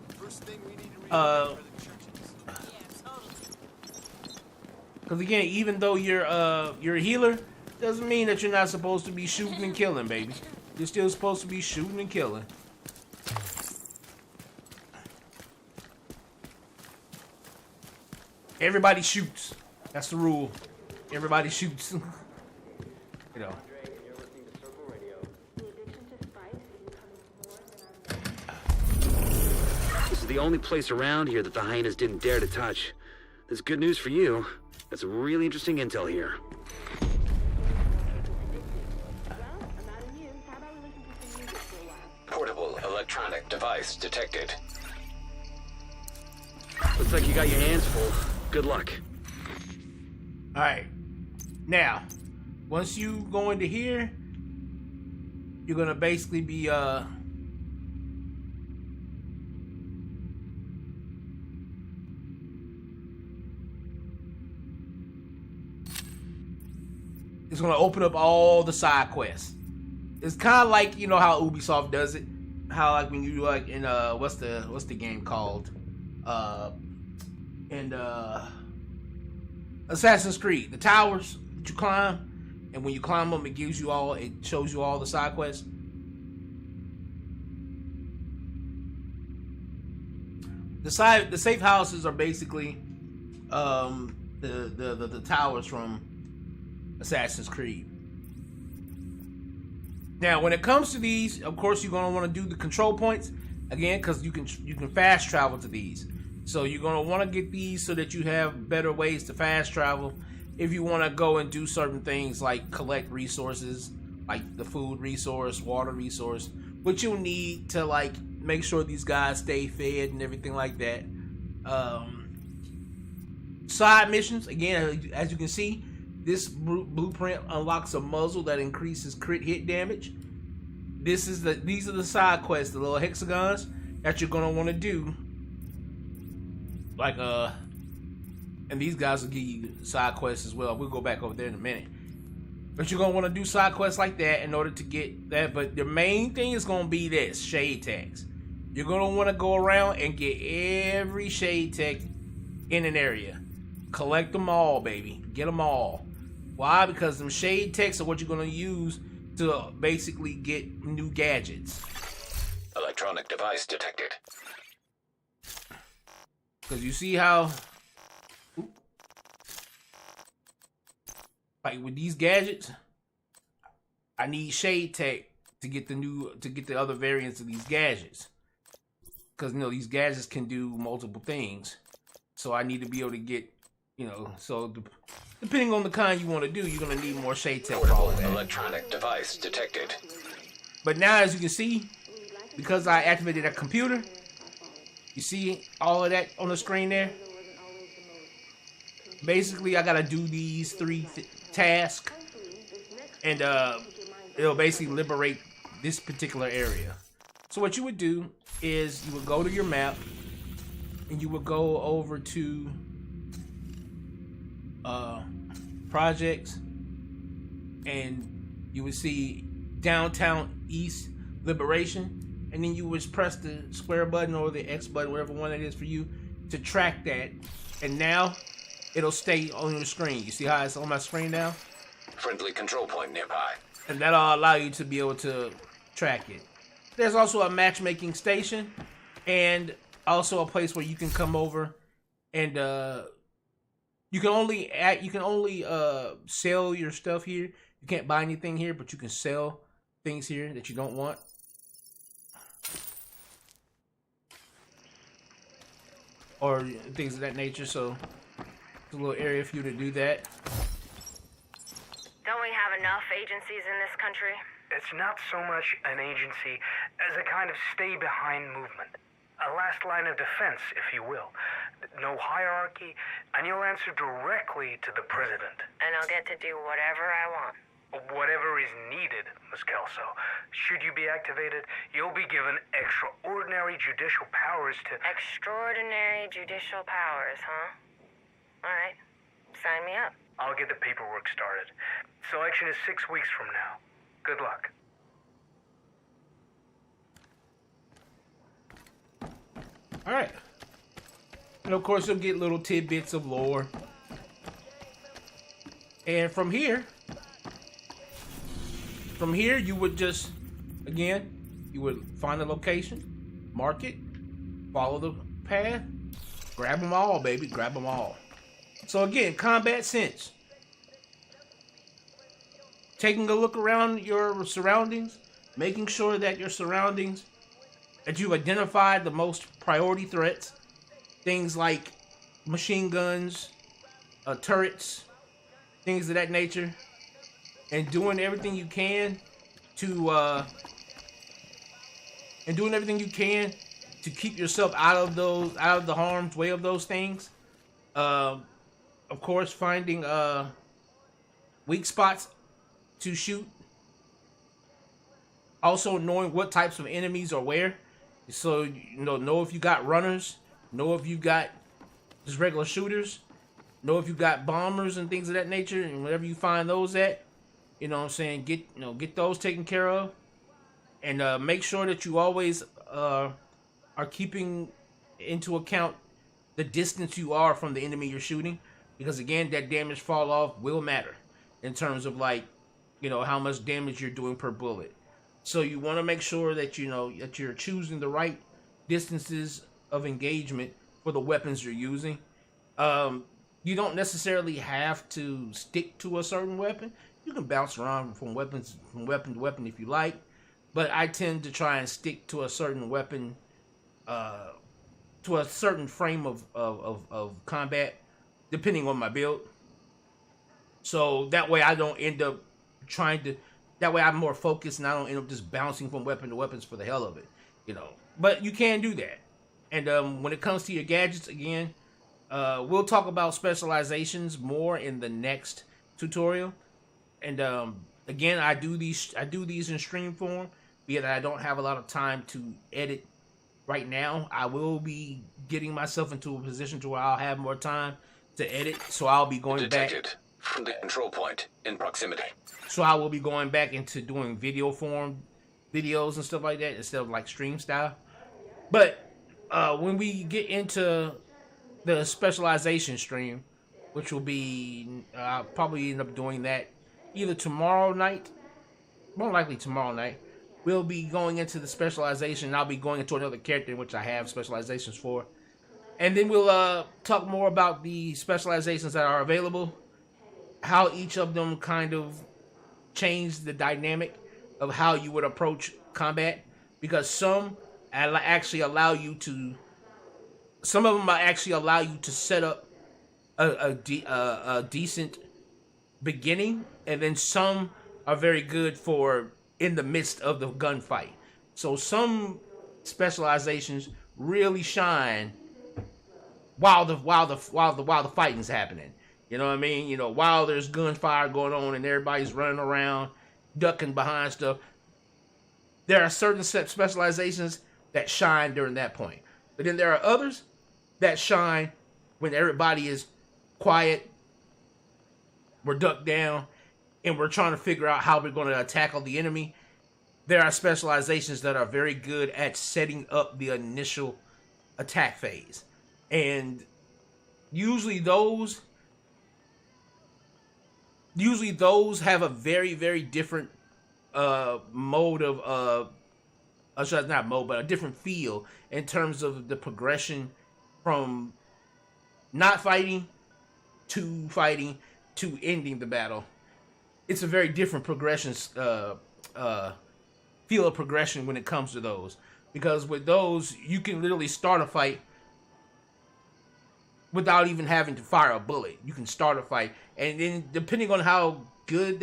you're a healer, doesn't mean that you're not supposed to be shooting and killing, baby. You're still supposed to be shooting and killing. Everybody shoots. That's the rule. Everybody shoots. You know. This is the only place around here that the hyenas didn't dare to touch. That's good news for you. That's some really interesting intel here. Portable electronic device detected. Looks like you got your hands full. Good luck. Alright. Now, once you go into here, you're gonna basically be it's gonna open up all the side quests. It's kind of like, you know how Ubisoft does it. How like when you like in what's the game called? In Assassin's Creed, the towers that you climb, and when you climb them, it shows you all the side quests. The safe houses are basically the towers from Assassin's Creed. Now, when it comes to these, of course, you're gonna want to do the control points again, because you can fast travel to these. So you're gonna want to get these so that you have better ways to fast travel. If you want to go and do certain things like collect resources, like the food resource, water resource, which you'll need to like make sure these guys stay fed and everything like that. Side missions, again, as you can see, this blueprint unlocks a muzzle that increases crit hit damage. These are the side quests, the little hexagons that you're gonna want to do. Like and these guys will give you side quests as well. We'll go back over there in a minute. But you're gonna want to do side quests like that in order to get that. But the main thing is gonna be this shade tags. You're gonna want to go around and get every shade tag in an area. Collect them all, baby. Get them all. Why? Because them shade techs are what you're going to use to basically get new gadgets. Electronic device detected. Because you see how, like with these gadgets, I need shade tech to get the other variants of these gadgets. Because, you know, these gadgets can do multiple things. So I need to be able to get, you know, so depending on the kind you want to do, you're going to need more shade tech for all of that. Electronic device detected. But now, as you can see, because I activated that computer, you see all of that on the screen there? Basically, I got to do these 3 tasks, and it'll basically liberate this particular area. So what you would do is you would go to your map, and you would go over to projects, and you would see Downtown East Liberation, and then you would press the square button or the X button, whatever one it is for you, to track that, and now it'll stay on your screen. You see how it's on my screen now? Friendly control point nearby. And that'll allow you to be able to track it. There's also a matchmaking station, and also a place where you can come over and you can only sell your stuff here. You can't buy anything here, but you can sell things here that you don't want. Or things of that nature, so it's a little area for you to do that. Don't we have enough agencies in this country? It's not so much an agency as a kind of stay-behind movement. A last line of defense, if you will. No hierarchy, and you'll answer directly to the president. And I'll get to do whatever I want. Whatever is needed, Ms. Kelso. Should you be activated, you'll be given extraordinary judicial powers to... Extraordinary judicial powers, huh? All right. Sign me up. I'll get the paperwork started. Selection is 6 weeks from now. Good luck. Alright. And of course you'll get little tidbits of lore. And from here you would just, again, you would find a location, mark it, follow the path, grab them all, baby, grab them all. So again, combat sense. Taking a look around your surroundings, making sure that your surroundings, that you've identified the most priority threats, things like machine guns, turrets, things of that nature, and doing everything you can to keep yourself out of the harm's way of those things. Of course, finding weak spots to shoot. Also knowing what types of enemies are where. So, you know if you got runners, know if you got just regular shooters, know if you got bombers and things of that nature, and wherever you find those at, You know what I'm saying? Get those taken care of, and make sure that you always are keeping into account the distance you are from the enemy you're shooting, because again, that damage fall off will matter in terms of like, how much damage you're doing per bullet. So you want to make sure that that you're choosing the right distances of engagement for the weapons you're using. You don't necessarily have to stick to a certain weapon. You can bounce around from weapon to weapon if you like, but I tend to try and stick to a certain weapon, to a certain frame of combat, depending on my build. So that way I don't end up that way I'm more focused and I don't end up just bouncing from weapon to weapons for the hell of it, But you can do that. And when it comes to your gadgets, again, we'll talk about specializations more in the next tutorial. And again, I do these in stream form, because I don't have a lot of time to edit right now. I will be getting myself into a position to where I'll have more time to edit, so I'll be going Detected back from the control point in proximity. So I will be going back into doing video form videos and stuff like that instead of like stream style. But when we get into the specialization stream, which will be, I'll probably end up doing that either tomorrow night, more likely tomorrow night. We'll be going into the specialization, and I'll be going into another character in which I have specializations for. And then we'll talk more about the specializations that are available, how each of them kind of change the dynamic of how you would approach combat, because some actually allow you to, some of them actually allow you to set up a decent beginning, and then some are very good for in the midst of the gunfight. So some specializations really shine while the fighting's happening. You know what I mean? While there's gunfire going on and everybody's running around, ducking behind stuff, there are certain specializations that shine during that point. But then there are others that shine when everybody is quiet, we're ducked down, and we're trying to figure out how we're going to tackle the enemy. There are specializations that are very good at setting up the initial attack phase. And usually those have a very, very different mode of not mode, but a different feel in terms of the progression from not fighting to ending the battle. It's a very different progression, feel of progression when it comes to those. Because with those, you can literally start a fight without even having to fire a bullet. You can start a fight, and then depending on how good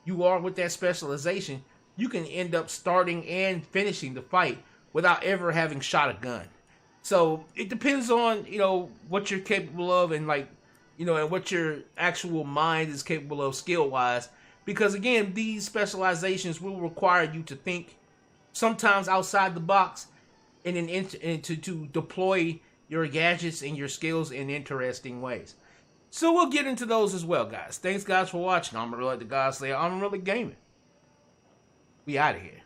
you are with that specialization, you can end up starting and finishing the fight without ever having shot a gun. So it depends on what you're capable of, and and what your actual mind is capable of skill wise. Because again, these specializations will require you to think sometimes outside the box, and then to deploy your gadgets and your skills in interesting ways. So we'll get into those as well, guys. Thanks, guys, for watching. Amon-Rellik, the God Slayer. Amon-Rellik Gaming. We out of here.